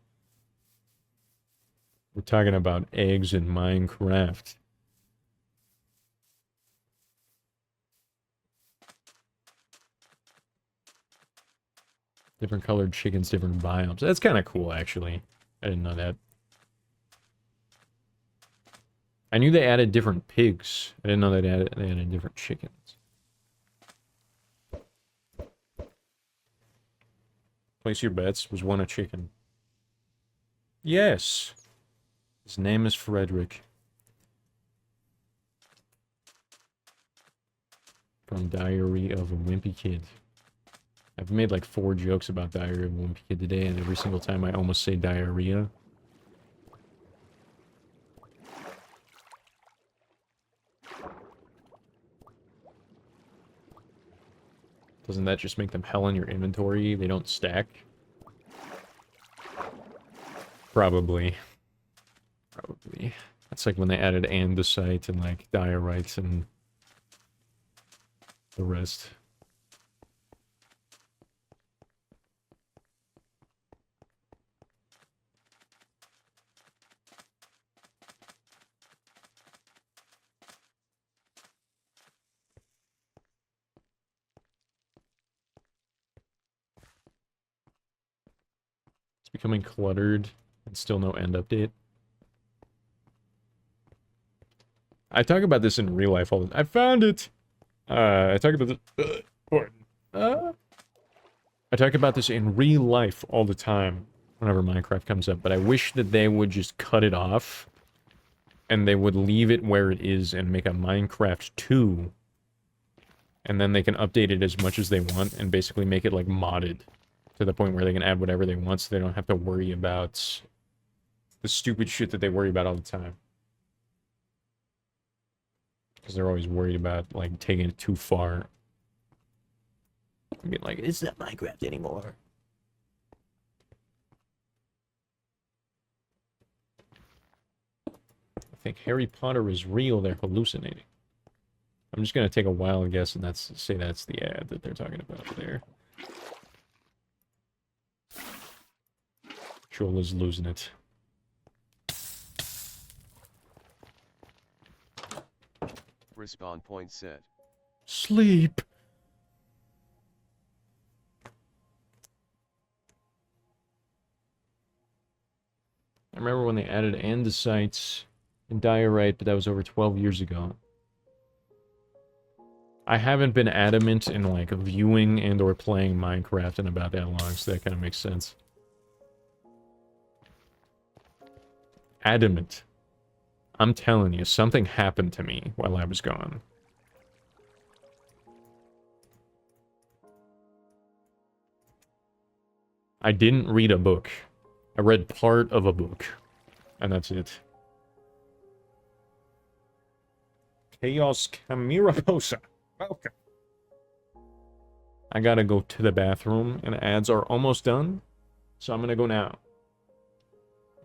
We're talking about eggs in Minecraft. Different colored chickens, different biomes. That's kind of cool, actually. I didn't know that. I knew they added different pigs. I didn't know they added different chickens. Place your bets. Was one a chicken? Yes. His name is Frederick. From Diary of a Wimpy Kid. I've made like 4 jokes about Diary of a Wimpy Kid today, and every single time I almost say diarrhea. Doesn't that just make them hell in your inventory? They don't stack? Probably. Probably. That's like when they added andesite and like diorites and the rest. It's becoming cluttered and still no end update. I talk about this in real life all the time. I found it! I talk about this... I talk about this in real life all the time whenever Minecraft comes up, but I wish that they would just cut it off and they would leave it where it is and make a Minecraft 2, and then they can update it as much as they want and basically make it like modded to the point where they can add whatever they want so they don't have to worry about the stupid shit that they worry about all the time. Because they're always worried about like taking it too far. I mean, like, it's not Minecraft anymore. I think Harry Potter is real, they're hallucinating. I'm just gonna take a wild guess and say that's the ad that they're talking about there. Chola's losing it. Respawn point set. Sleep! I remember when they added andesites and diorite, but that was over 12 years ago. I haven't been adamant in, like, viewing and or playing Minecraft in about that long, so that kind of makes sense. Adamant. I'm telling you, something happened to me while I was gone. I didn't read a book. I read part of a book. And that's it. Chaos Camiraposa. Welcome. I gotta go to the bathroom, and ads are almost done. So I'm gonna go now.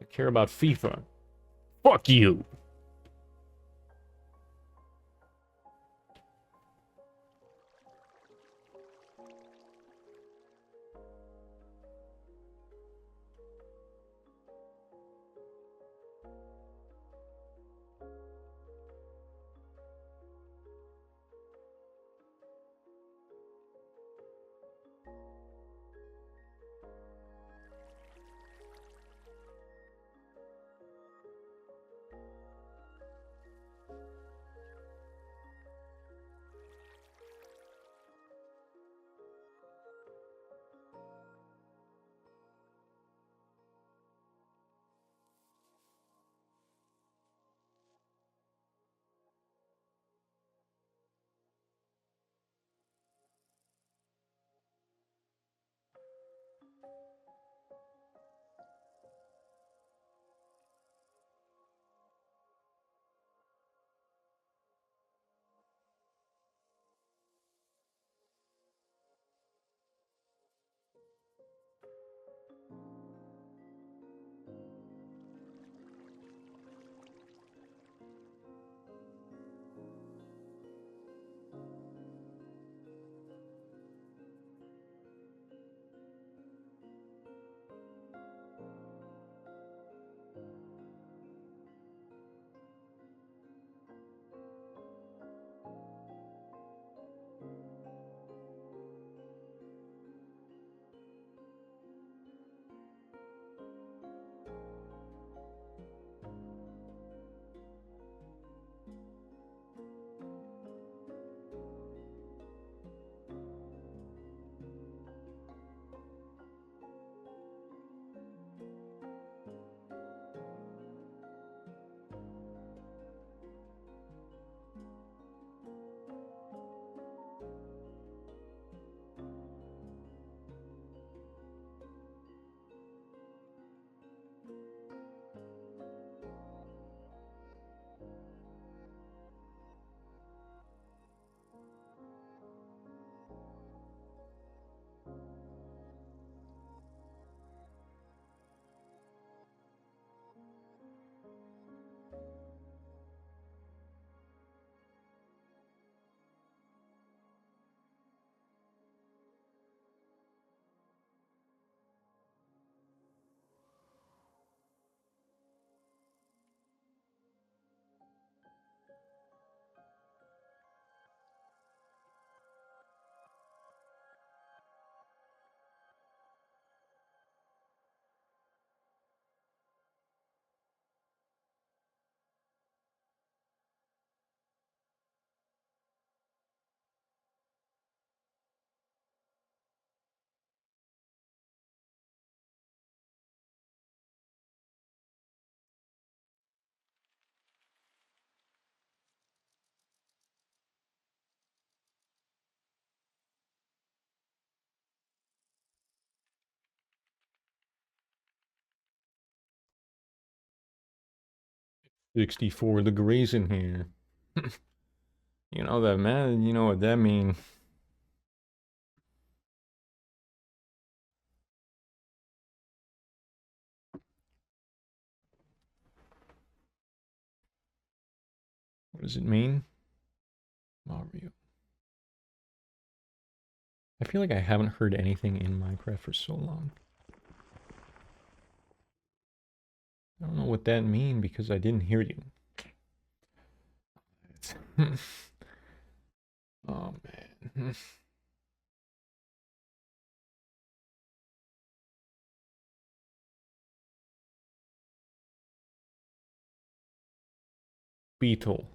I care about FIFA. Fuck you! 64 degrees in here. You know that, man. You know what that means. What does it mean? Mario. I feel like I haven't heard anything in Minecraft for so long. I don't know what that means because I didn't hear you. Oh man. Beetle.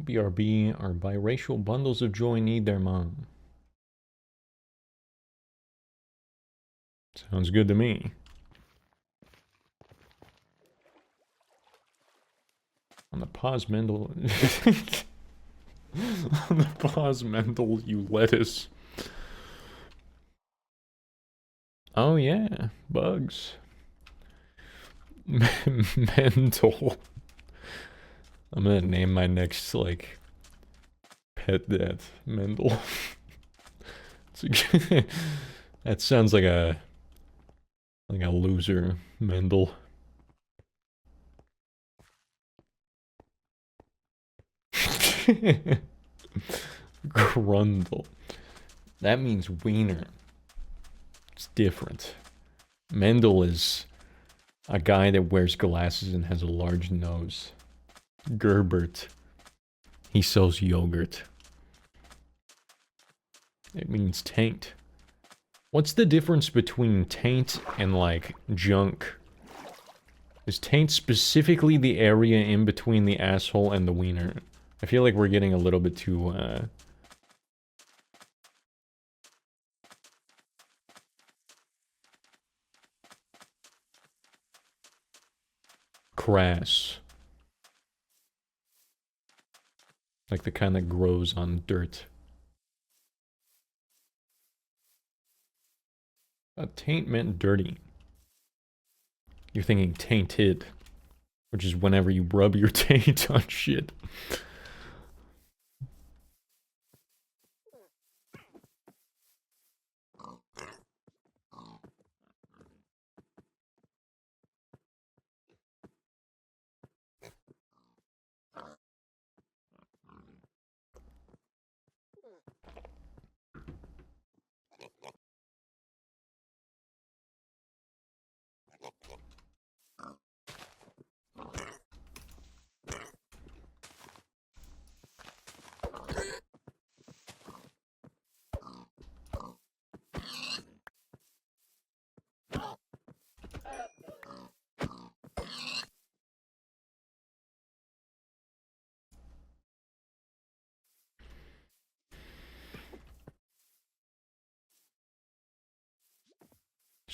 BRB are biracial bundles of joy need their mom. Sounds good to me. On the pause Mendel. On the pause Mendel, you lettuce. Oh yeah, bugs. Mendel. I'm gonna name my next, like, pet that. Mendel. That sounds like a loser. Mendel. Grundle. That means wiener. It's different. Mendel is a guy that wears glasses and has a large nose. Gerbert. He sells yogurt. It means taint. What's the difference between taint and, like, junk? Is taint specifically the area in between the asshole and the wiener? I feel like we're getting a little bit too, crass. Like the kind that grows on dirt. A taint meant dirty. You're thinking tainted, which is whenever you rub your taint on shit.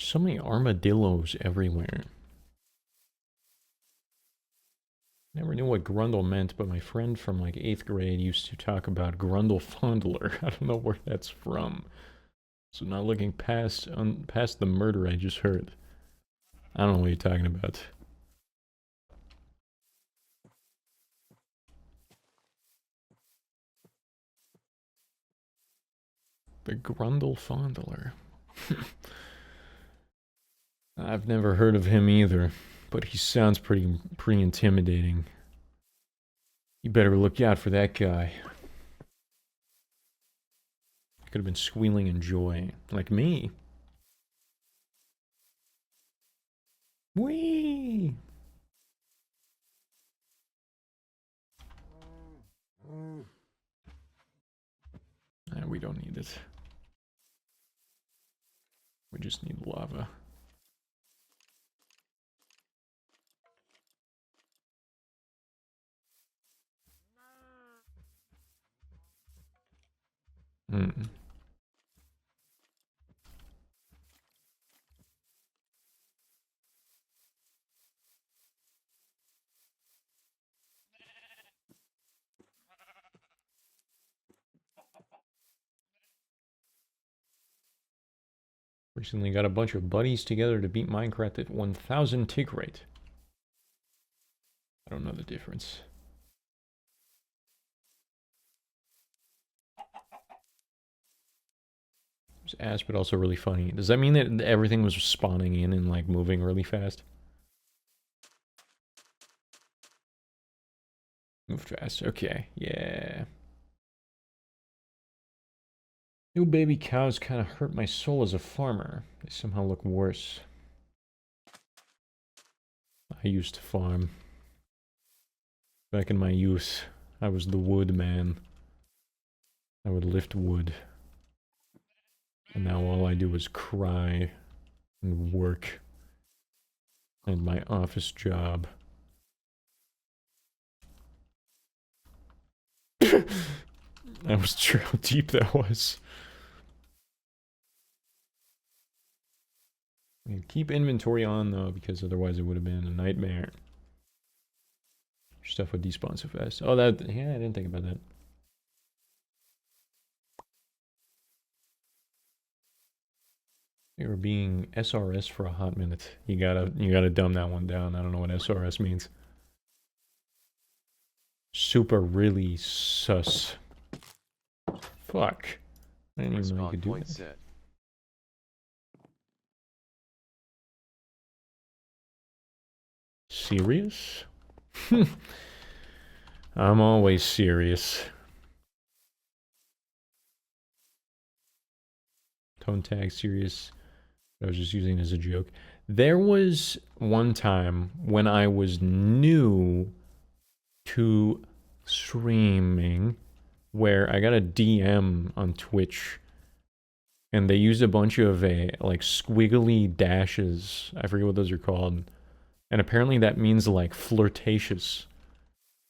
So many armadillos everywhere. Never knew what grundle meant, but my friend from like 8th grade used to talk about grundle fondler. I don't know where that's from. So not looking past the murder I just heard. I don't know what you're talking about. The grundle fondler. I've never heard of him either, but he sounds pretty intimidating. You better look out for that guy. Could have been squealing in joy, like me. Whee! We don't need it. We just need lava. Mm. Recently got a bunch of buddies together to beat Minecraft at 1000 tick rate. I don't know the difference. It was ass, but also really funny. Does that mean that everything was spawning in and like moving really fast? Move fast. Okay, yeah. New baby cows kind of hurt my soul as a farmer. They somehow look worse. I used to farm. Back in my youth, I was the wood man. I would lift wood. And now all I do is cry and work. And my office job. That was true how deep that was. Keep inventory on though, because otherwise it would have been a nightmare. Stuff would despawn so fast. Oh, that, yeah, I didn't think about that. They were being SRS for a hot minute. You gotta dumb that one down. I don't know what SRS means. Super really sus. Fuck. I didn't even know you could do that. Set. Serious? I'm always serious. Tone tag serious. I was just using it as a joke. There was one time when I was new to streaming where I got a DM on Twitch and they used a bunch of like squiggly dashes. I forget what those are called. And apparently that means like flirtatious.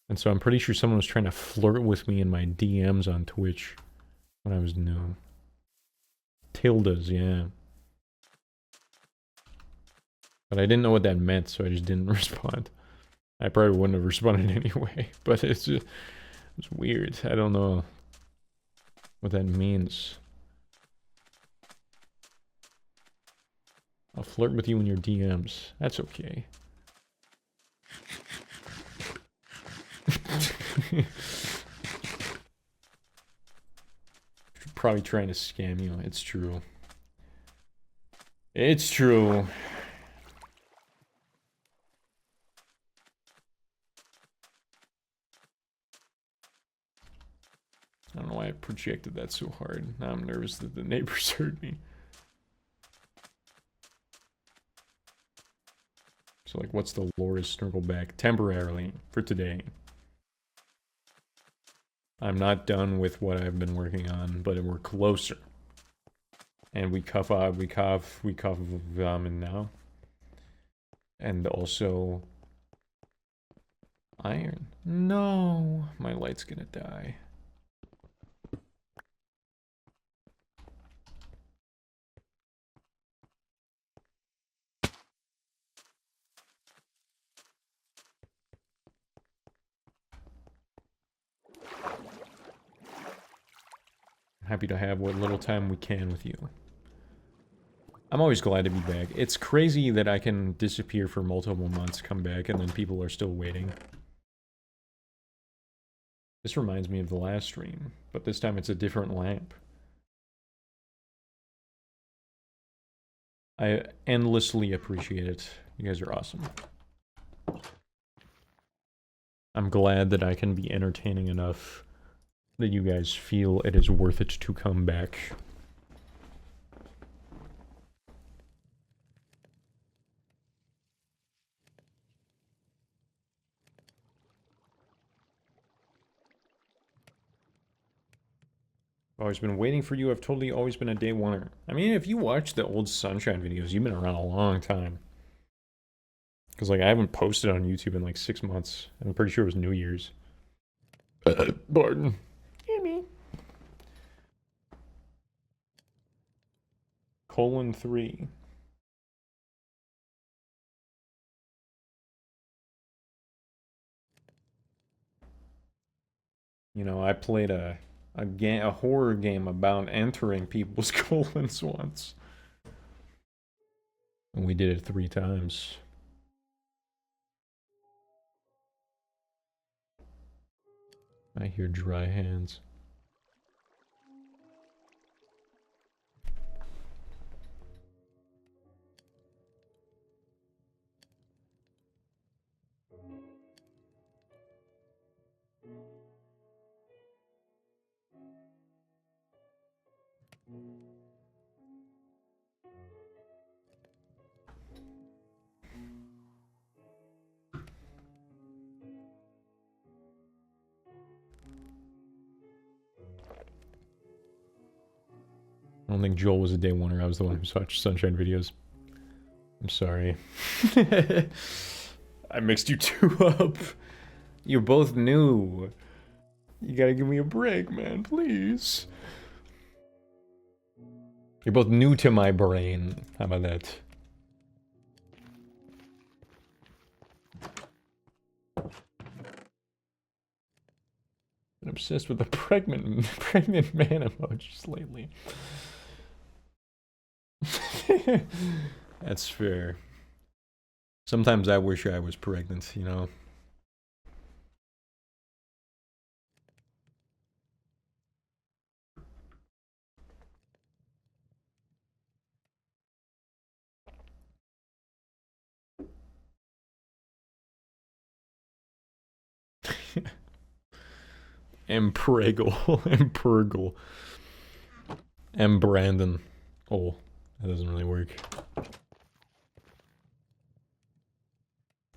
And so I'm pretty sure someone was trying to flirt with me in my DMs on Twitch when I was new. Tildas, yeah. But I didn't know what that meant, so I just didn't respond. I probably wouldn't have responded anyway, but it's weird. I don't know what that means. I'll flirt with you in your DMs. That's okay. Probably trying to scam you. It's true. It's true. I don't know why I projected that so hard. Now I'm nervous that the neighbors heard me. So like, what's the lore is Snorkelback? Temporarily, for today. I'm not done with what I've been working on, but we're closer. And we cuff ramen now. And also iron. No, my light's gonna die. Happy to have what little time we can with you. I'm always glad to be back. It's crazy that I can disappear for multiple months, come back, and then people are still waiting. This reminds me of the last stream, but this time it's a different lamp. I endlessly appreciate it. You guys are awesome. I'm glad that I can be entertaining enough that you guys feel it is worth it to come back. I've always been waiting for you. I've totally always been a day oneer. I mean, if you watch the old Sunshine videos, you've been around a long time. Because, like, I haven't posted on YouTube in, like, 6 months. I'm pretty sure it was New Year's. Pardon. Yeah, me. :3. You know, I played a horror game about entering people's colons once. And we did it 3 times. I hear dry hands. I don't think Joel was a day oneer. I was the one who saw Sunshine videos. I'm sorry. I mixed you two up. You're both new. You gotta give me a break, man, please. You're both new to my brain. How about that? Been obsessed with the pregnant man emojis lately. That's fair. Sometimes I wish I was pregnant, you know? Emprego. Empergle. Brandon. Oh, that doesn't really work.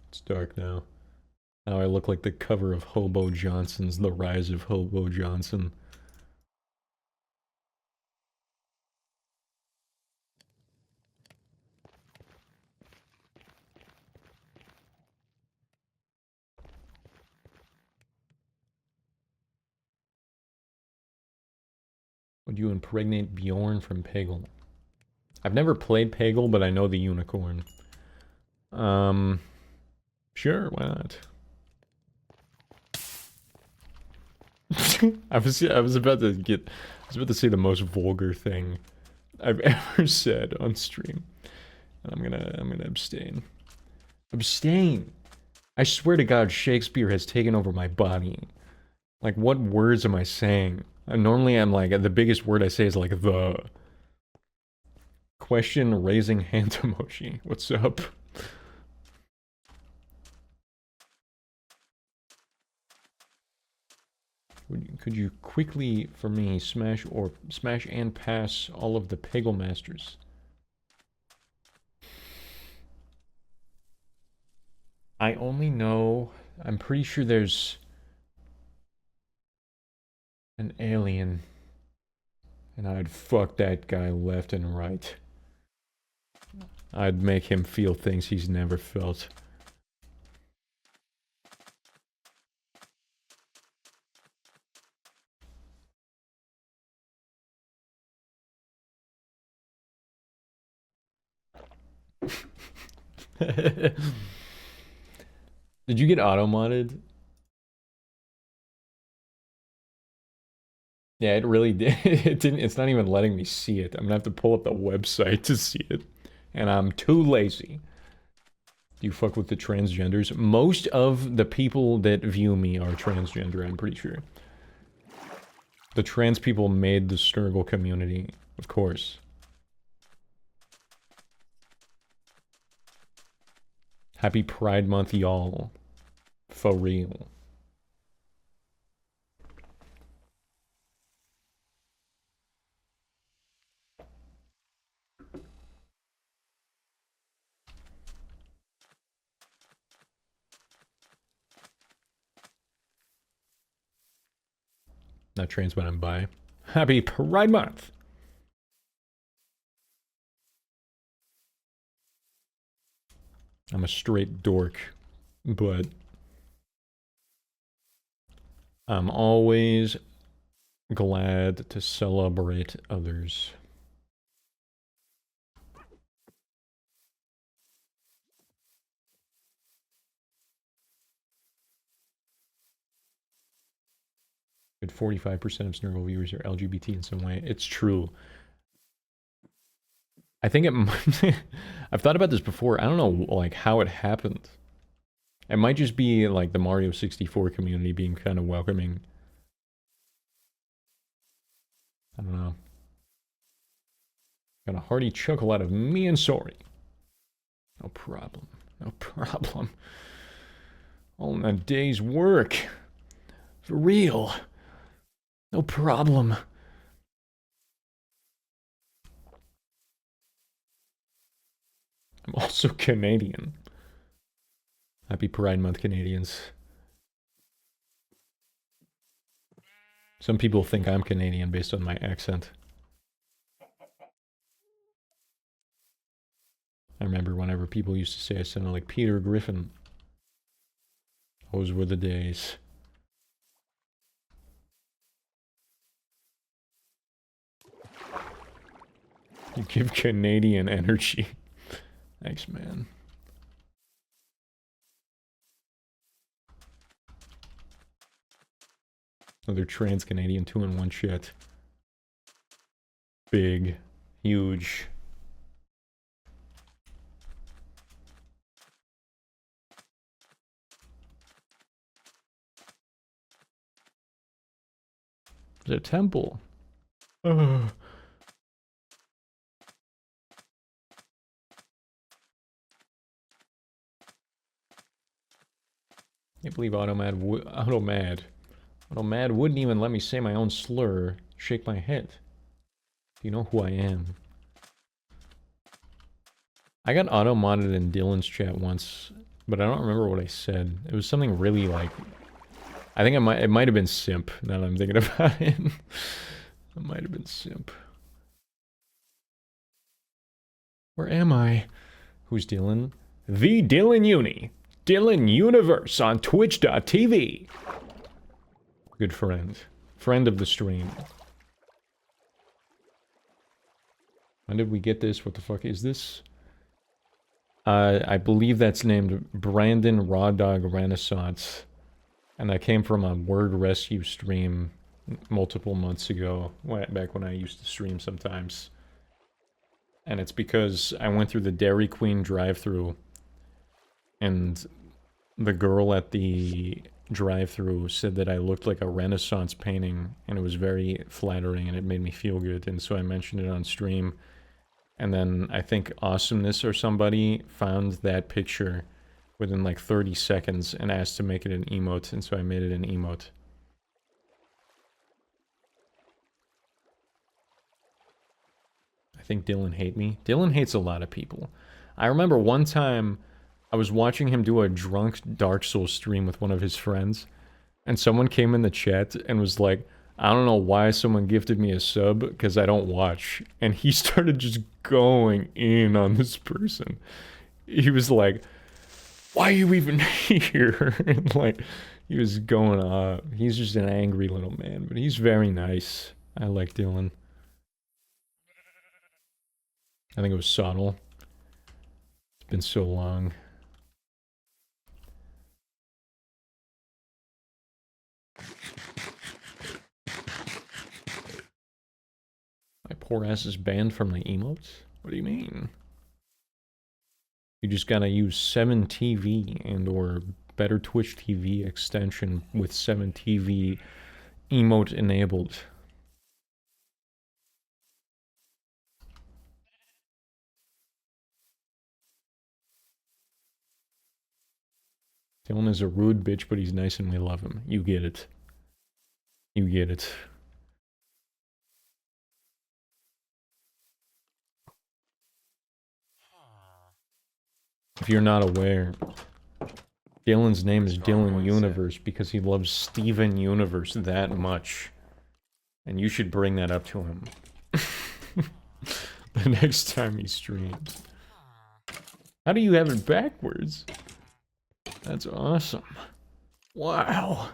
It's dark now. Now I look like the cover of Hobo Johnson's The Rise of Hobo Johnson. Would you impregnate Bjorn from Peggle? I've never played Peggle, but I know the unicorn. Sure, why not? I was about to say the most vulgar thing I've ever said on stream. And I'm gonna abstain. Abstain! I swear to God, Shakespeare has taken over my body. Like, what words am I saying? Normally I'm like, the biggest word I say is like the. Question raising hand emoji. What's up? Could you quickly, for me, smash and pass all of the Peggle Masters? I only know, I'm pretty sure there's an alien. And I'd fuck that guy left and right. I'd make him feel things he's never felt. Did you get auto-modded? Yeah, it really did. It didn't. It's not even letting me see it. I'm gonna have to pull up the website to see it. And I'm too lazy. Do you fuck with the transgenders? Most of the people that view me are transgender, I'm pretty sure. The trans people made the Snurgle community, of course. Happy Pride Month, y'all. For real. Not trans, but I'm bi. Happy Pride Month! I'm a straight dork, but I'm always glad to celebrate others. Good 45% of Snurgle viewers are LGBT in some way. It's true. I think it might... I've thought about this before. I don't know, like, how it happened. It might just be, like, the Mario 64 community being kind of welcoming. I don't know. Got a hearty chuckle out of me and Sorry. No problem. No problem. All in a day's work. For real. No problem. I'm also Canadian. Happy Pride Month, Canadians. Some people think I'm Canadian based on my accent. I remember whenever people used to say I sounded like Peter Griffin. Those were the days. You give Canadian energy. Thanks, man. Another trans-Canadian 2-in-1 shit. Big. Huge. There's a temple. Ugh. Can't believe Automad wouldn't even let me say my own slur. Shake my head. You know who I am. I got auto-modded in Dylan's chat once, but I don't remember what I said. It was something really like... I think it might have been simp, now that I'm thinking about it. It might have been simp. Where am I? Who's Dylan? The Dylan Uni. Dylan Universe on Twitch.tv. Good friend. Friend of the stream. When did we get this? What the fuck is this? I believe that's named Brandon Raw Dog Renaissance. And that came from a word rescue stream multiple months ago, back when I used to stream sometimes. And it's because I went through the Dairy Queen drive-thru, and the girl at the drive-thru said that I looked like a Renaissance painting, and it was very flattering, and it made me feel good, and so I mentioned it on stream. And then I think Awesomeness or somebody found that picture within like 30 seconds and asked to make it an emote, and so I made it an emote. I think Dylan hates me. Dylan hates a lot of people. I remember one time I was watching him do a drunk Dark Souls stream with one of his friends, and someone came in the chat and was like, I don't know why someone gifted me a sub, because I don't watch. And he started just going in on this person. He was like, why are you even here? And like, he was going up. He's just an angry little man, but he's very nice. I like Dylan. I think it was Sonnel. It's been so long. My poor ass is banned from the emotes? What do you mean? You just gotta use 7TV and or Better Twitch TV extension with 7TV emote enabled. Dylan is a rude bitch, but he's nice and we love him. You get it. You get it. If you're not aware, Dylan's name is Dylan Universe because he loves Steven Universe that much. And you should bring that up to him. The next time he streams. How do you have it backwards? That's awesome. Wow.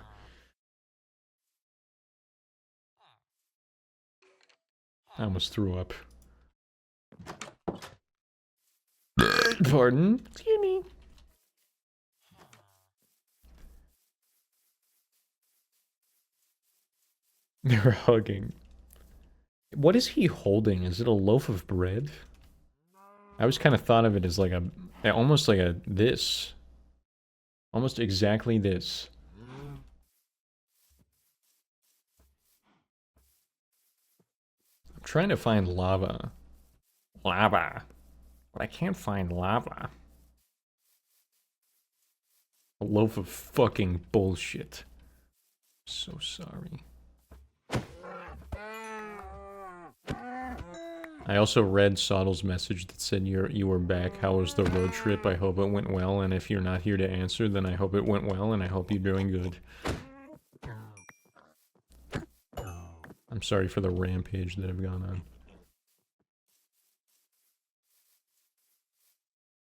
I almost threw up. Pardon? Excuse me. They're hugging. What is he holding? Is it a loaf of bread? I always kind of thought of it as like almost like this. Almost exactly this. I'm trying to find lava. Lava. But I can't find lava. A loaf of fucking bullshit. So sorry. I also read Soddle's message that said you were back. How was the road trip? I hope it went well, and if you're not here to answer, then I hope it went well, and I hope you're doing good. I'm sorry for the rampage that I've gone on.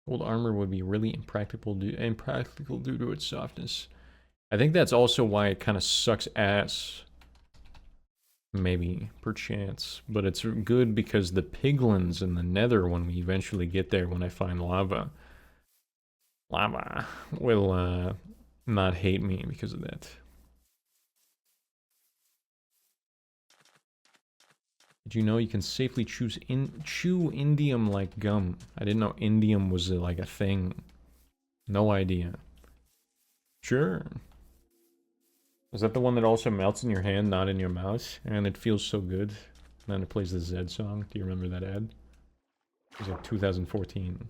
Old armor would be really impractical due to its softness. I think that's also why it kind of sucks ass. Maybe, perchance. But it's good because the piglins in the nether, when we eventually get there, when I find lava, will not hate me because of that. Did you know you can safely chew indium like gum? I didn't know indium was like a thing. No idea. Sure. Is that the one that also melts in your hand, not in your mouth? And it feels so good. And then it plays the Zed song. Do you remember that ad? It was like 2014.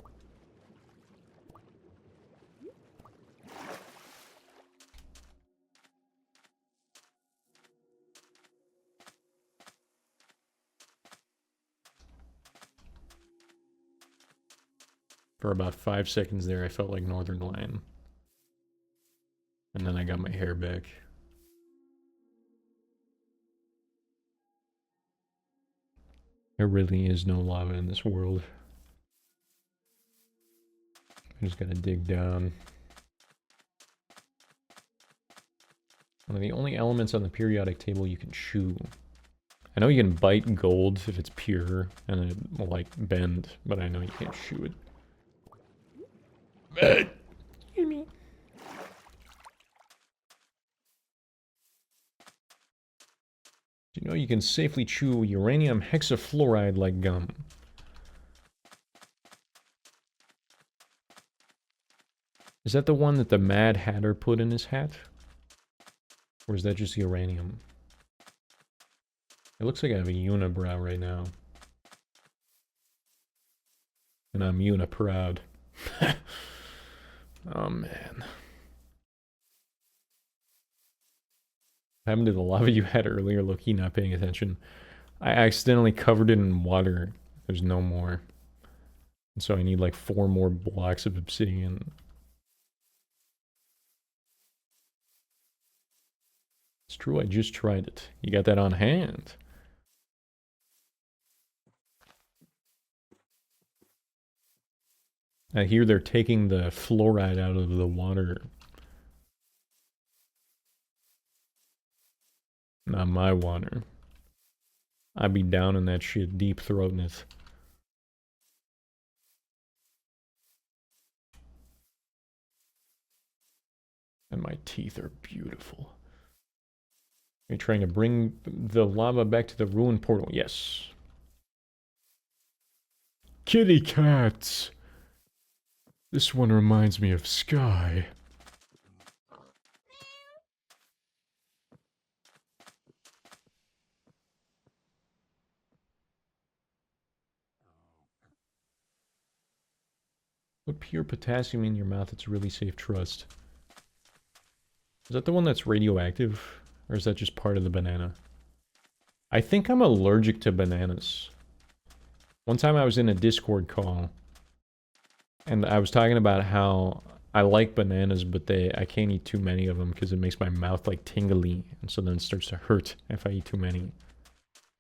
For about 5 seconds there, I felt like Northern Lion. And then I got my hair back. There really is no lava in this world. I just gotta dig down. One of the only elements on the periodic table you can chew. I know you can bite gold if it's pure, and it will, like, bend, but I know you can't chew it. Excuse me. You know you can safely chew uranium hexafluoride like gum. Is that the one that the Mad Hatter put in his hat? Or is that just uranium? It looks like I have a unibrow right now. And I'm uniproud. Oh man. What happened to the lava you had earlier? Low-key not paying attention. I accidentally covered it in water. There's no more. And so I need like 4 more blocks of obsidian. It's true, I just tried it. You got that on hand. I hear they're taking the fluoride out of the water. Not my water. I'd be down in that shit, deep throating it. And my teeth are beautiful. Are you trying to bring the lava back to the ruin portal? Yes. Kitty cats! This one reminds me of Sky. Put pure potassium in your mouth, it's really safe, trust. Is that the one that's radioactive? Or is that just part of the banana? I think I'm allergic to bananas. One time I was in a Discord call, and I was talking about how I like bananas, but I can't eat too many of them because it makes my mouth like tingly, and so then it starts to hurt if I eat too many.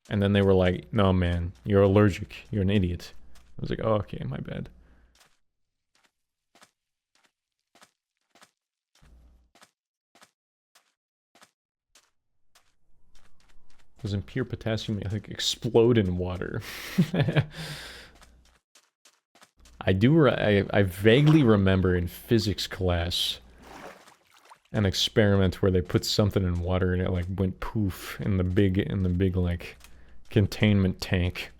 And then they were like, no man, you're allergic, you're an idiot. I was like, oh okay, my bad. Doesn't pure potassium, I think, explode in water? I vaguely remember in physics class an experiment where they put something in water and it like went poof in the big like containment tank.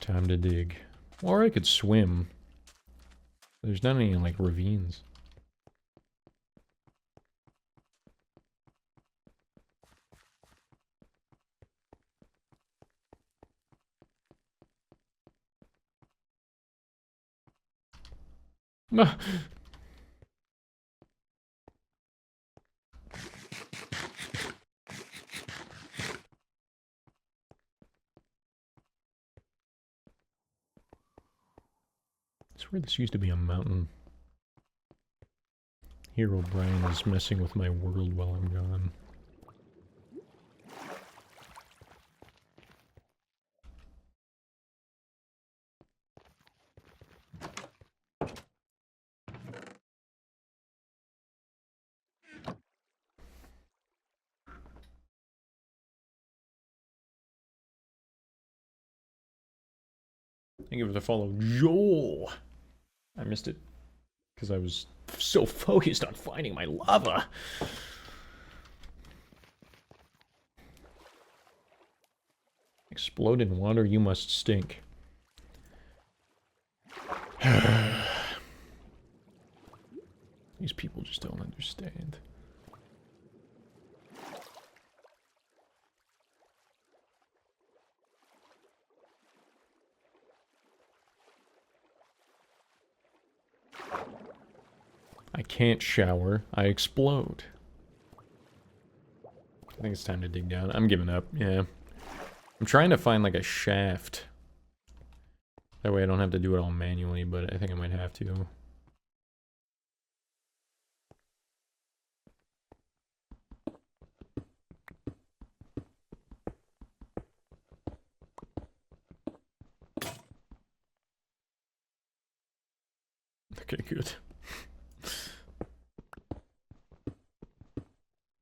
Time to dig. Or I could swim. There's not any, like, ravines. I swear this used to be a mountain. Hero Brian is messing with my world while I'm gone. Thank you for the follow, Joel! I missed it. Because I was so focused on finding my lava. Explode in water, you must stink. These people just don't understand. I can't shower, I explode. I think it's time to dig down. I'm giving up, yeah. I'm trying to find like a shaft. That way I don't have to do it all manually, but I think I might have to. Okay, good.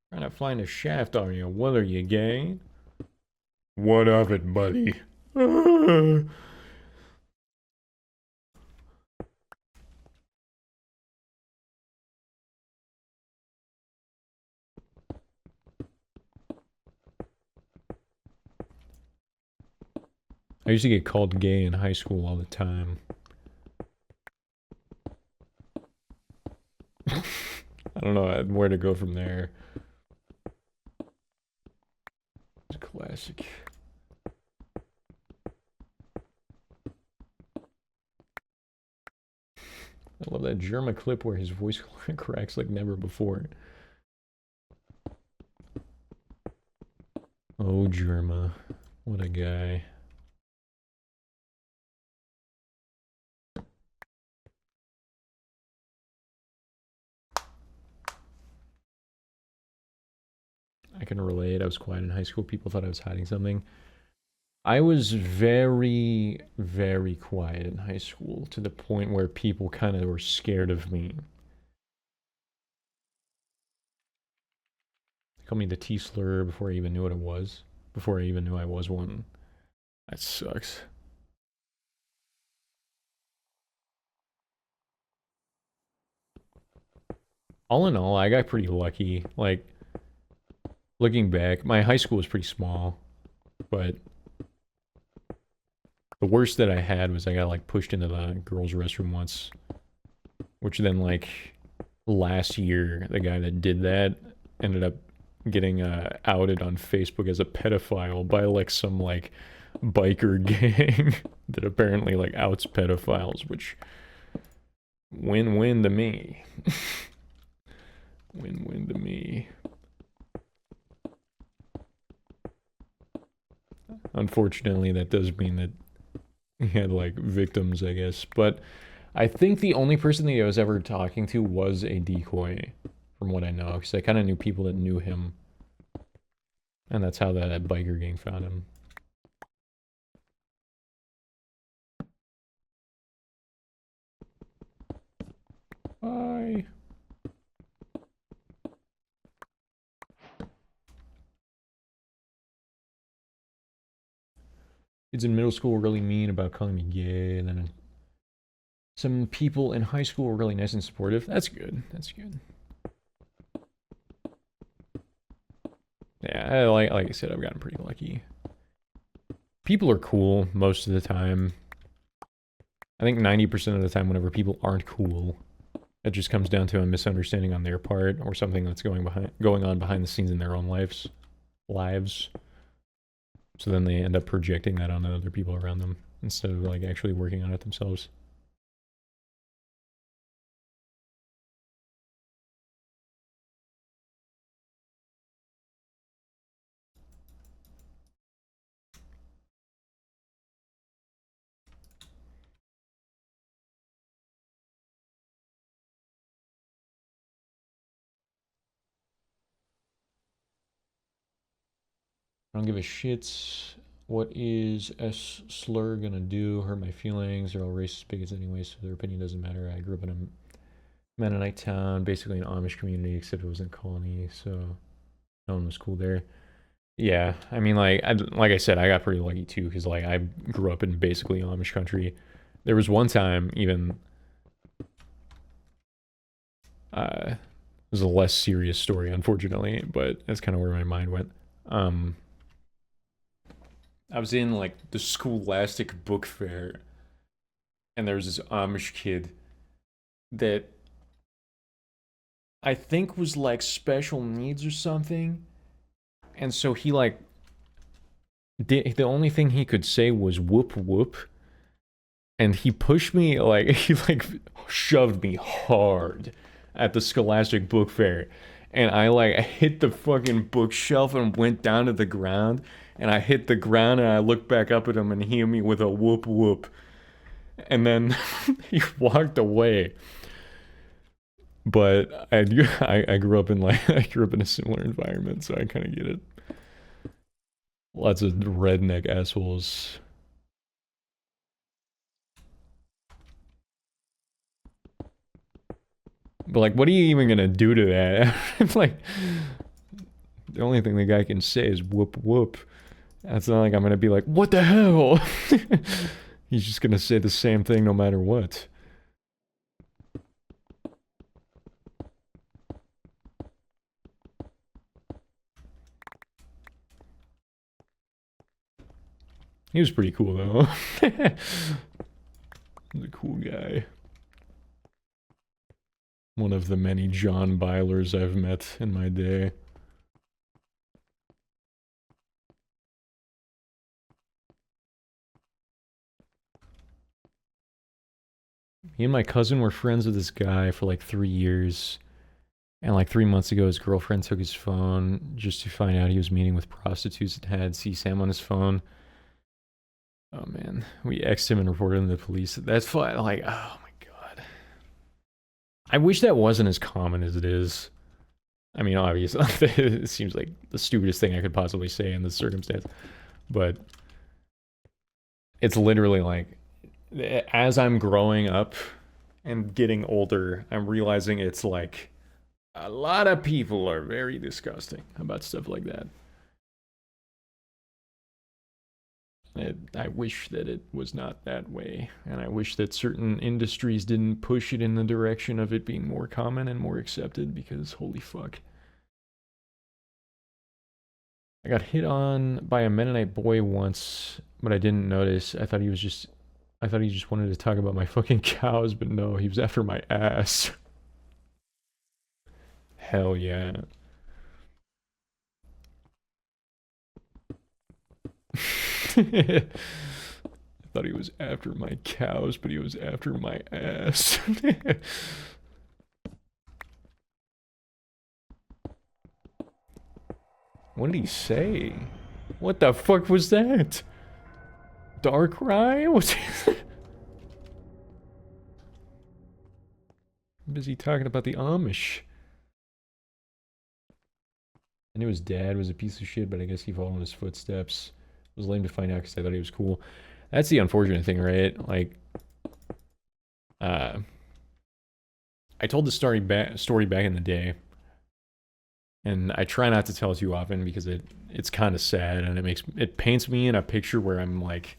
Trying to find a shaft, are you? What are you, gay? What of it, buddy? I used to get called gay in high school all the time. I don't know where to go from there. It's a classic. I love that Jerma clip where his voice cracks like never before. Oh, Jerma. What a guy. I can relate. I was quiet in high school. People thought I was hiding something. I was very, very quiet in high school to the point where people kind of were scared of me. They called me the T-slur before I even knew what it was. Before I even knew I was one. That sucks. All in all, I got pretty lucky. Like, looking back, my high school was pretty small, but the worst that I had was I got, like, pushed into the girls' restroom once, which then, like, last year, the guy that did that ended up getting outed on Facebook as a pedophile by, like, some, like, biker gang that apparently, like, outs pedophiles, which, win-win to me. Win-win to me. Unfortunately, that does mean that he had, like, victims, I guess. But I think the only person that I was ever talking to was a decoy, from what I know. Because I kind of knew people that knew him. And that's how that biker gang found him. Bye. Kids in middle school were really mean about calling me gay, and then some people in high school were really nice and supportive. That's good. That's good. Yeah, like I said, I've gotten pretty lucky. people are cool most of the time. I think 90% of the time whenever people aren't cool, it just comes down to a misunderstanding on their part or something that's going on behind the scenes in their own lives. So then they end up projecting that onto other people around them instead of like actually working on it themselves. I don't give a shit. What is S slur gonna do? Hurt my feelings. They're all racist bigots anyway, so their opinion doesn't matter. I grew up in a Mennonite town, basically an Amish community, except it wasn't a colony, so no one was cool there. Yeah, I mean, like I said, I got pretty lucky too, because like I grew up in basically Amish country. There was one time even. It was a less serious story, unfortunately, but that's kind of where my mind went. I was in like the Scholastic book fair, and there was this Amish kid that I think was like special needs or something, and so he like the only thing he could say was whoop whoop, and he pushed me like he like shoved me hard at the Scholastic book fair, and I like hit the fucking bookshelf and went down to the ground. And I hit the ground and I looked back up at him and he hit me with a whoop whoop. And then he walked away. But I grew up in like I grew up in a similar environment, so I kind of get it. Lots of redneck assholes. But like, what are you even gonna do to that? Like, the only thing the guy can say is whoop whoop. It's not like I'm gonna be like, what the hell? He's just gonna say the same thing no matter what. He was pretty cool though. He's a cool guy. One of the many John Bylers I've met in my day. Me and my cousin were friends with this guy for like 3 years. And like 3 months ago, his girlfriend took his phone just to find out he was meeting with prostitutes and had CSAM on his phone. Oh man, we X'd him and reported him to the police. That's fine. Like, oh my god. I wish that wasn't as common as it is. I mean, obviously, it seems like the stupidest thing I could possibly say in this circumstance. But it's literally like, as I'm growing up and getting older, I'm realizing it's like a lot of people are very disgusting about stuff like that. I wish that it was not that way, and I wish that certain industries didn't push it in the direction of it being more common and more accepted, because holy fuck. I got hit on by a Mennonite boy once, but I didn't notice. I thought he just wanted to talk about my fucking cows, but no, he was after my ass. Hell yeah. I thought he was after my cows, but he was after my ass. What did he say? What the fuck was that? Darkrai? What's I'm busy talking about the Amish. I knew his dad was a piece of shit, but I guess he followed in his footsteps. It was lame to find out because I thought he was cool. That's the unfortunate thing, right? Like, I told the story back in the day, and I try not to tell too often because it's kind of sad, and it paints me in a picture where I'm like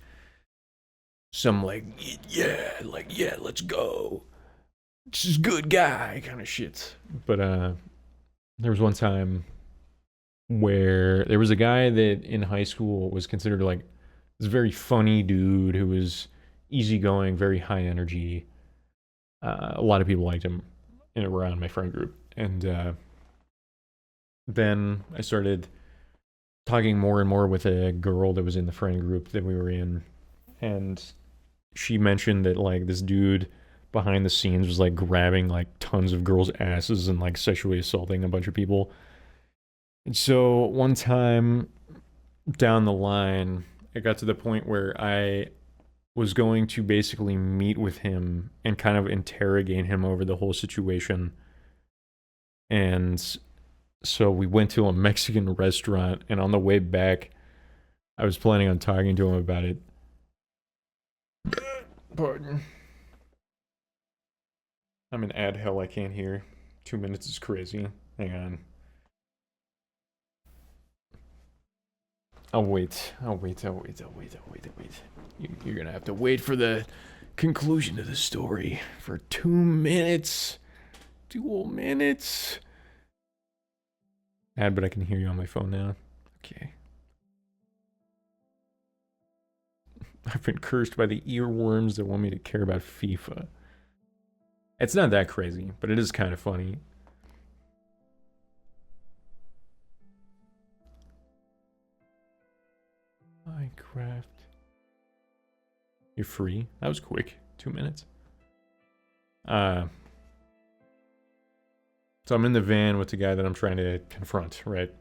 some like yeah, let's go, this is good guy kind of shit. But there was one time where there was a guy that in high school was considered like This very funny dude who was easygoing, very high energy. A lot of people liked him in around my friend group. And then I started talking more and more with a girl that was in the friend group that we were in. And she mentioned that, like, this dude behind the scenes was, like, grabbing, like, tons of girls' asses and, like, sexually assaulting a bunch of people. And so one time down the line, it got to the point where I was going to basically meet with him and kind of interrogate him over the whole situation. And so we went to a Mexican restaurant, and on the way back, I was planning on talking to him about it. Pardon. I'm in ad hell, I can't hear. 2 minutes is crazy. Hang on. I'll wait. You're gonna have to wait for the conclusion of the story for 2 minutes. 2 whole minutes. But I can hear you on my phone now. Okay. I've been cursed by the earworms that want me to care about FIFA. It's not that crazy, but it is kind of funny. Minecraft. You're free? That was quick. 2 minutes. So I'm in the van with the guy that I'm trying to confront, right?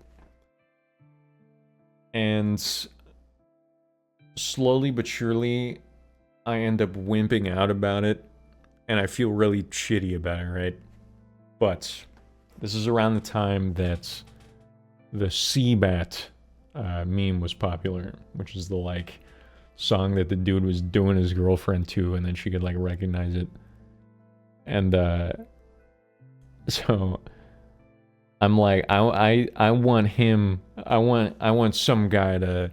And slowly but surely, I end up wimping out about it, and I feel really shitty about it, right? But this is around the time that the Seabat meme was popular, which is the, like, song that the dude was doing his girlfriend to, and then she could, like, recognize it. And so I'm like, I want him, I want some guy to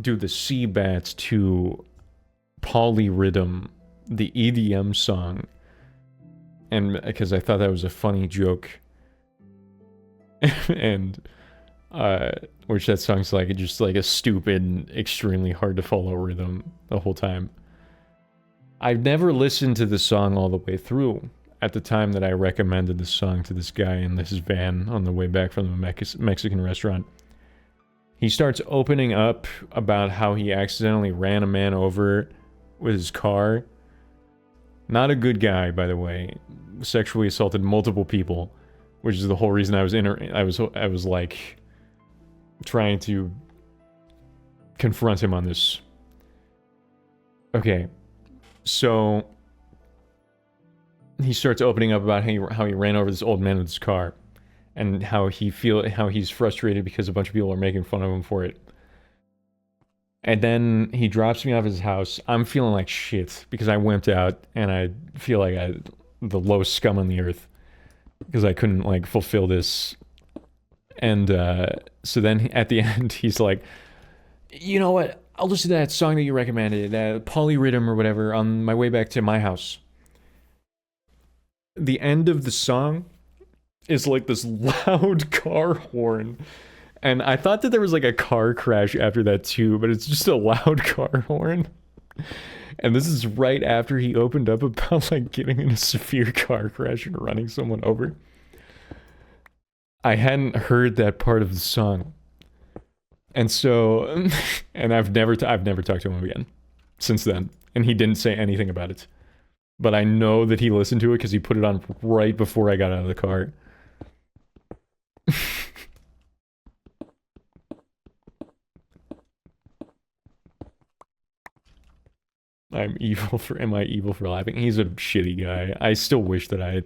do the Seabats to Polyrhythm, the EDM song. And because I thought that was a funny joke. And which that song's like just like a stupid, extremely hard to follow rhythm the whole time. I've never listened to the song all the way through. At the time that I recommended the song to this guy in this van on the way back from the Mexican restaurant, he starts opening up about how he accidentally ran a man over with his car. Not a good guy, by the way. Sexually assaulted multiple people, which is the whole reason I was like trying to confront him on this. Okay, so he starts opening up about how he ran over this old man with his car, and how he's frustrated because a bunch of people are making fun of him for it. And then he drops me off at his house. I'm feeling like shit because I wimped out, and I feel like the lowest scum on the earth because I couldn't, like, fulfill this. And so then at the end, he's like, you know what? I'll listen to that song that you recommended, Polyrhythm or whatever, on my way back to my house. The end of the song is like this loud car horn. And I thought that there was like a car crash after that too, but it's just a loud car horn. And this is right after he opened up about, like, getting in a severe car crash and running someone over. I hadn't heard that part of the song. And so, and I've never talked to him again since then. And he didn't say anything about it. But I know that he listened to it because he put it on right before I got out of the car. Am I evil for laughing? He's a shitty guy. I still wish that I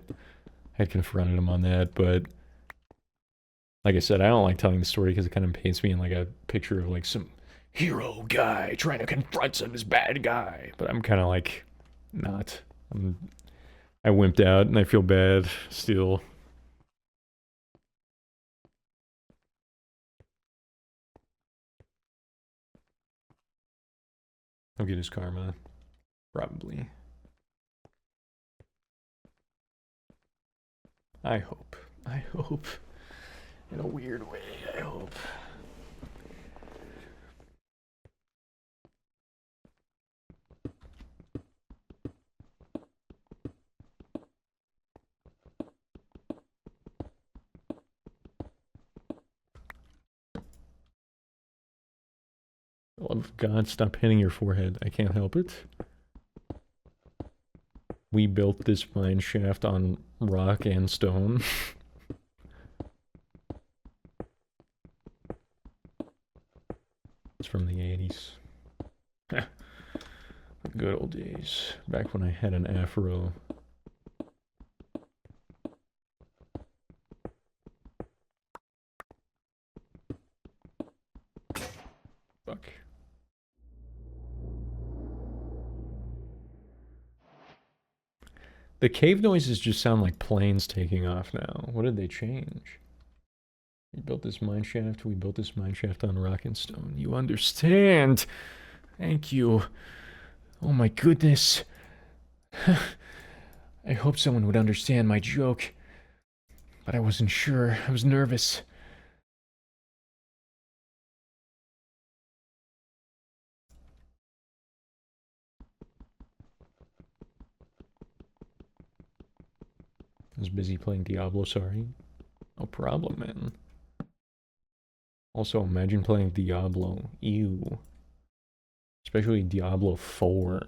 had confronted him on that, but like I said, I don't like telling the story because it kind of paints me in like a picture of like some hero guy trying to confront some this bad guy. But I'm kind of like not. I wimped out and I feel bad still. I'll get his karma. Probably. I hope. In a weird way, I hope. love of God, stop hitting your forehead. I can't help it. We built this mine shaft on rock and stone. It's from the 80s. The good old days. Back when I had an afro. Fuck. The cave noises just sound like planes taking off now. What did they change? We built this mine shaft. We built this mine shaft on rock and stone. You understand? Thank you. Oh my goodness. I hope someone would understand my joke. But I wasn't sure. I was nervous. I was busy playing Diablo, sorry. No problem, man. Also, imagine playing Diablo. Ew. Especially Diablo 4.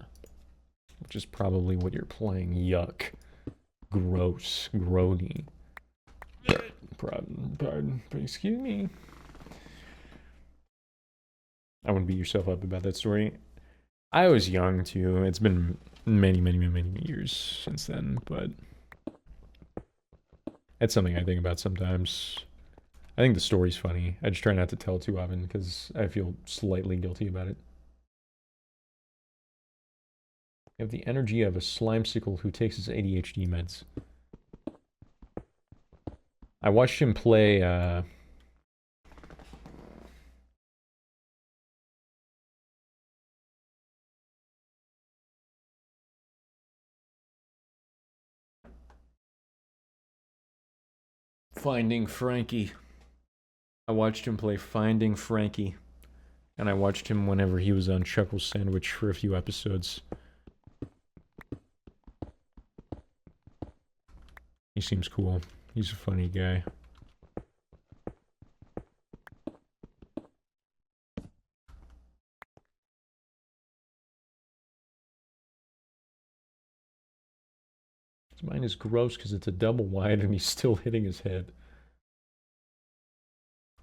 Which is probably what you're playing. Yuck. Gross. Grody. Pardon. Excuse me. I wouldn't beat yourself up about that story. I was young, too. It's been many years since then, but... It's something I think about sometimes. I think the story's funny. I just try not to tell too often because I feel slightly guilty about it. You have the energy of a slimesicle who takes his ADHD meds. I watched him play, Finding Frankie. I watched him play Finding Frankie. And I watched him whenever he was on Chuckle Sandwich for a few episodes. He seems cool. He's a funny guy. Mine is gross because it's a double wide and he's still hitting his head.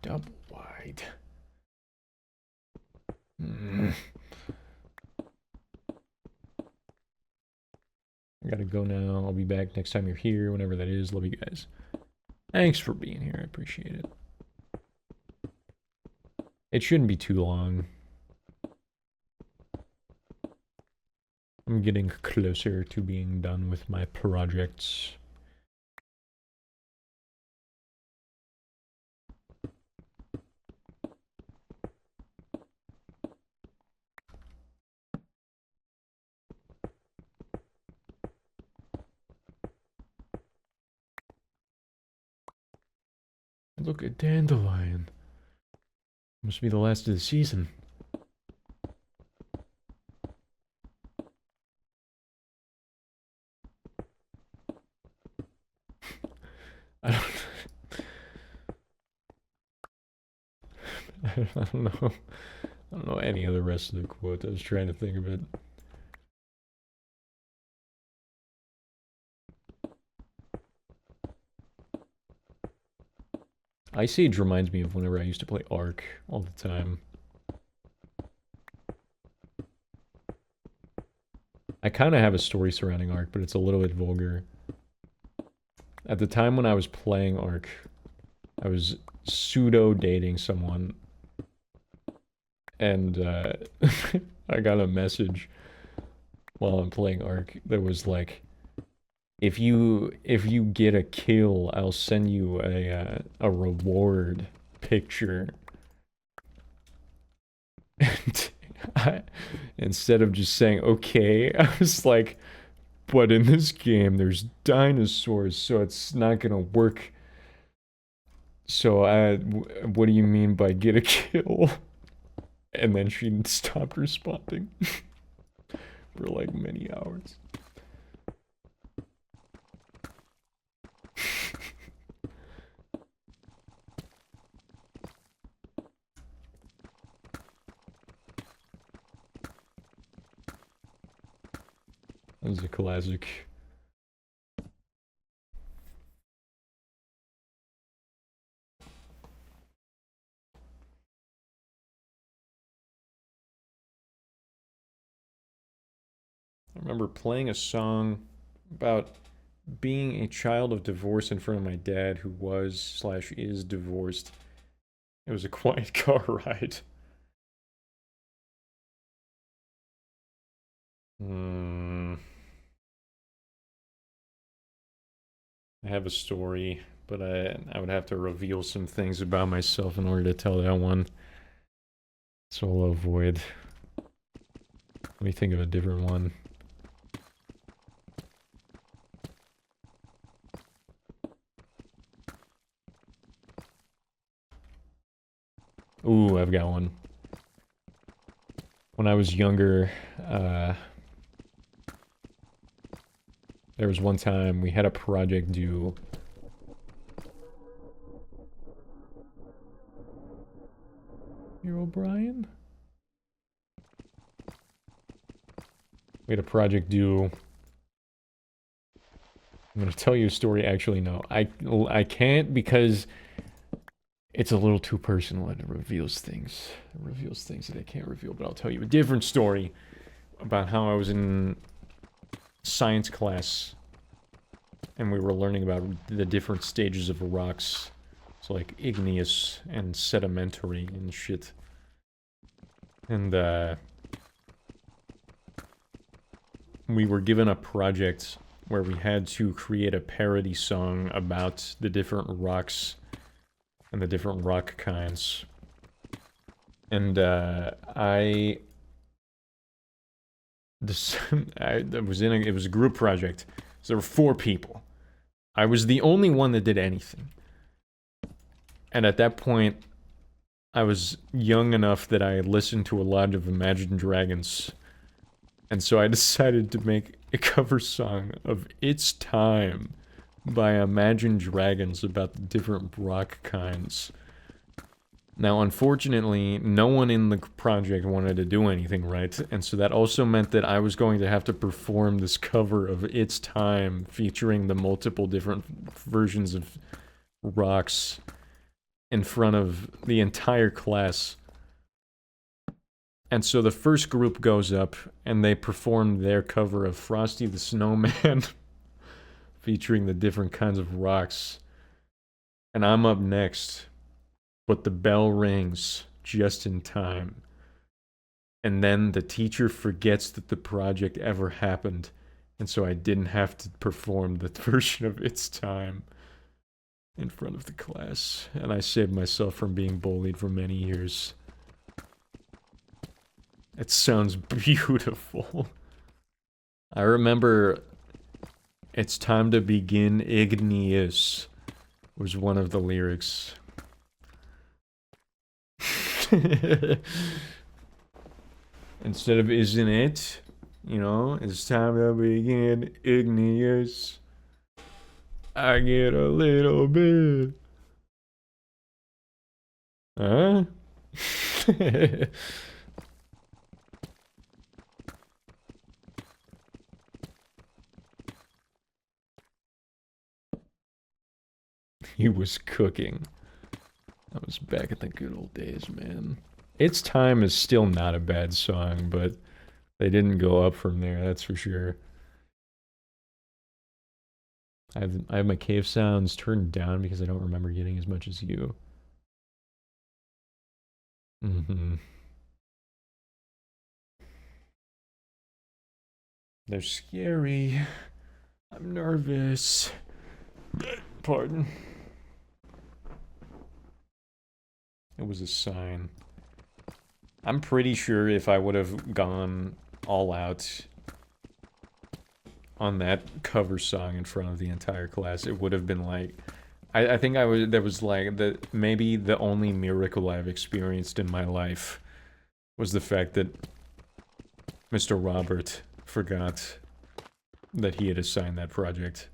Double wide. I gotta go now. I'll be back next time you're here, whenever that is. Love you guys. Thanks for being here. I appreciate it. It shouldn't be too long. I'm getting closer to being done with my projects. Look at Dandelion. Must be the last of the season. I don't know. I don't know any of the rest of the quote. I was trying to think of it. Ice Age reminds me of whenever I used to play Ark all the time. I kind of have a story surrounding Ark, but it's a little bit vulgar. At the time when I was playing Ark, I was pseudo-dating someone. And I got a message while I'm playing Ark that was like, if you get a kill, I'll send you a reward picture. And instead of just saying okay, I was like, but in this game there's dinosaurs, so it's not gonna work. So what do you mean by get a kill? And then she stopped responding for like many hours. was a classic. I remember playing a song about being a child of divorce in front of my dad, who was/is divorced. It was a quiet car ride. I have a story, but I would have to reveal some things about myself in order to tell that one. So I'll avoid. Let me think of a different one. Ooh, I've got one. When I was younger, there was one time we had a project due. Here, O'Brien? We had a project due. I'm gonna tell you a story. Actually, no. I can't because it's a little too personal and it reveals things. It reveals things that I can't reveal, but I'll tell you a different story about how I was in science class and we were learning about the different stages of rocks. So like igneous and sedimentary and shit. And we were given a project where we had to create a parody song about the different rocks and the different rock kinds. And it was a group project. So there were 4 people. I was the only one that did anything. And at that point, I was young enough that I listened to a lot of Imagine Dragons. And so I decided to make a cover song of It's Time by Imagine Dragons about the different rock kinds. Now, unfortunately, no one in the project wanted to do anything right, and so that also meant that I was going to have to perform this cover of It's Time featuring the multiple different versions of rocks in front of the entire class. And so the first group goes up and they perform their cover of Frosty the Snowman featuring the different kinds of rocks. And I'm up next, but the bell rings just in time. And then the teacher forgets that the project ever happened, and so I didn't have to perform the version of It's Time in front of the class. And I saved myself from being bullied for many years. It sounds beautiful. I remember It's Time to Begin Igneous was one of the lyrics. Instead of isn't it, you know, it's time to begin igneous. I get a little bit. Huh? He was cooking. That was back in the good old days, man. It's Time is still not a bad song, but they didn't go up from there, that's for sure. I have my cave sounds turned down because I don't remember getting as much as you. They're scary. I'm nervous. Pardon. It was a sign. I'm pretty sure if I would have gone all out on that cover song in front of the entire class, it would have been like... I think there was like, maybe the only miracle I've experienced in my life was the fact that Mr. Robert forgot that he had assigned that project.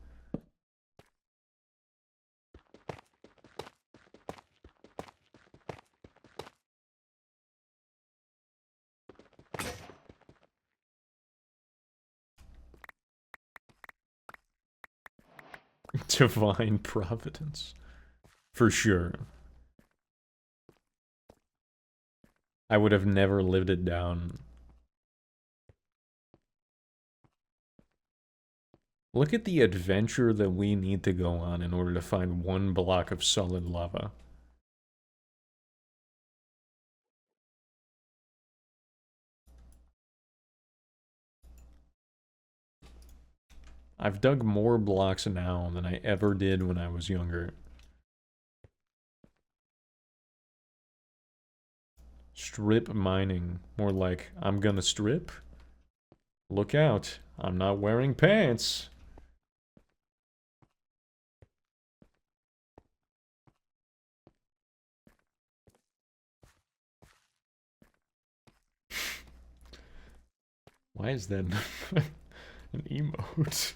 Divine providence. For sure. I would have never lived it down. Look at the adventure that we need to go on in order to find one block of solid lava. I've dug more blocks now than I ever did when I was younger. Strip mining. More like, I'm gonna strip? Look out, I'm not wearing pants. Why is that an emote?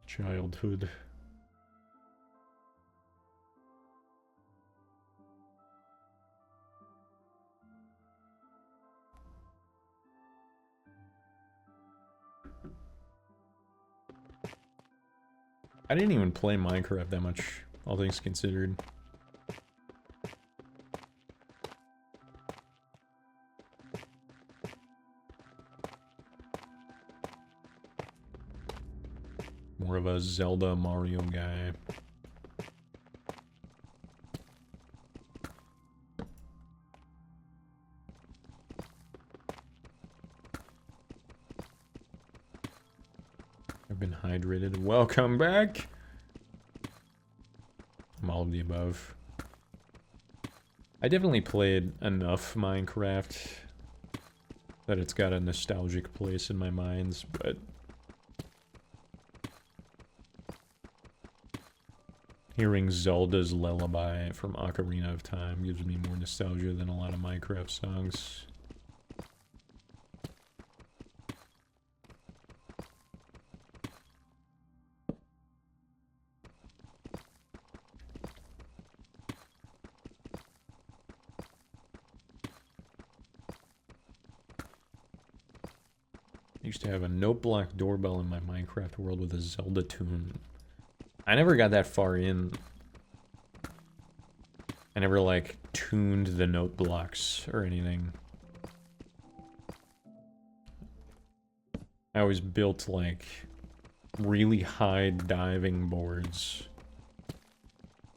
Childhood. I didn't even play Minecraft that much, all things considered. More of a Zelda Mario guy. I've been hydrated. Welcome back! I'm all of the above. I definitely played enough Minecraft that it's got a nostalgic place in my mind, but hearing Zelda's Lullaby from Ocarina of Time gives me more nostalgia than a lot of Minecraft songs. I used to have a note block doorbell in my Minecraft world with a Zelda tune. I never got that far in. I never, like, tuned the note blocks or anything. I always built, like, really high diving boards.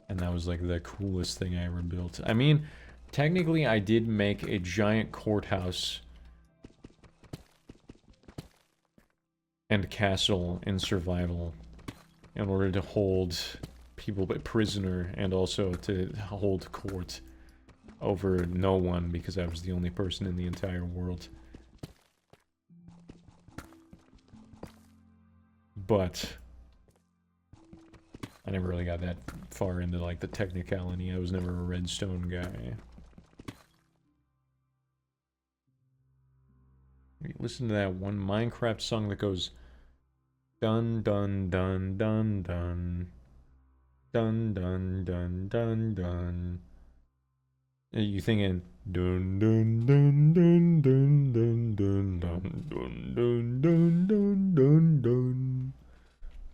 And that was, like, the coolest thing I ever built. I mean, technically I did make a giant courthouse and castle in survival in order to hold people prisoner and also to hold court over no one because I was the only person in the entire world. But I never really got that far into, like, the technicality. I was never a redstone guy. Listen to that one Minecraft song that goes dun dun dun dun dun dun dun dun dun dun. Are you thinking dun dun dun dun dun dun dun dun dun dun dun dun dun dun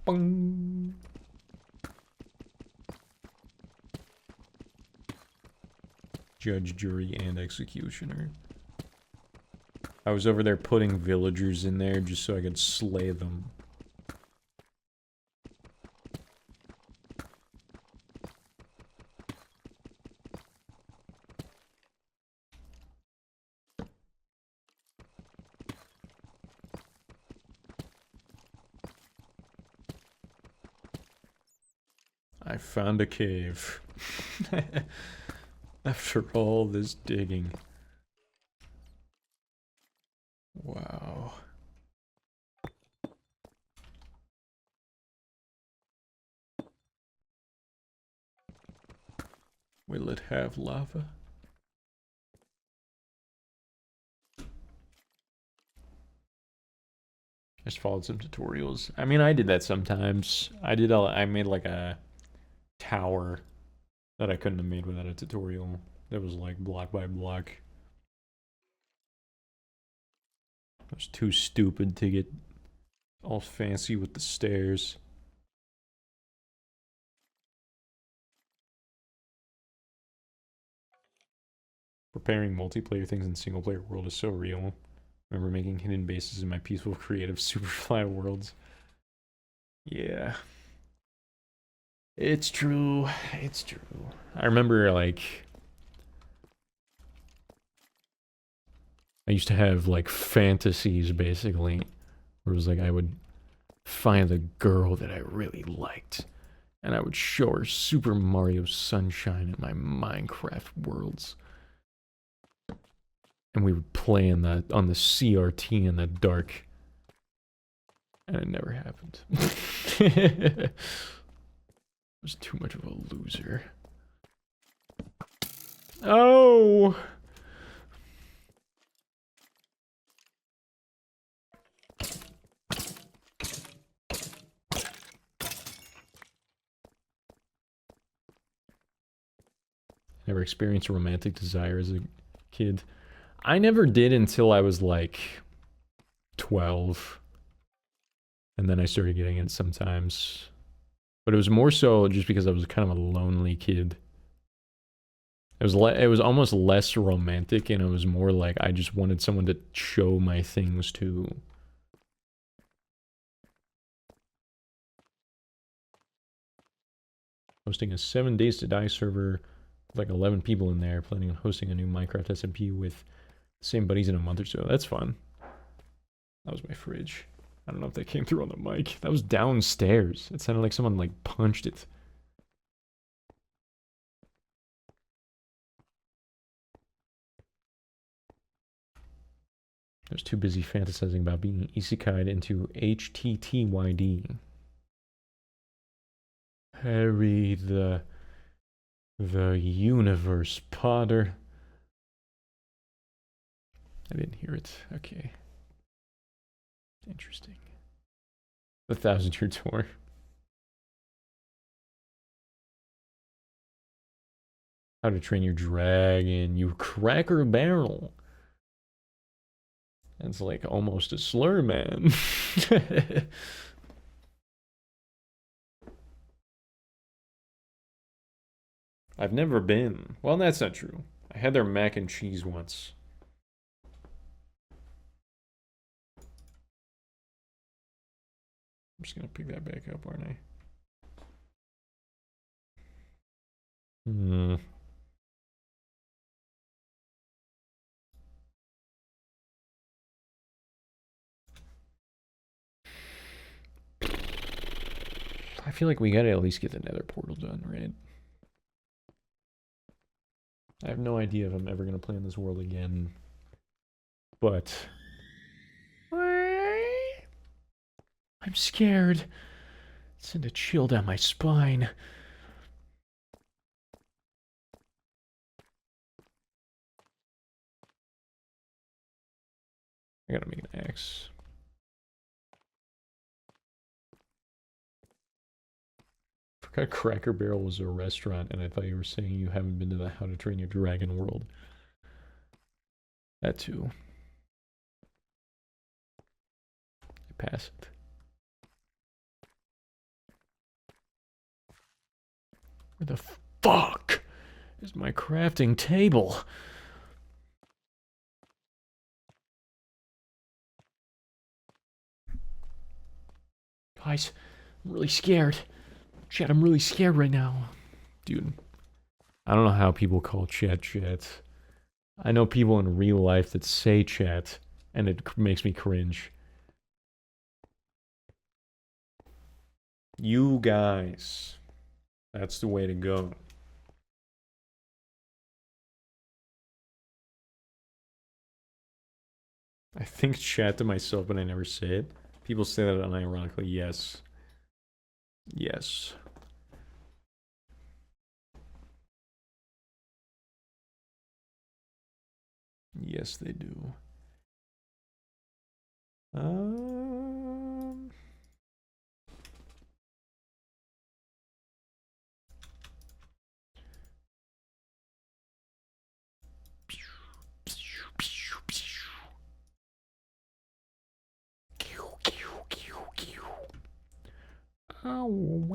bang. Judge, jury, and executioner. I was over there putting villagers in there just so I could slay them. I found a cave. After all this digging. Wow. Will it have lava? Just followed some tutorials. I mean, I did that sometimes. I made like a tower that I couldn't have made without a tutorial. That was like block by block. I was too stupid to get all fancy with the stairs. Preparing multiplayer things in single player world is so real. Remember making hidden bases in my peaceful, creative Superfly worlds. Yeah. It's true. It's true. I remember, like... I used to have, like, fantasies, basically. Where it was like, I would find a girl that I really liked. And I would show her Super Mario Sunshine in my Minecraft worlds. And we would play on the CRT in the dark. And it never happened. I was too much of a loser. Oh! Never experienced a romantic desire as a kid. I never did until I was like 12. And then I started getting it sometimes. But it was more so just because I was kind of a lonely kid. It was almost less romantic, and it was more like I just wanted someone to show my things to. Hosting a 7 Days to Die server with like 11 people in there, planning on hosting a new Minecraft SMP with the same buddies in a month or so. That's fun. That was my fridge. I don't know if that came through on the mic. That was downstairs. It sounded like someone like punched it. I was too busy fantasizing about being isekai'd into HTTYD. Harry the Universe Potter. I didn't hear it. Okay. Interesting. The 1,000-year tour. How to Train Your Dragon. You Cracker Barrel. That's like almost a slur, man. I've never been. Well, that's not true. I had their mac and cheese once. I'm just gonna pick that back up, aren't I? I feel like we gotta at least get the nether portal done, right? I have no idea if I'm ever gonna play in this world again. But... I'm scared. Send a chill down my spine. I gotta make an axe. Forgot Cracker Barrel was a restaurant, and I thought you were saying you haven't been to the How to Train Your Dragon world. That too. I pass it. Where the fuck is my crafting table? Guys, I'm really scared. Chat, I'm really scared right now. Dude, I don't know how people call chat chat. I know people in real life that say chat, and it makes me cringe. You guys. That's the way to go. I think chat to myself, but I never say it. People say that unironically, yes. Yes. Yes, they do. Um... Oh,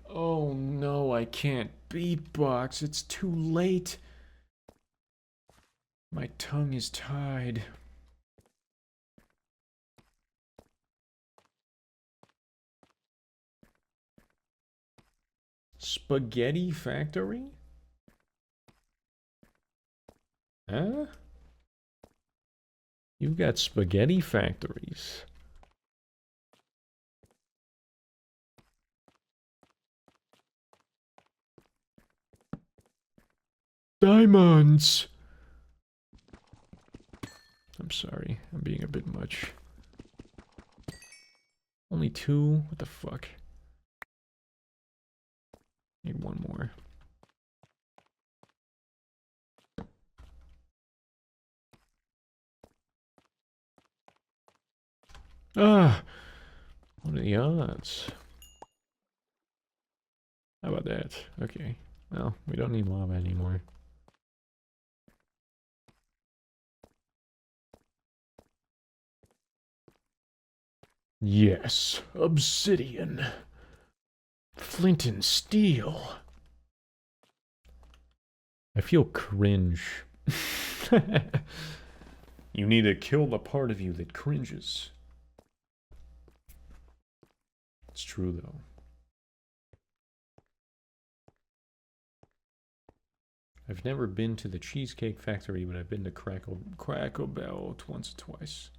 oh no, I can't beatbox. It's too late. My tongue is tied. Spaghetti factory? Huh? You've got spaghetti factories. Diamonds! I'm sorry, I'm being a bit much. Only 2? What the fuck? Need 1 more. Ah! What are the odds? How about that? Okay. Well, we don't need lava anymore. Yes, obsidian. Flint and steel. I feel cringe. You need to kill the part of you that cringes. It's true, though. I've never been to the Cheesecake Factory, but I've been to Crackle Bell once or twice.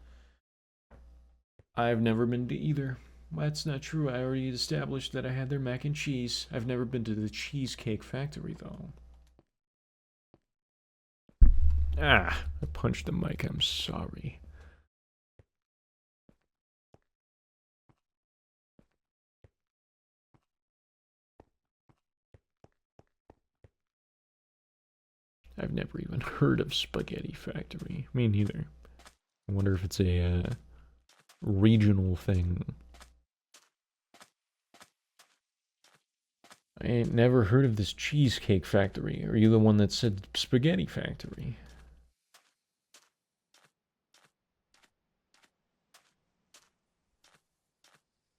I've never been to either. That's not true. I already established that I had their mac and cheese. I've never been to the Cheesecake Factory, though. Ah, I punched the mic. I'm sorry. I've never even heard of Spaghetti Factory. Me neither. I wonder if it's a regional thing. I ain't never heard of this Cheesecake Factory. Are you the one that said Spaghetti Factory?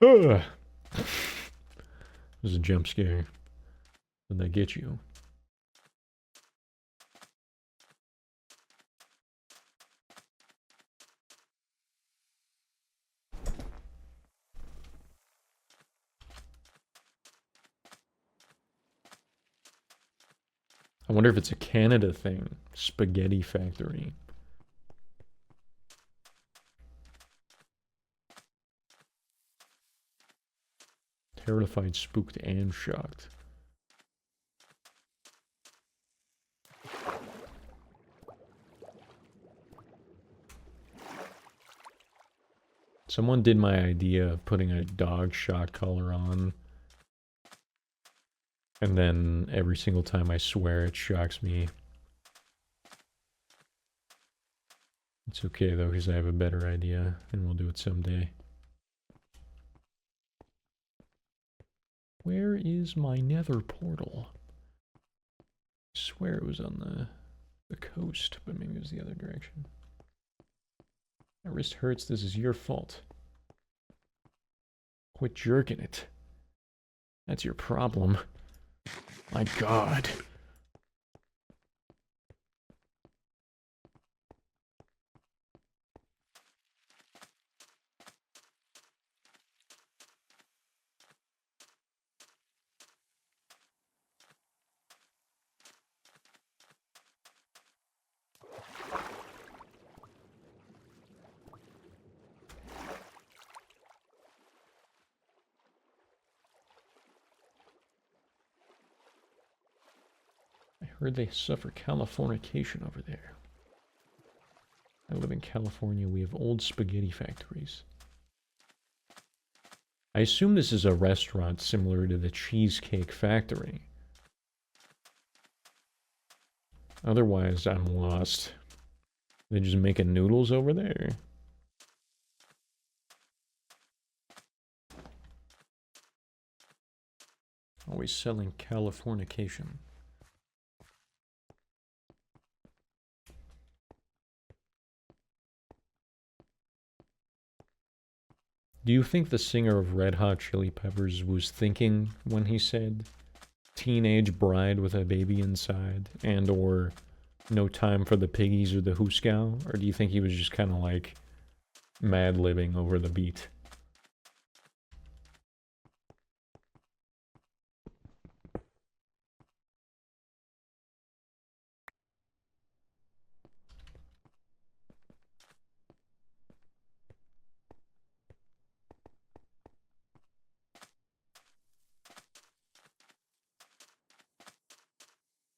Ugh. It was a jump scare. Did that get you? I wonder if it's a Canada thing. Spaghetti Factory. Terrified, spooked, and shocked. Someone did my idea of putting a dog shock collar on. And then every single time I swear, it shocks me. It's okay though, because I have a better idea, and we'll do it someday. Where is my nether portal? I swear it was on the coast, but maybe it was the other direction. My wrist hurts, this is your fault. Quit jerking it. That's your problem. My God. I heard they suffer Californication over there. I live in California. We have old spaghetti factories. I assume this is a restaurant similar to the Cheesecake Factory. Otherwise, I'm lost. They're just making noodles over there. Always selling Californication. Do you think the singer of Red Hot Chili Peppers was thinking when he said teenage bride with a baby inside and or no time for the piggies or the hooskow? Or do you think he was just kind of like mad-libbing over the beat?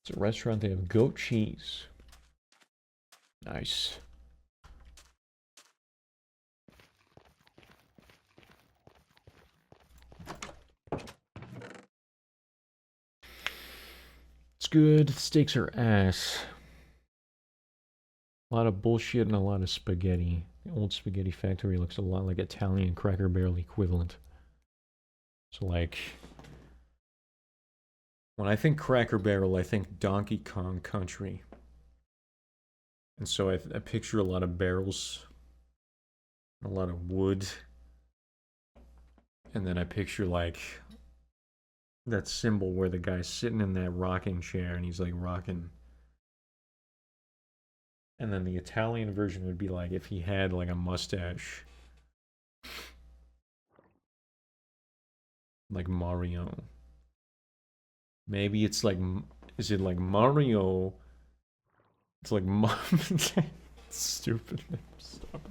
It's a restaurant, they have goat cheese. Nice. It's good. Steaks are ass. A lot of bullshit and a lot of spaghetti. The old spaghetti factory looks a lot like Italian Cracker Barrel equivalent. So like, when I think Cracker Barrel, I think Donkey Kong Country. And so I picture a lot of barrels, a lot of wood, and then I picture like that symbol where the guy's sitting in that rocking chair and he's like rocking. And then the Italian version would be like if he had like a mustache. Like Mario. Maybe it's like, is it like Mario? It's like stupid. Stop.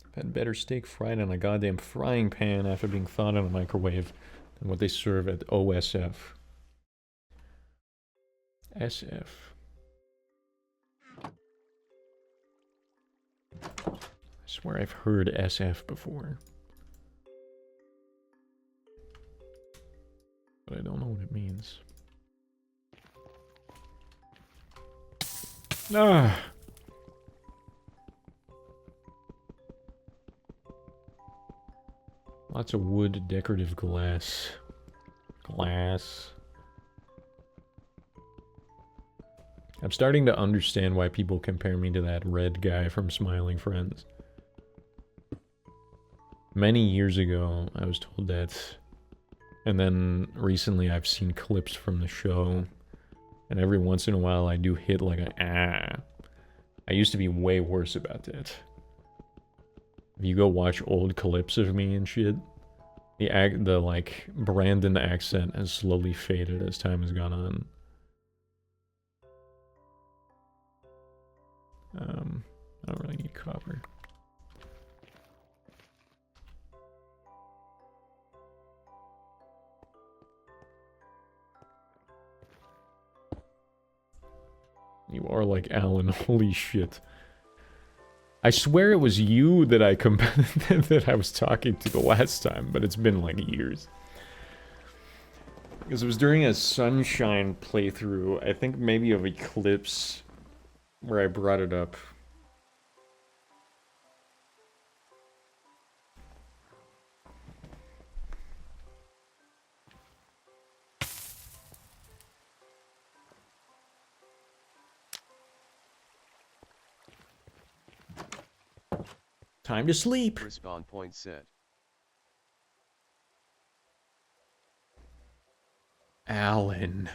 I've had better steak fried in a goddamn frying pan after being thawed in a microwave than what they serve at OSF. SF. I swear I've heard SF before. But I don't know what it means. Ah! Lots of wood, decorative glass. Glass. I'm starting to understand why people compare me to that red guy from Smiling Friends. Many years ago, I was told that, and then recently I've seen clips from the show, and every once in a while I do hit like a I used to be way worse about that. If you go watch old clips of me and shit, the like Brandon accent has slowly faded as time has gone on. I don't really need copper. You are like Alan, holy shit. I swear it was you that that I was talking to the last time, but it's been like years. Because it was during a Sunshine playthrough, I think maybe of Eclipse, where I brought it up. Time to sleep. Respawn point set. Alan.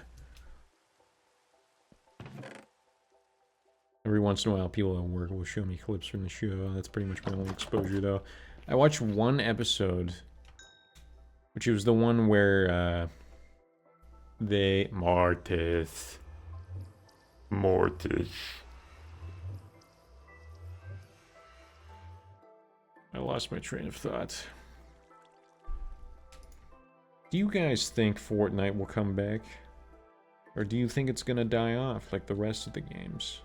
Every once in a while, people at work will show me clips from the show. That's pretty much my only exposure, though. I watched one episode, which was the one where, Mortis. I lost my train of thought. Do you guys think Fortnite will come back? Or do you think it's gonna die off like the rest of the games?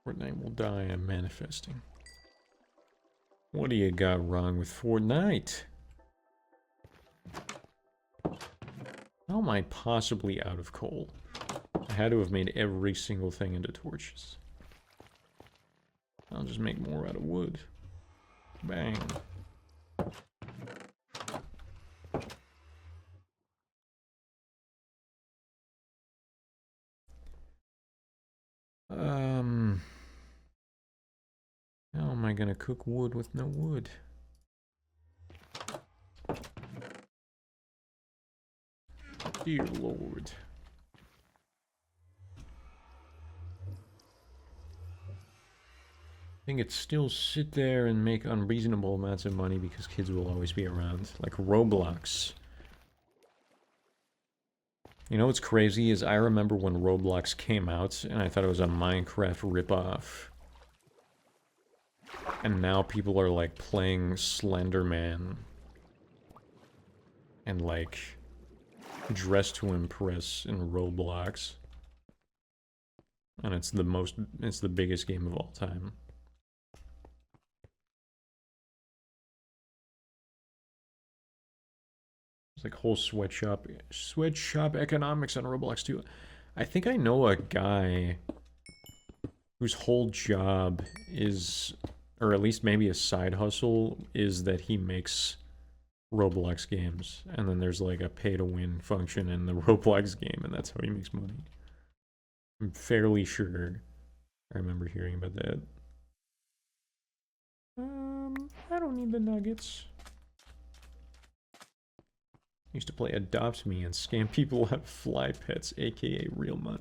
Fortnite will die, I'm manifesting. What do you got wrong with Fortnite? How am I possibly out of coal? I had to have made every single thing into torches. I'll just make more out of wood. Bang. How am I gonna cook wood with no wood? Dear Lord. I think it's still sit there and make unreasonable amounts of money because kids will always be around. Like Roblox. You know what's crazy is I remember when Roblox came out and I thought it was a Minecraft ripoff. And now people are like playing Slender Man. And like dressed to impress in Roblox. And it's the biggest game of all time. It's like whole sweatshop economics on Roblox too. I think I know a guy whose whole job is, or at least maybe a side hustle, is that he makes Roblox games. And then there's like a pay-to-win function in the Roblox game, and that's how he makes money. I'm fairly sure I remember hearing about that. I don't need the nuggets. Used to play Adopt Me and scam people out of fly pets, aka real money.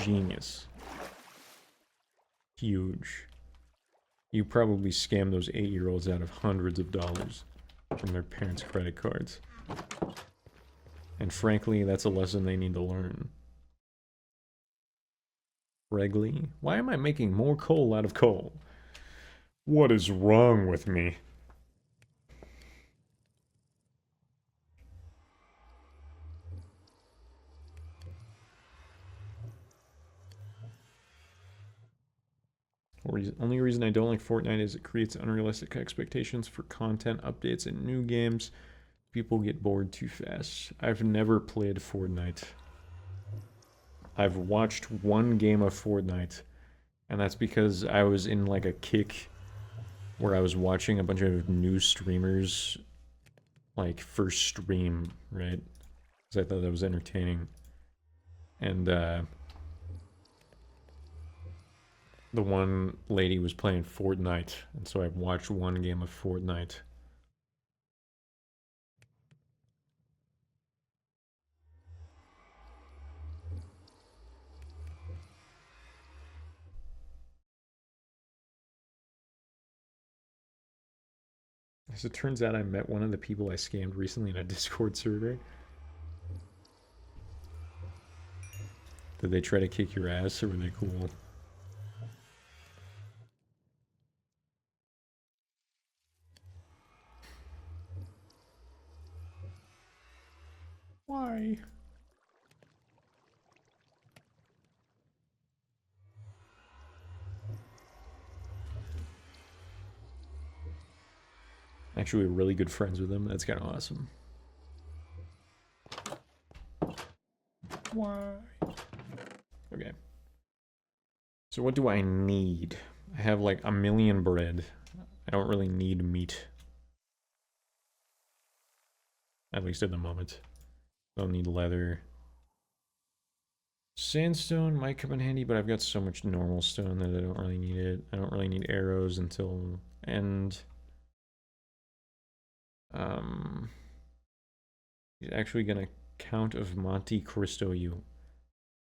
Genius. Huge. You probably scam those 8-year-olds out of hundreds of dollars from their parents' credit cards. And frankly, that's a lesson they need to learn. Regly? Why am I making more coal out of coal? What is wrong with me? Only reason I don't like Fortnite is it creates unrealistic expectations for content updates and new games. People get bored too fast. I've never played Fortnite. I've watched one game of Fortnite, and that's because I was in like a kick where I was watching a bunch of new streamers like first stream, right? Because I thought that was entertaining. And the one lady was playing Fortnite, and so I watched one game of Fortnite. As it turns out, I met one of the people I scammed recently in a Discord server. Did they try to kick your ass, or were they cool? Why? Actually, we're really good friends with him. That's kind of awesome. Why? Okay. So what do I need? I have like a million bread. I don't really need meat. At least at the moment. Don't need leather. Sandstone might come in handy, but I've got so much normal stone that I don't really need it. I don't really need arrows until end. He's actually gonna Count of Monte Cristo you.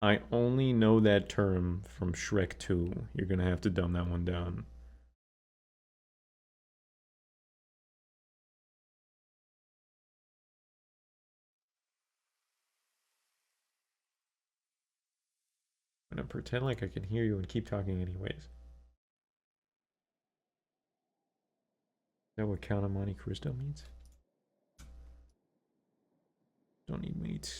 I only know that term from Shrek 2. You're gonna have to dumb that one down. I'm gonna pretend like I can hear you and keep talking anyways. Is that what Count of Monte Cristo means? Don't need meat.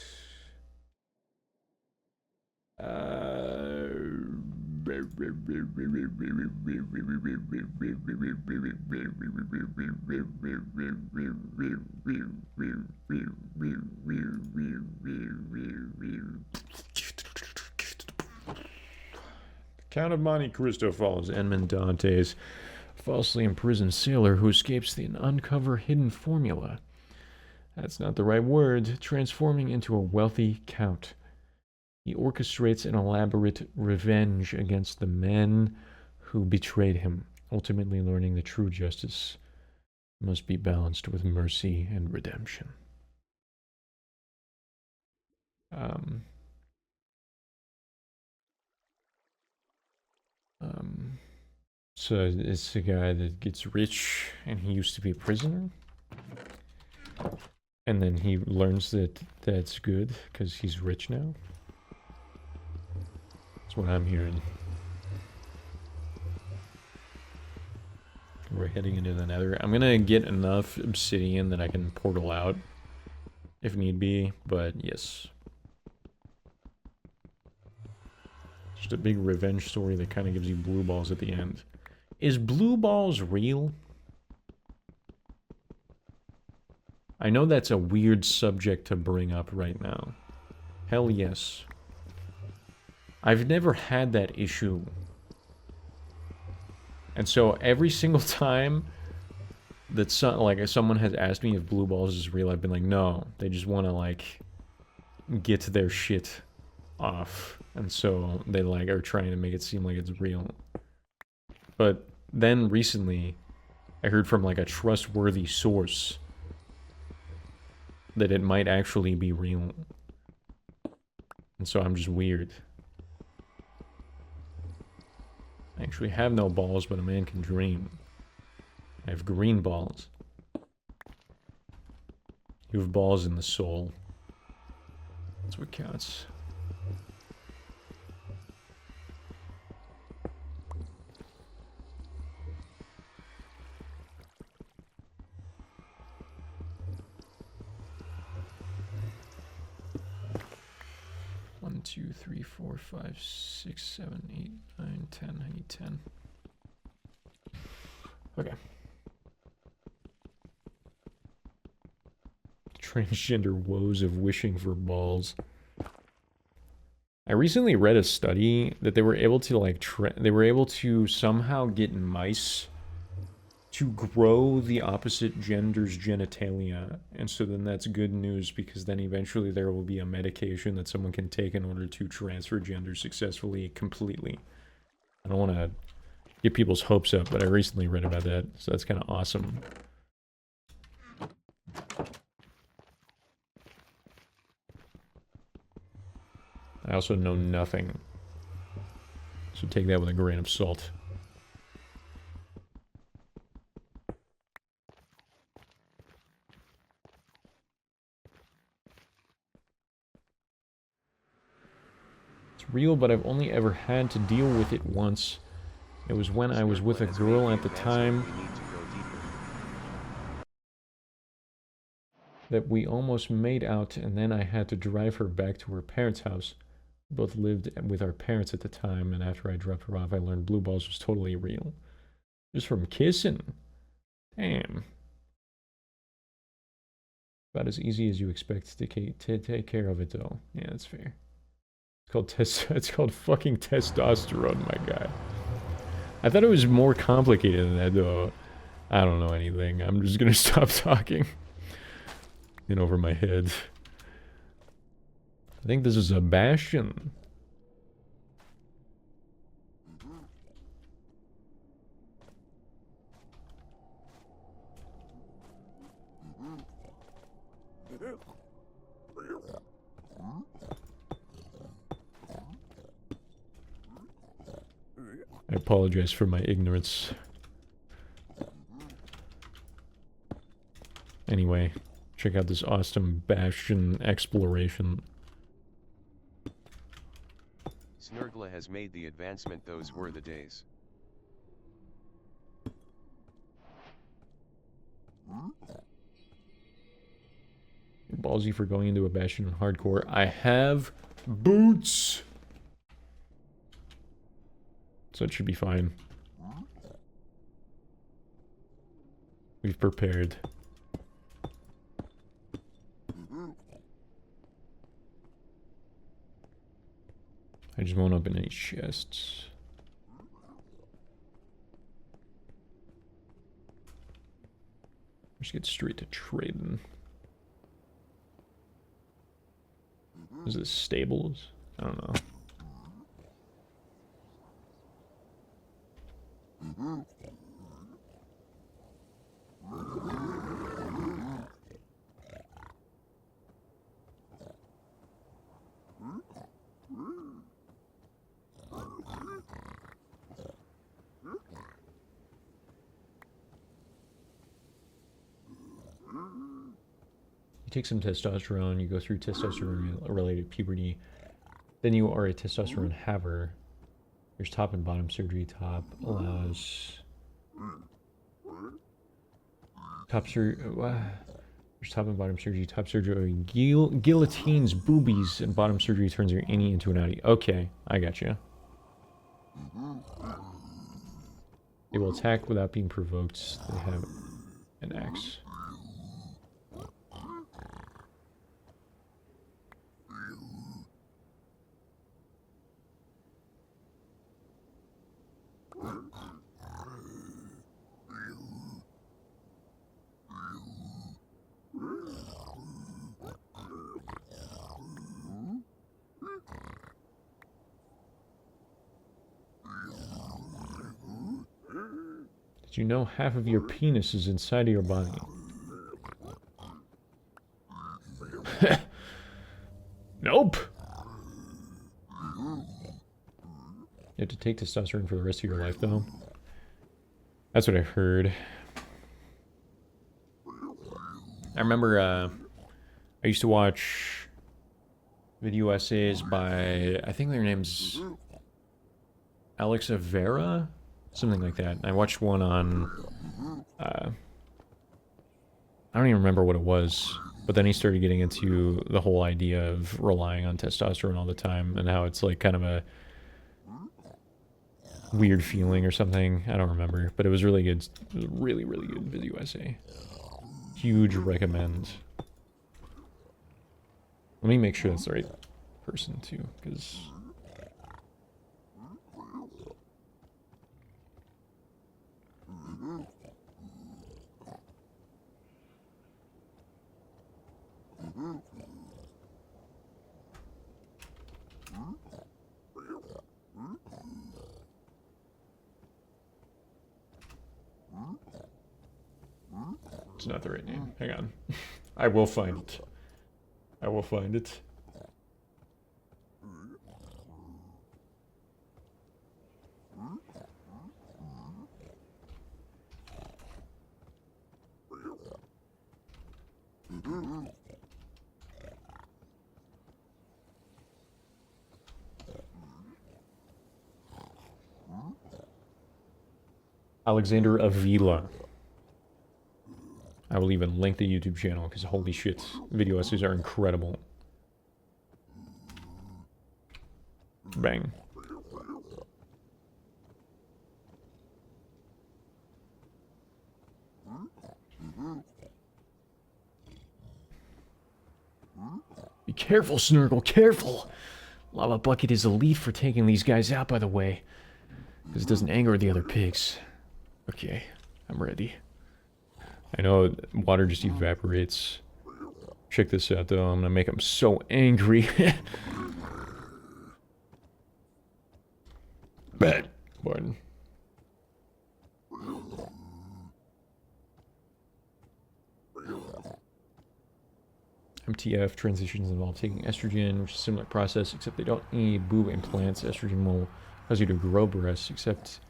Count of Monte Cristo follows Edmond Dantes, a falsely imprisoned sailor who escapes the uncover hidden formula. That's not the right word. Transforming into a wealthy count. He orchestrates an elaborate revenge against the men who betrayed him, ultimately learning that true justice must be balanced with mercy and redemption. So it's a guy that gets rich, and he used to be a prisoner. And then he learns that that's good, because he's rich now. That's what I'm hearing. We're heading into the nether. I'm gonna get enough obsidian that I can portal out, if need be, but yes. Just a big revenge story that kind of gives you blue balls at the end. Is blue balls real? I know that's a weird subject to bring up right now. Hell yes. I've never had that issue. And so every single time that someone has asked me if blue balls is real, I've been like, no. They just want to, like, get their shit off. And so they, like, are trying to make it seem like it's real. But then recently, I heard from, like, a trustworthy source that it might actually be real. And so I'm just weird. I actually have no balls, but a man can dream. I have green balls. You have balls in the soul. That's what counts. One, 2, 3, 4, 5, 6, 7, 8, 9, 10. I need 10. Okay. Transgender woes of wishing for balls. I recently read a study that they were able to, like, they were able to somehow get mice to grow the opposite gender's genitalia. And so then that's good news, because then eventually there will be a medication that someone can take in order to transfer gender successfully, completely. I don't want to get people's hopes up, but I recently read about that, so that's kind of awesome. I also know nothing, so take that with a grain of salt. Real, but I've only ever had to deal with it once. It was when I was with a girl at the time that we almost made out, and then I had to drive her back to her parents' house. We both lived with our parents at the time, and after I dropped her off, I learned blue balls was totally real. Just from kissing. Damn. About as easy as you expect to take care of it, though. Yeah, that's fair. It's called fucking testosterone, my guy. I thought it was more complicated than that, though. I don't know anything. I'm just gonna stop talking. In over my head. I think this is a bastion. I apologize for my ignorance. Anyway, check out this awesome bastion exploration. Snurgla has made the advancement. Those were the days. You're ballsy for going into a bastion in hardcore. I have boots! So it should be fine. We've prepared. I just won't open any chests. Just get straight to trading. Is this stables? I don't know. You take some testosterone, you go through testosterone-related puberty, then you are a testosterone haver. There's top and bottom surgery. Top allows... There's top and bottom surgery. Top surgery guillotines boobies, and bottom surgery turns your innie into an outie. Okay, I got you. They will attack without being provoked. They have an axe. Did you know half of your penis is inside of your body? Nope! You have to take testosterone for the rest of your life, though. That's what I heard. I remember, I used to watch video essays by, I think their name's Alexa Vera? Something like that. I watched one on, I don't even remember what it was, but then he started getting into the whole idea of relying on testosterone all the time and how it's like kind of a weird feeling or something. I don't remember, but it was really good. It was a really, really good video essay. Huge recommend. Let me make sure that's the right person too, because... It's not the right name. Hang on. I will find it. I will find it. Alexander Avila. I will even link the YouTube channel because holy shit, video essays are incredible. Bang. Be careful, Snurgle, careful! Lava Bucket is elite for taking these guys out, by the way. Because it doesn't anger the other pigs. Okay, I'm ready. I know water just evaporates. Check this out, though. I'm gonna make him so angry. Bad. Pardon. MTF transitions involve taking estrogen, which is a similar process, except they don't need boob implants. Estrogen will cause you to grow breasts, except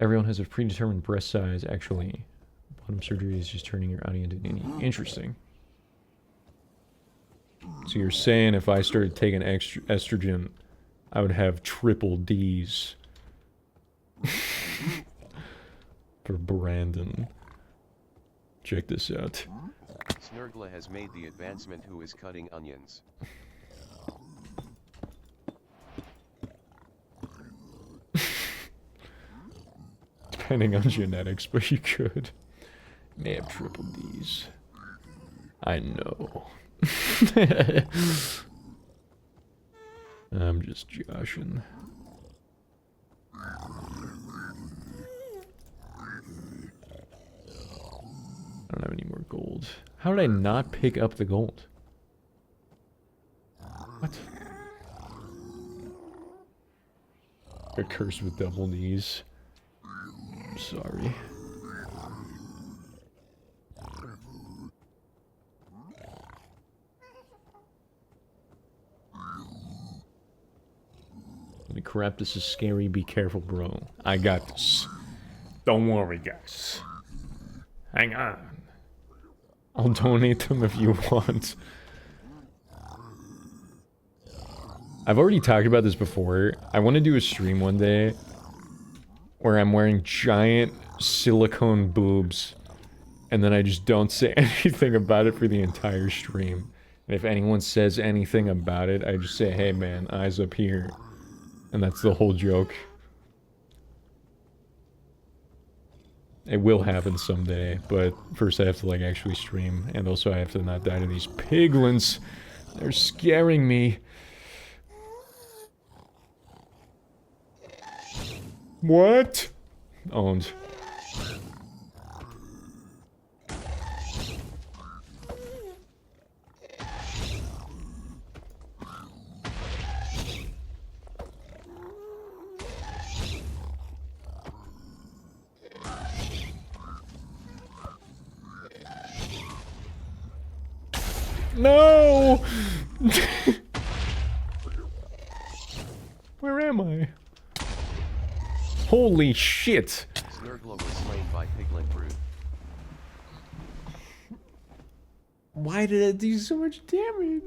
everyone has a predetermined breast size, actually. Bottom surgery is just turning your outie into any. Interesting. So you're saying if I started taking extra estrogen, I would have triple D's. For Brandon. Check this out. Snurgla has made the advancement who is cutting onions. depending on genetics, but you could. May have triple D's. I know. I'm just joshing. I don't have any more gold. How did I not pick up the gold? What? Got cursed with double D's. I'm sorry. Holy crap, this is scary. Be careful, bro. I got this. Don't worry, guys. Hang on. I'll donate them if you want. I've already talked about this before. I want to do a stream one day where I'm wearing giant silicone boobs and then I just don't say anything about it for the entire stream. And if anyone says anything about it, I just say, hey man, eyes up here. And that's the whole joke. It will happen someday, but first I have to like actually stream, and also I have to not die to these piglins. They're scaring me. What? Owned. No! Where am I? Holy shit! Snurgla was slain by Piglin Brood. Why did it do so much damage?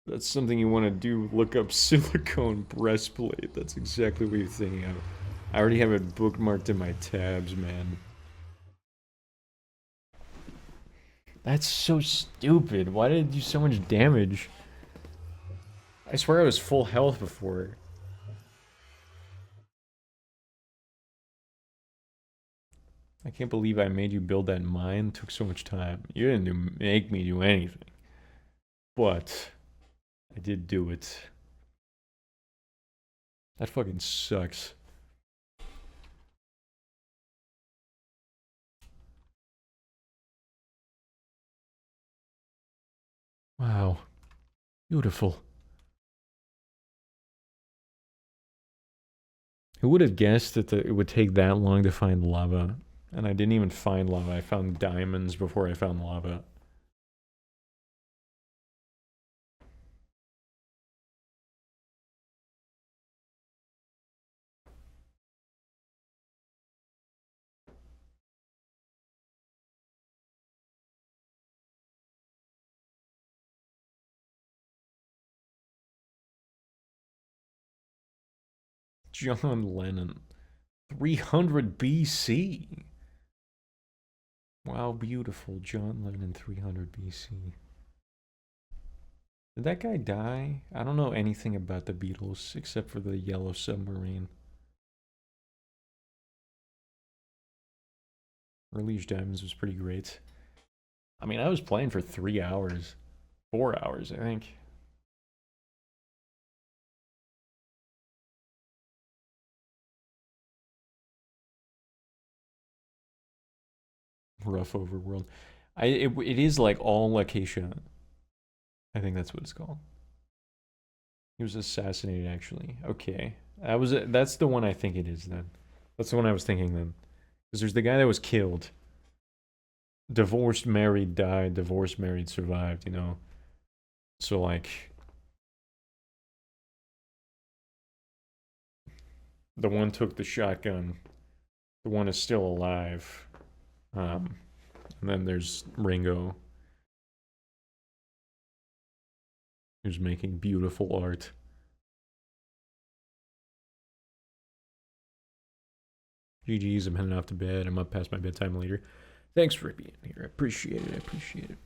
That's something you want to do, look up silicone breastplate. That's exactly what you're thinking of. I already have it bookmarked in my tabs, man. That's so stupid. Why did it do so much damage? I swear I was full health before. I can't believe I made you build that mine. It took so much time. You didn't make me do anything. But I did do it. That fucking sucks. Wow. Beautiful. Who would have guessed that it would take that long to find lava? And I didn't even find lava. I found diamonds before I found lava. John Lennon. 300 BC. Wow, beautiful. John Lennon, 300 BC. Did that guy die? I don't know anything about the Beatles except for the Yellow Submarine. Early Diamonds was pretty great. I mean, I was playing for 3 hours. 4 hours, I think. Rough overworld. It is like all Acacia. I think that's what it's called. He was assassinated, actually. Okay, that's the one I think it is then. That's the one I was thinking then. Because there's the guy that was killed. Divorced, married, died. Divorced, married, survived. You know. So like, the one took the shotgun. The one is still alive. And then there's Ringo. who's making beautiful art. GG's, I'm heading off to bed. I'm up past my bedtime later. Thanks for being here. I appreciate it. I appreciate it.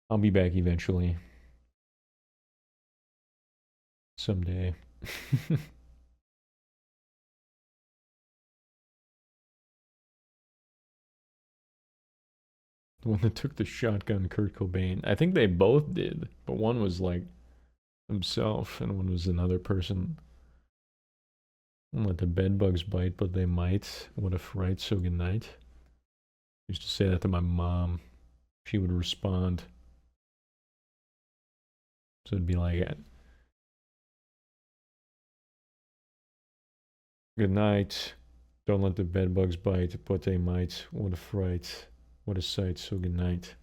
I'll be back eventually. Someday. The one that took the shotgun, Kurt Cobain. I think they both did, but one was like himself and one was another person. Don't let the bedbugs bite, but they might. What a fright, so good night. I used to say that to my mom. She would respond. So it'd be like, good night. Don't let the bedbugs bite, but they might. What a fright. What a sight, so good night.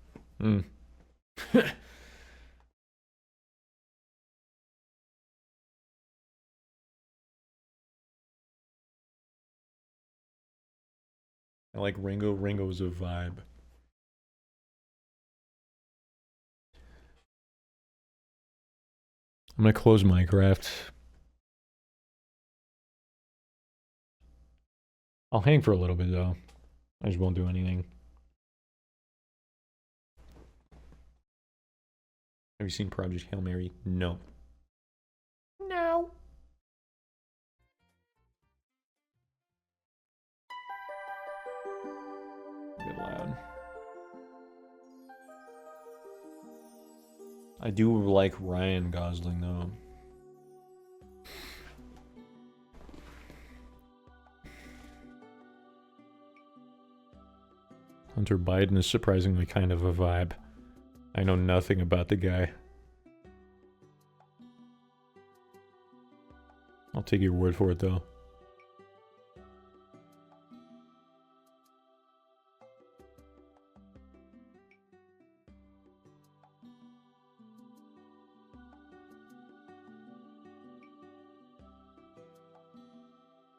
I like Ringo. Ringo's a vibe. I'm gonna close Minecraft. I'll hang for a little bit though. I just won't do anything. Have you seen Project Hail Mary? No. No. A bit loud. I do like Ryan Gosling though. Hunter Biden is surprisingly kind of a vibe. I know nothing about the guy. I'll take your word for it though.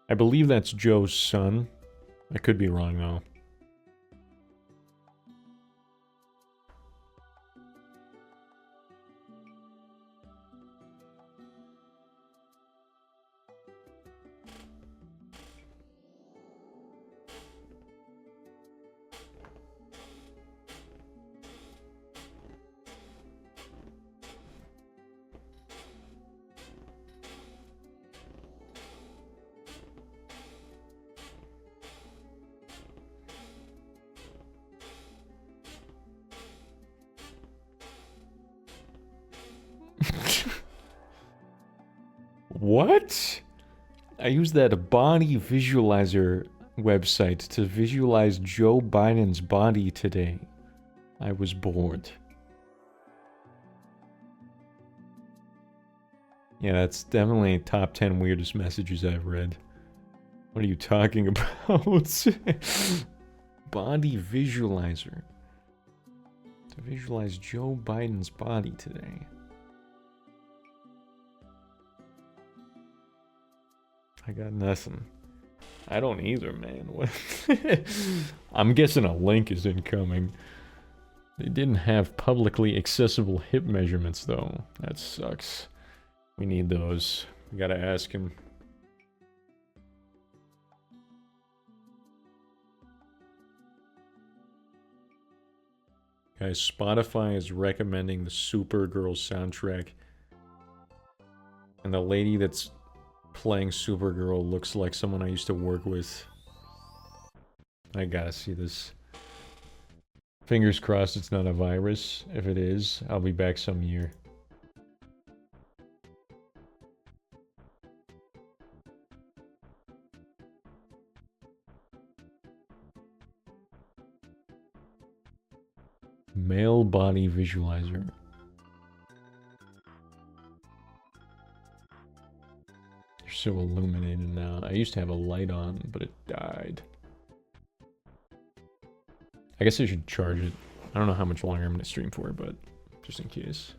I believe that's Joe's son. I could be wrong though. What? I used that BodyVisualizer website to visualize Joe Biden's body today. I was bored. Yeah, that's definitely top 10 weirdest messages I've read. What are you talking about? BodyVisualizer. To visualize Joe Biden's body today. I got nothing. I don't either, man. What? I'm guessing a link is incoming. They didn't have publicly accessible hip measurements, though. That sucks. We need those. We gotta ask him. Guys, Spotify is recommending the Supergirl soundtrack. And the lady that's playing Supergirl looks like someone I used to work with. I gotta see this. Fingers crossed it's not a virus. If it is, I'll be back some year. Male body visualizer. You're so illuminated now. I used to have a light on, but it died. I guess I should charge it. I don't know how much longer I'm gonna stream for, but just in case.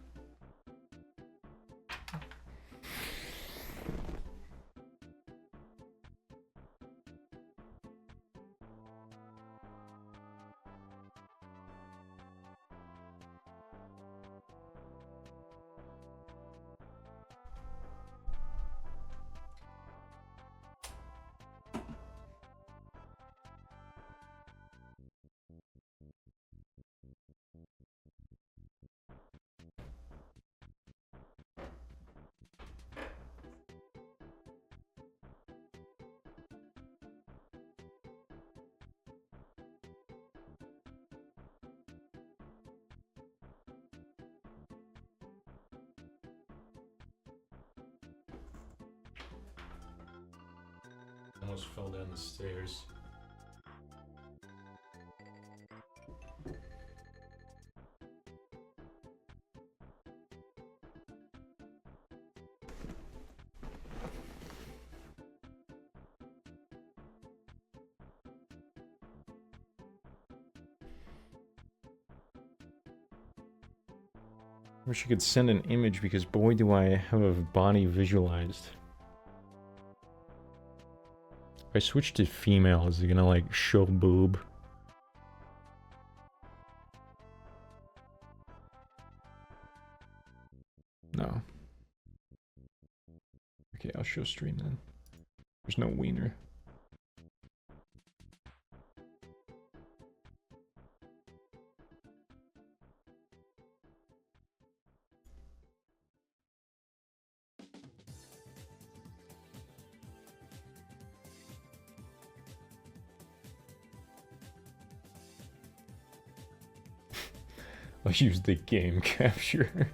Almost fell down the stairs. Wish you could send an image because boy do I have a body visualized. If I switch to female, is it gonna like show boob? No. Okay, I'll show stream then. There's no wiener. I'll use the game capture.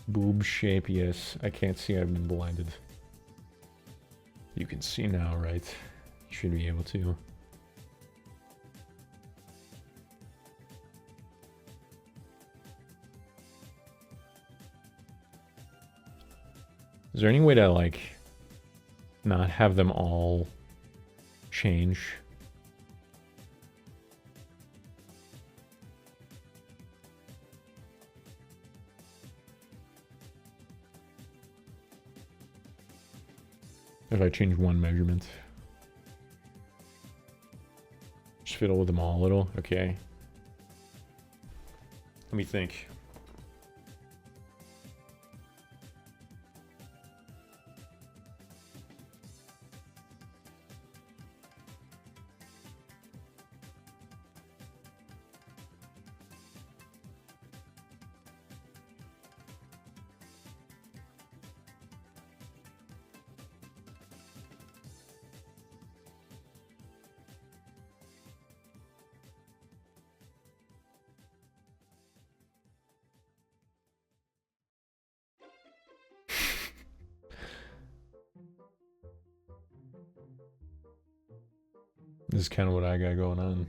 Boob shape, yes. I can't see, I've been blinded. You can see now, right? You should be able to. Is there any way to, like, not have them all change? If I change one measurement. Just fiddle with them all a little. Okay. Let me think. This is kind of what I got going on.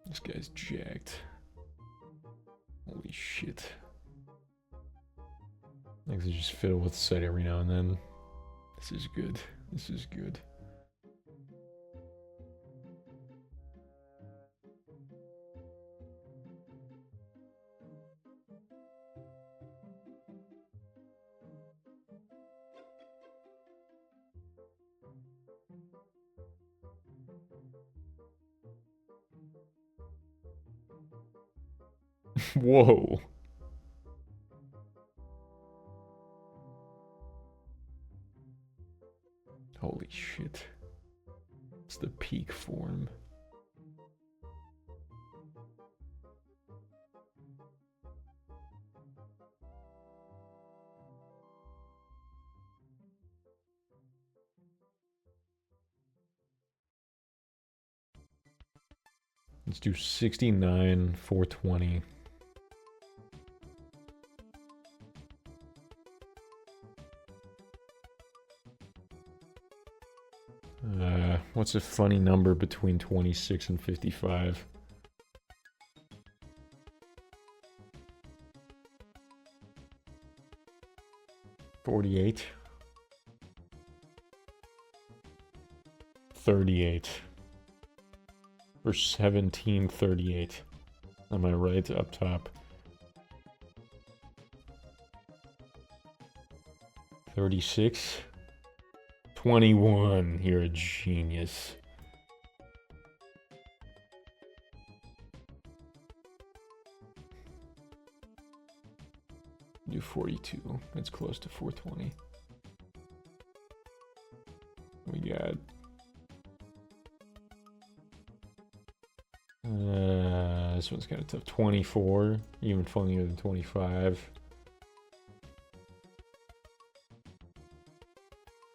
This guy's jacked. Holy shit. I think they just fiddle with the site every now and then. This is good. This is good. Whoa. Holy shit. It's the peak form. Let's do 69, 420. What's a funny number between 26 and 55? $48. 38. For 1738. Am I right up top? 36. 21. You're a genius. Do 42. That's close to 420. We got this one's kind of tough. 24, even funnier than 25.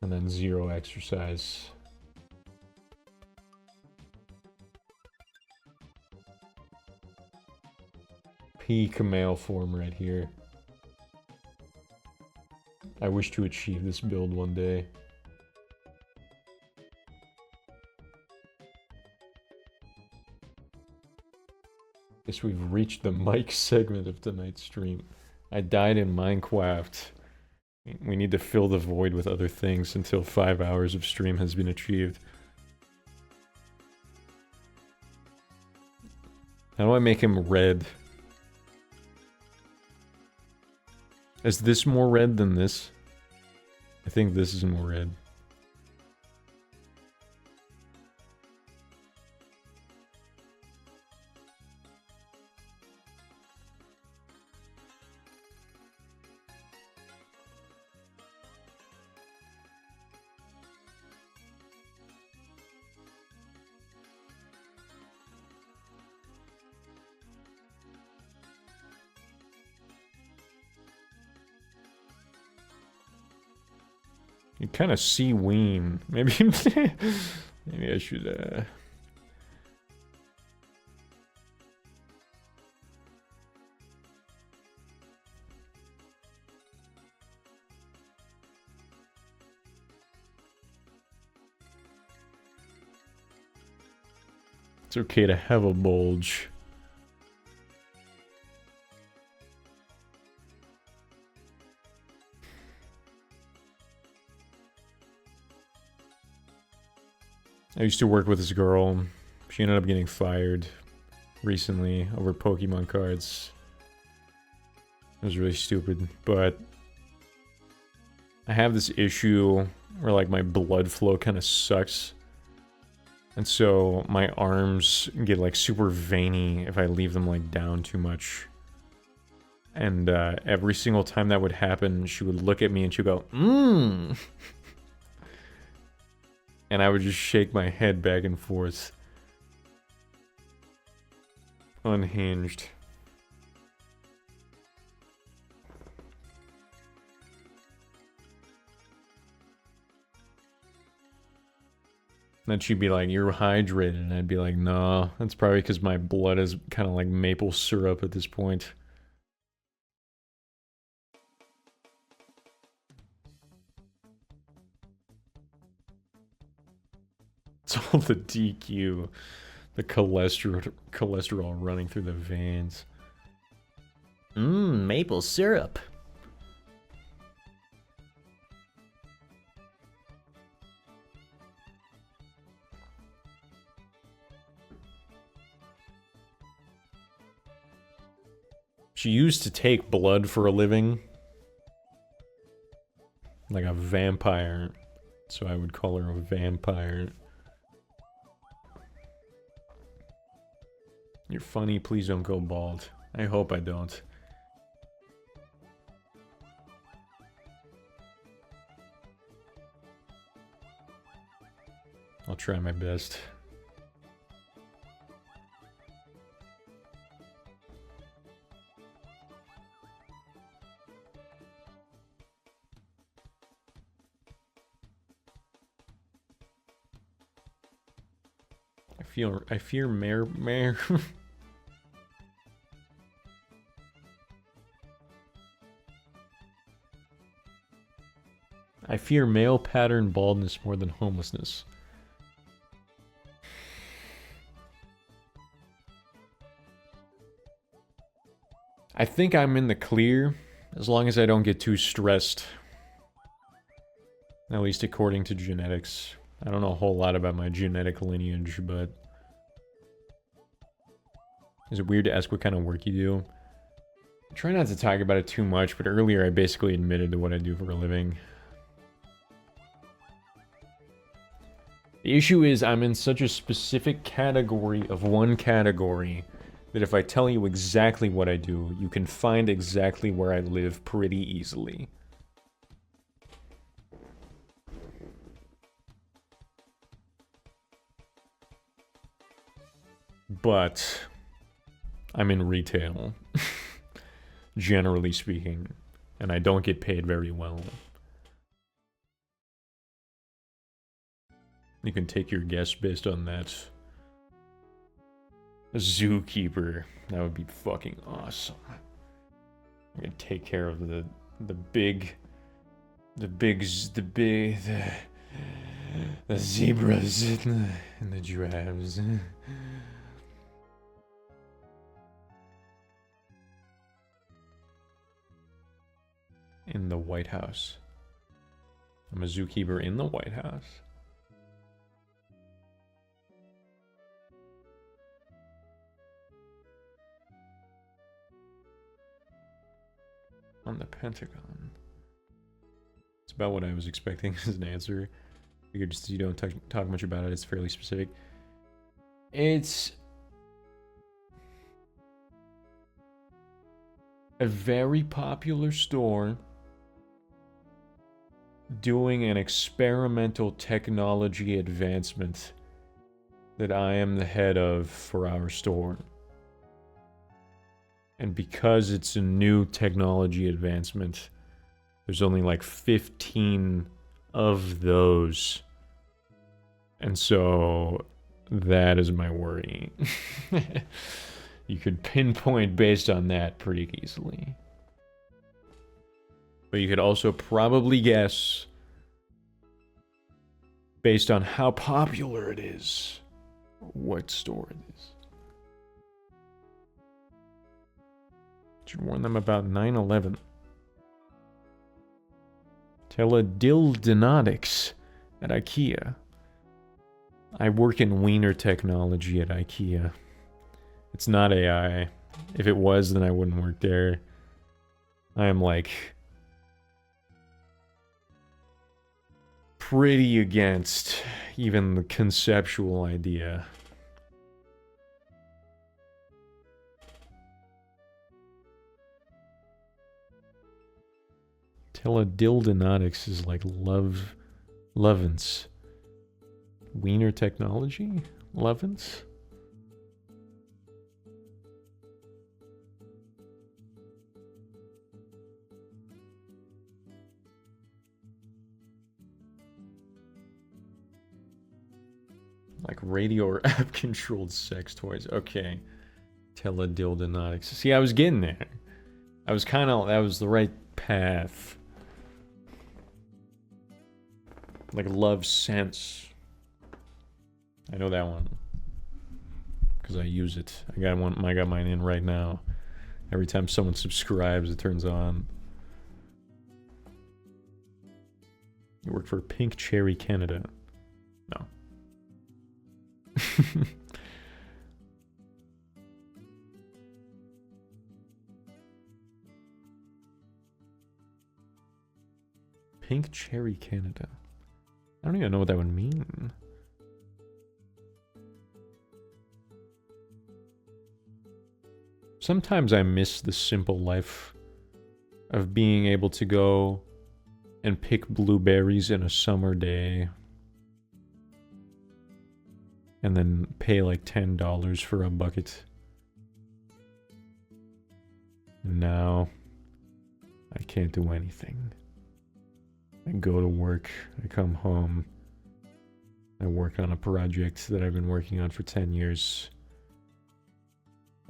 And then 0 exercise. Peak male form right here. I wish to achieve this build one day. Guess we've reached the Mike segment of tonight's stream. I died in Minecraft. We need to fill the void with other things until 5 hours of stream has been achieved. How do I make him red? Is this more red than this? I think this is more red. You kind of see Ween. Maybe, maybe I should. It's okay to have a bulge. I used to work with this girl. She ended up getting fired recently over Pokemon cards. It was really stupid, but I have this issue where like my blood flow kind of sucks. And so my arms get like super veiny if I leave them like down too much. And every single time that would happen, she would look at me and she'd go, mmm. And I would just shake my head back and forth. Unhinged. Then she'd be like, you're hydrated. And I'd be like, no, that's probably because my blood is kind of like maple syrup at this point. It's all the DQ, the cholesterol running through the veins. Mmm, maple syrup. She used to take blood for a living. Like a vampire. So I would call her a vampire. You're funny, please don't go bald. I hope I don't. I'll try my best. I I fear mare. I fear male pattern baldness more than homelessness. I think I'm in the clear, as long as I don't get too stressed. At least according to genetics. I don't know a whole lot about my genetic lineage, but... Is it weird to ask what kind of work you do? I try not to talk about it too much, but earlier I basically admitted to what I do for a living. The issue is I'm in such a specific category of one category that if I tell you exactly what I do, you can find exactly where I live pretty easily. But I'm in retail, generally speaking, and I don't get paid very well. You can take your guess based on that. A zookeeper. That would be fucking awesome. I'm gonna take care of the zebras and the giraffes. In the White House. I'm a zookeeper in the White House. On the Pentagon. It's about what I was expecting as an answer. Figured just you don't talk much about it, it's fairly specific. It's a very popular store doing an experimental technology advancement that I am the head of for our store. And because it's a new technology advancement, there's only like 15 of those. And so that is my worry. You could pinpoint based on that pretty easily. But you could also probably guess based on how popular it is, what store it is. Should warn them about 9/11. Teledildenotics at IKEA. I work in wiener technology at IKEA. It's not AI. If it was, then I wouldn't work there. I am like pretty against even the conceptual idea. Teledildenotics is like Lovins. Wiener technology? Lovins? Like radio or app controlled sex toys. Okay. Teledildenotics. See, I was getting there. I was kind of, that was the right path. Like Love Sense. I know that one. Because I use it. I got mine in right now. Every time someone subscribes, it turns on. You work for Pink Cherry Canada. No. Pink Cherry Canada. I don't even know what that would mean. Sometimes I miss the simple life of being able to go and pick blueberries in a summer day and then pay like $10 for a bucket. And now I can't do anything. I go to work, I come home, I work on a project that I've been working on for 10 years.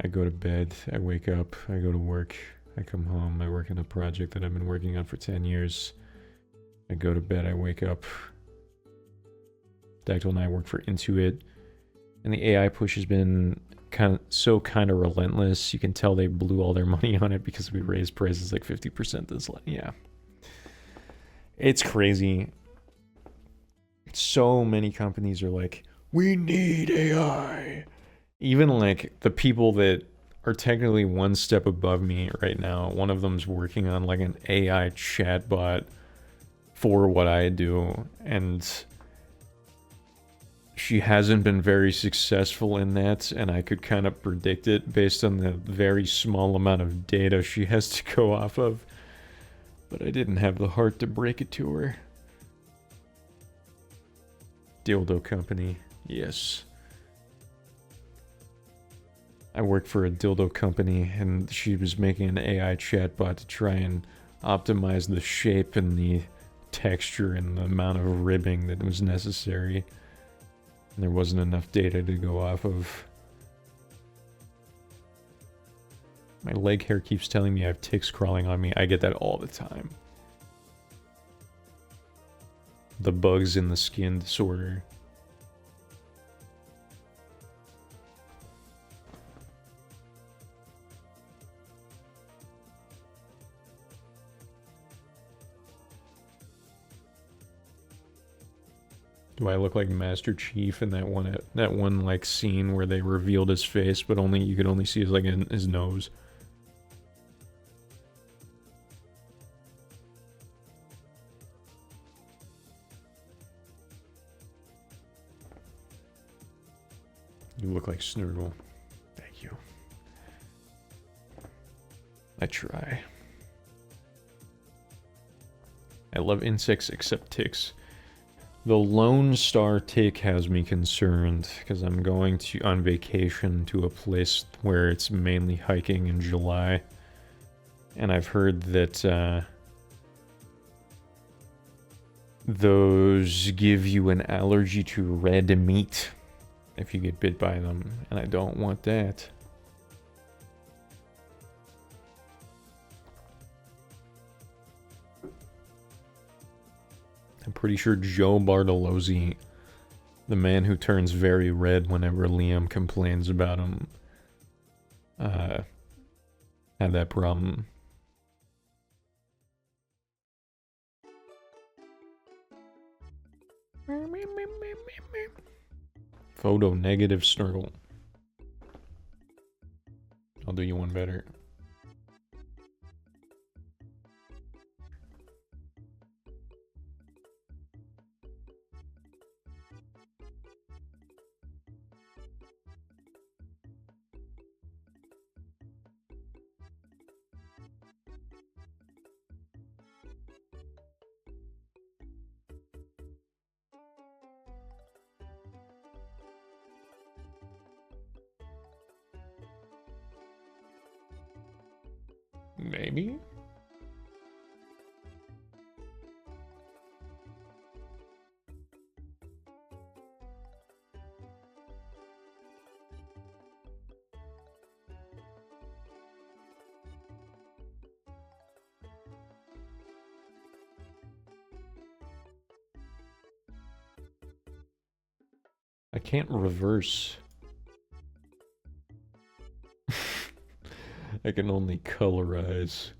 I go to bed, I wake up, I go to work, I come home, I work on a project that I've been working on for 10 years. I go to bed, I wake up. Dactyl and I work for Intuit. And the AI push has been kind of relentless. You can tell they blew all their money on it because we raised prices like 50% this yeah. It's crazy. So many companies are like, we need AI. Even like the people that are technically one step above me right now, one of them's working on like an AI chatbot for what I do, and she hasn't been very successful in that, and I could kind of predict it based on the very small amount of data she has to go off of. But I didn't have the heart to break it to her. Dildo company, yes. I work for a dildo company, and she was making an AI chatbot to try and optimize the shape and the texture and the amount of ribbing that was necessary. And there wasn't enough data to go off of. My leg hair keeps telling me I have ticks crawling on me. I get that all the time. The bugs in the skin disorder. Do I look like Master Chief in that one like scene where they revealed his face, but only you could only see his like his nose? You look like Snurgle. Thank you. I try. I love insects except ticks. The Lone Star tick has me concerned because I'm going on vacation to a place where it's mainly hiking in July. And I've heard that those give you an allergy to red meat if you get bit by them, and I don't want that. I'm pretty sure Joe Bartolozzi, the man who turns very red whenever Liam complains about him, had that problem. Photo negative Snurgle. I'll do you one better. Maybe? I can't reverse. I can only colorize.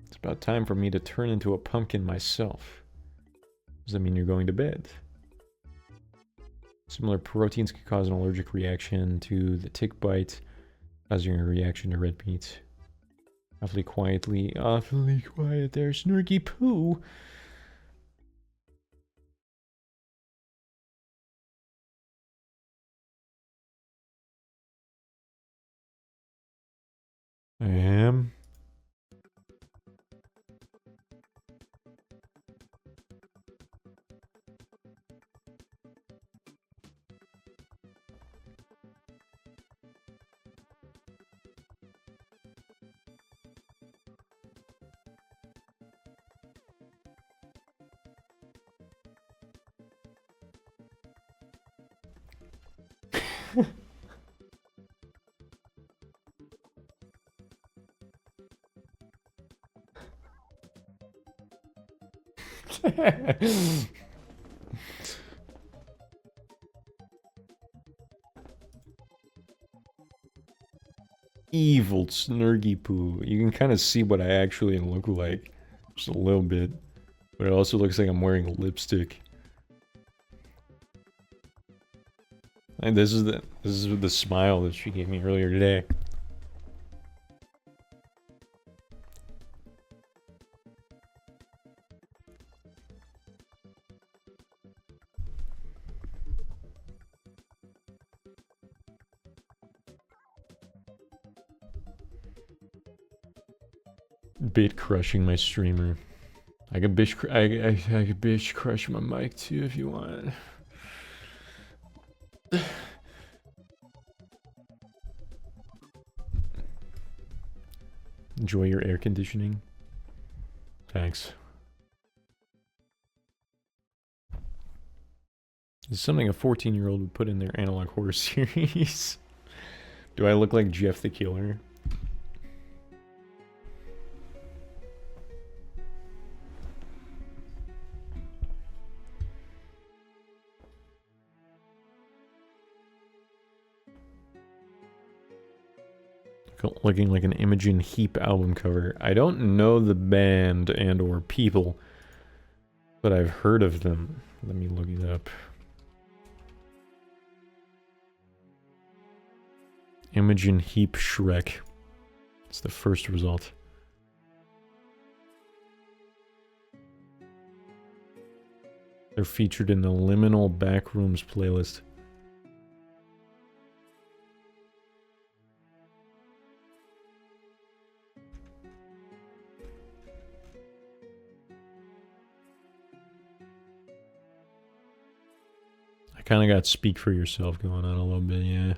It's about time for me to turn into a pumpkin myself. Does that mean you're going to bed? Similar proteins can cause an allergic reaction to the tick bite, causing a reaction to red meat. Awfully quiet there, Snurky Poo. I am. Evil Snurgy Poo. You can kind of see what I actually look like. Just a little bit. But it also looks like I'm wearing lipstick. And this is the smile that she gave me earlier today. Bit crushing my streamer. I could bitch I could bitch crush my mic too if you want. Enjoy your air conditioning. Thanks. This is something a 14-year-old would put in their analog horror series. Do I look like Jeff the Killer? Looking like an Imogen Heap album cover. I don't know the band and or people, but I've heard of them. Let me look it up. Imogen Heap Shrek. It's the first result. They're featured in the Liminal Backrooms playlist. Kind of got Speak For Yourself going on a little bit, yeah.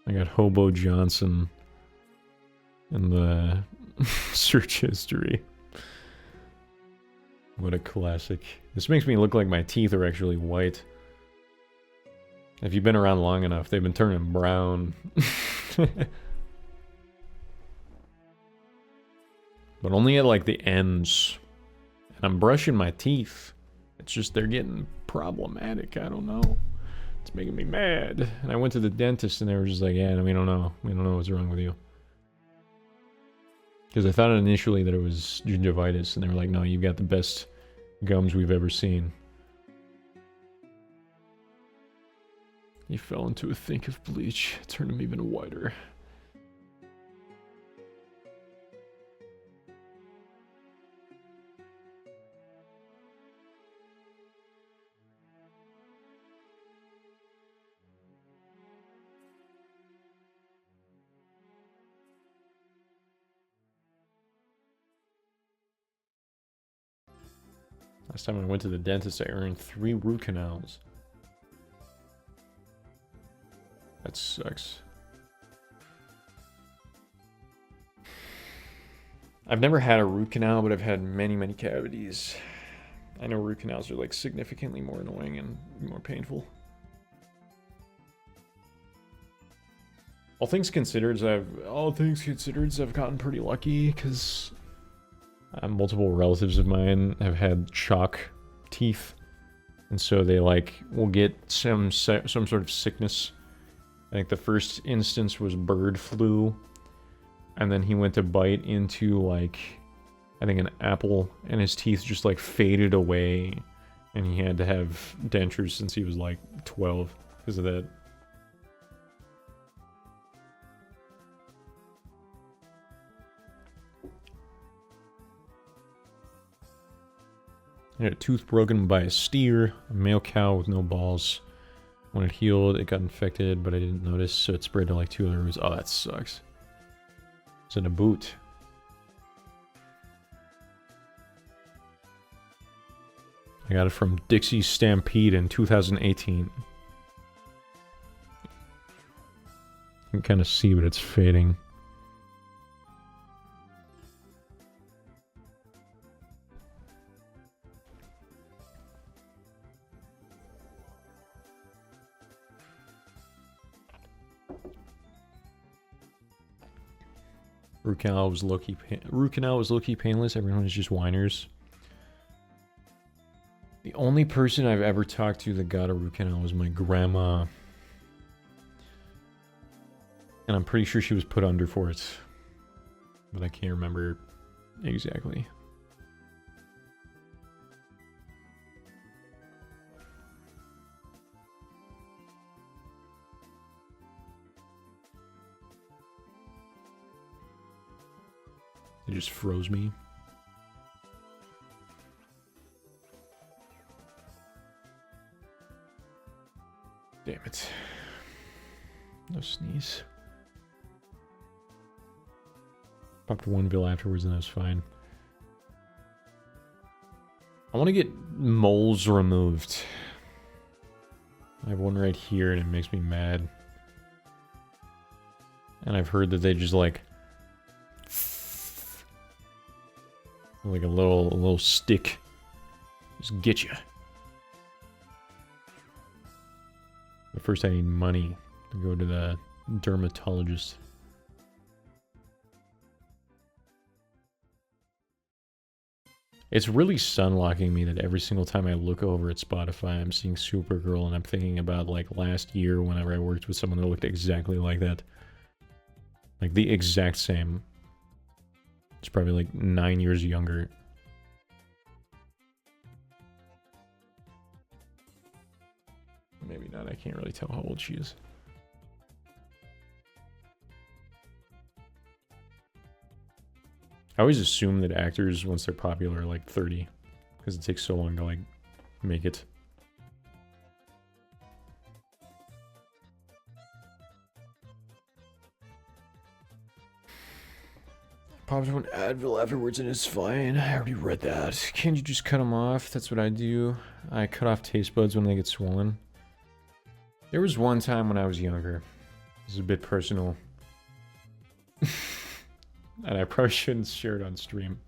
I got Hobo Johnson in the search history. What a classic. This makes me look like my teeth are actually white. If you've been around long enough, they've been turning brown. But only at like the ends. And I'm brushing my teeth. It's just they're getting problematic. I don't know. It's making me mad. And I went to the dentist and they were just like, yeah, we don't know. We don't know what's wrong with you. Because I thought initially that it was gingivitis. And they were like, no, you've got the best gums we've ever seen. You fell into a think of bleach. It turned him even whiter. Last time I went to the dentist, I earned 3 root canals. That sucks. I've never had a root canal, but I've had many, many cavities. I know root canals are like significantly more annoying and more painful. All things considered, I've gotten pretty lucky because multiple relatives of mine have had chalk teeth, and so they like will get some sort of sickness. I think the first instance was bird flu, and then he went to bite into like, I think an apple, and his teeth just like faded away, and he had to have dentures since he was like 12 because of that. I had a tooth broken by a steer, a male cow with no balls. When it healed, it got infected, but I didn't notice, so it spread to like 2 other roots. Oh, that sucks. It's in a boot. I got it from Dixie's Stampede in 2018. You can kind of see, but it's fading. Root canal was low-key painless. Everyone was just whiners. The only person I've ever talked to that got a root canal was my grandma. And I'm pretty sure she was put under for it. But I can't remember exactly. It just froze me. Damn it. No sneeze. Popped one pill afterwards and that was fine. I want to get moles removed. I have one right here and it makes me mad. And I've heard that they just like a little stick just get you. But first I need money to go to the dermatologist. It's really sunlocking me that every single time I look over at Spotify, I'm seeing Supergirl, and I'm thinking about, like, last year whenever I worked with someone that looked exactly like that. Like, the exact same. It's probably, like, 9 years younger. Maybe not, I can't really tell how old she is. I always assume that actors, once they're popular, are like 30. Because it takes so long to, like, make it. Pops one Advil afterwards and it's fine. I already read that. Can't you just cut them off? That's what I do. I cut off taste buds when they get swollen. There was one time when I was younger. This is a bit personal. And I probably shouldn't share it on stream.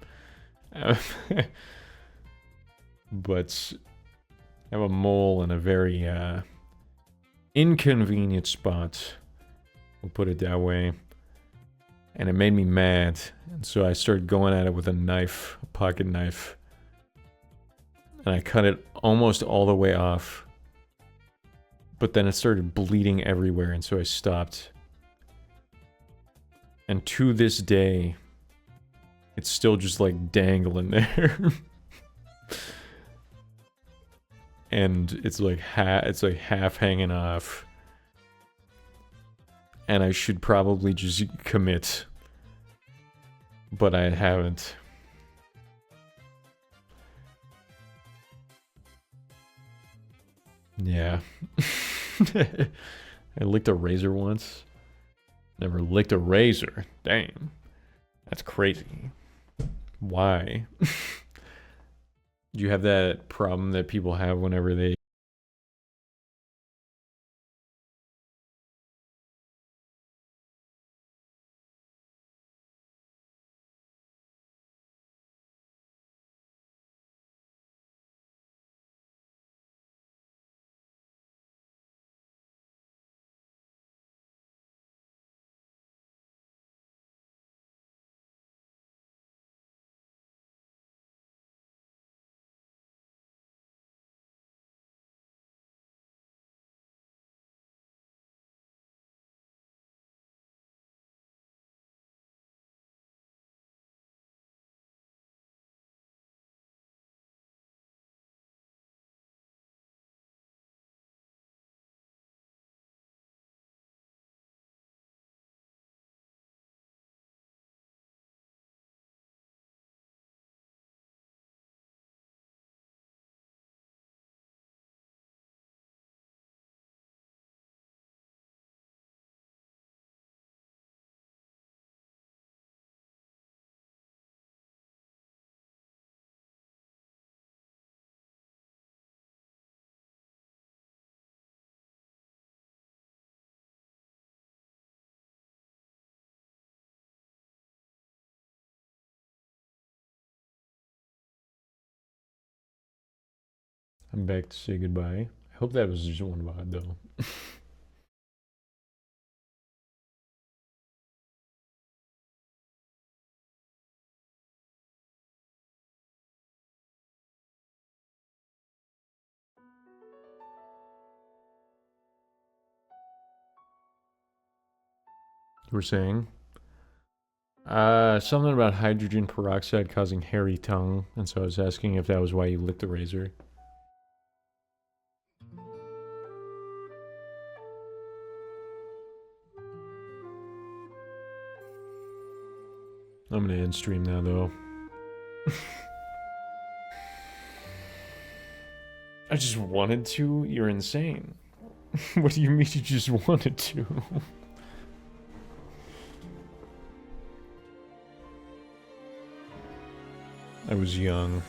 But I have a mole in a very inconvenient spot. We'll put it that way. And it made me mad. And so I started going at it with a knife, a pocket knife. And I cut it almost all the way off. But then it started bleeding everywhere, and so I stopped. And to this day, it's still just like dangling there. And it's like half hanging off. And I should probably just commit. But I haven't. Yeah. I licked a razor once. Never licked a razor. Damn. That's crazy. Why? Do you have that problem that people have whenever they... I'm back to say goodbye. I hope that was just one VOD though. We're saying? Something about hydrogen peroxide causing hairy tongue, and so I was asking if that was why you licked the razor. I'm gonna end stream now, though. I just wanted to? You're insane. What do you mean you just wanted to? I was young.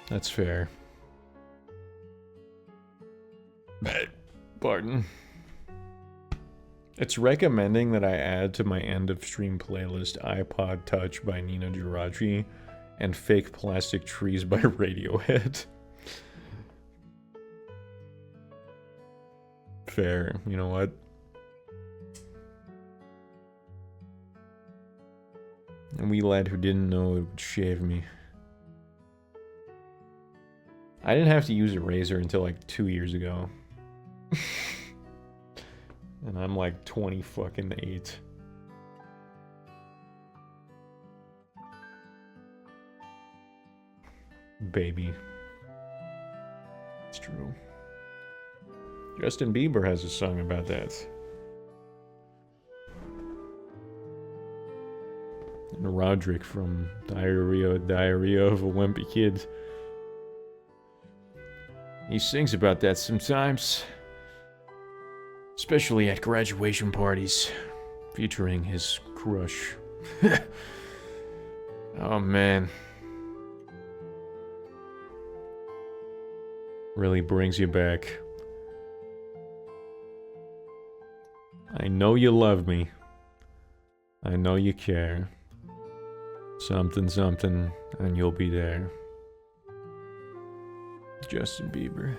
That's fair. Pardon. It's recommending that I add to my end of stream playlist iPod Touch by Nina Girachi and Fake Plastic Trees by Radiohead. Fair. You know what? A wee lad who didn't know it would shave me. I didn't have to use a razor until like 2 years ago. And I'm like 20 fucking 8. Baby. It's true. Justin Bieber has a song about that. And Roderick from Diarrhea of a Wimpy Kid. He sings about that sometimes. Especially at graduation parties. Featuring his crush. Oh man. Really brings you back. I know you love me. I know you care. Something, something, and you'll be there. Justin Bieber.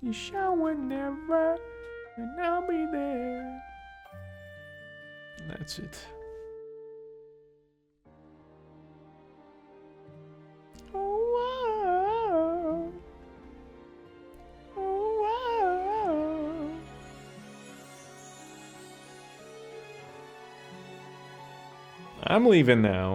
You shall never, and I'll be there. That's it. Oh, oh, oh, oh. I'm leaving now.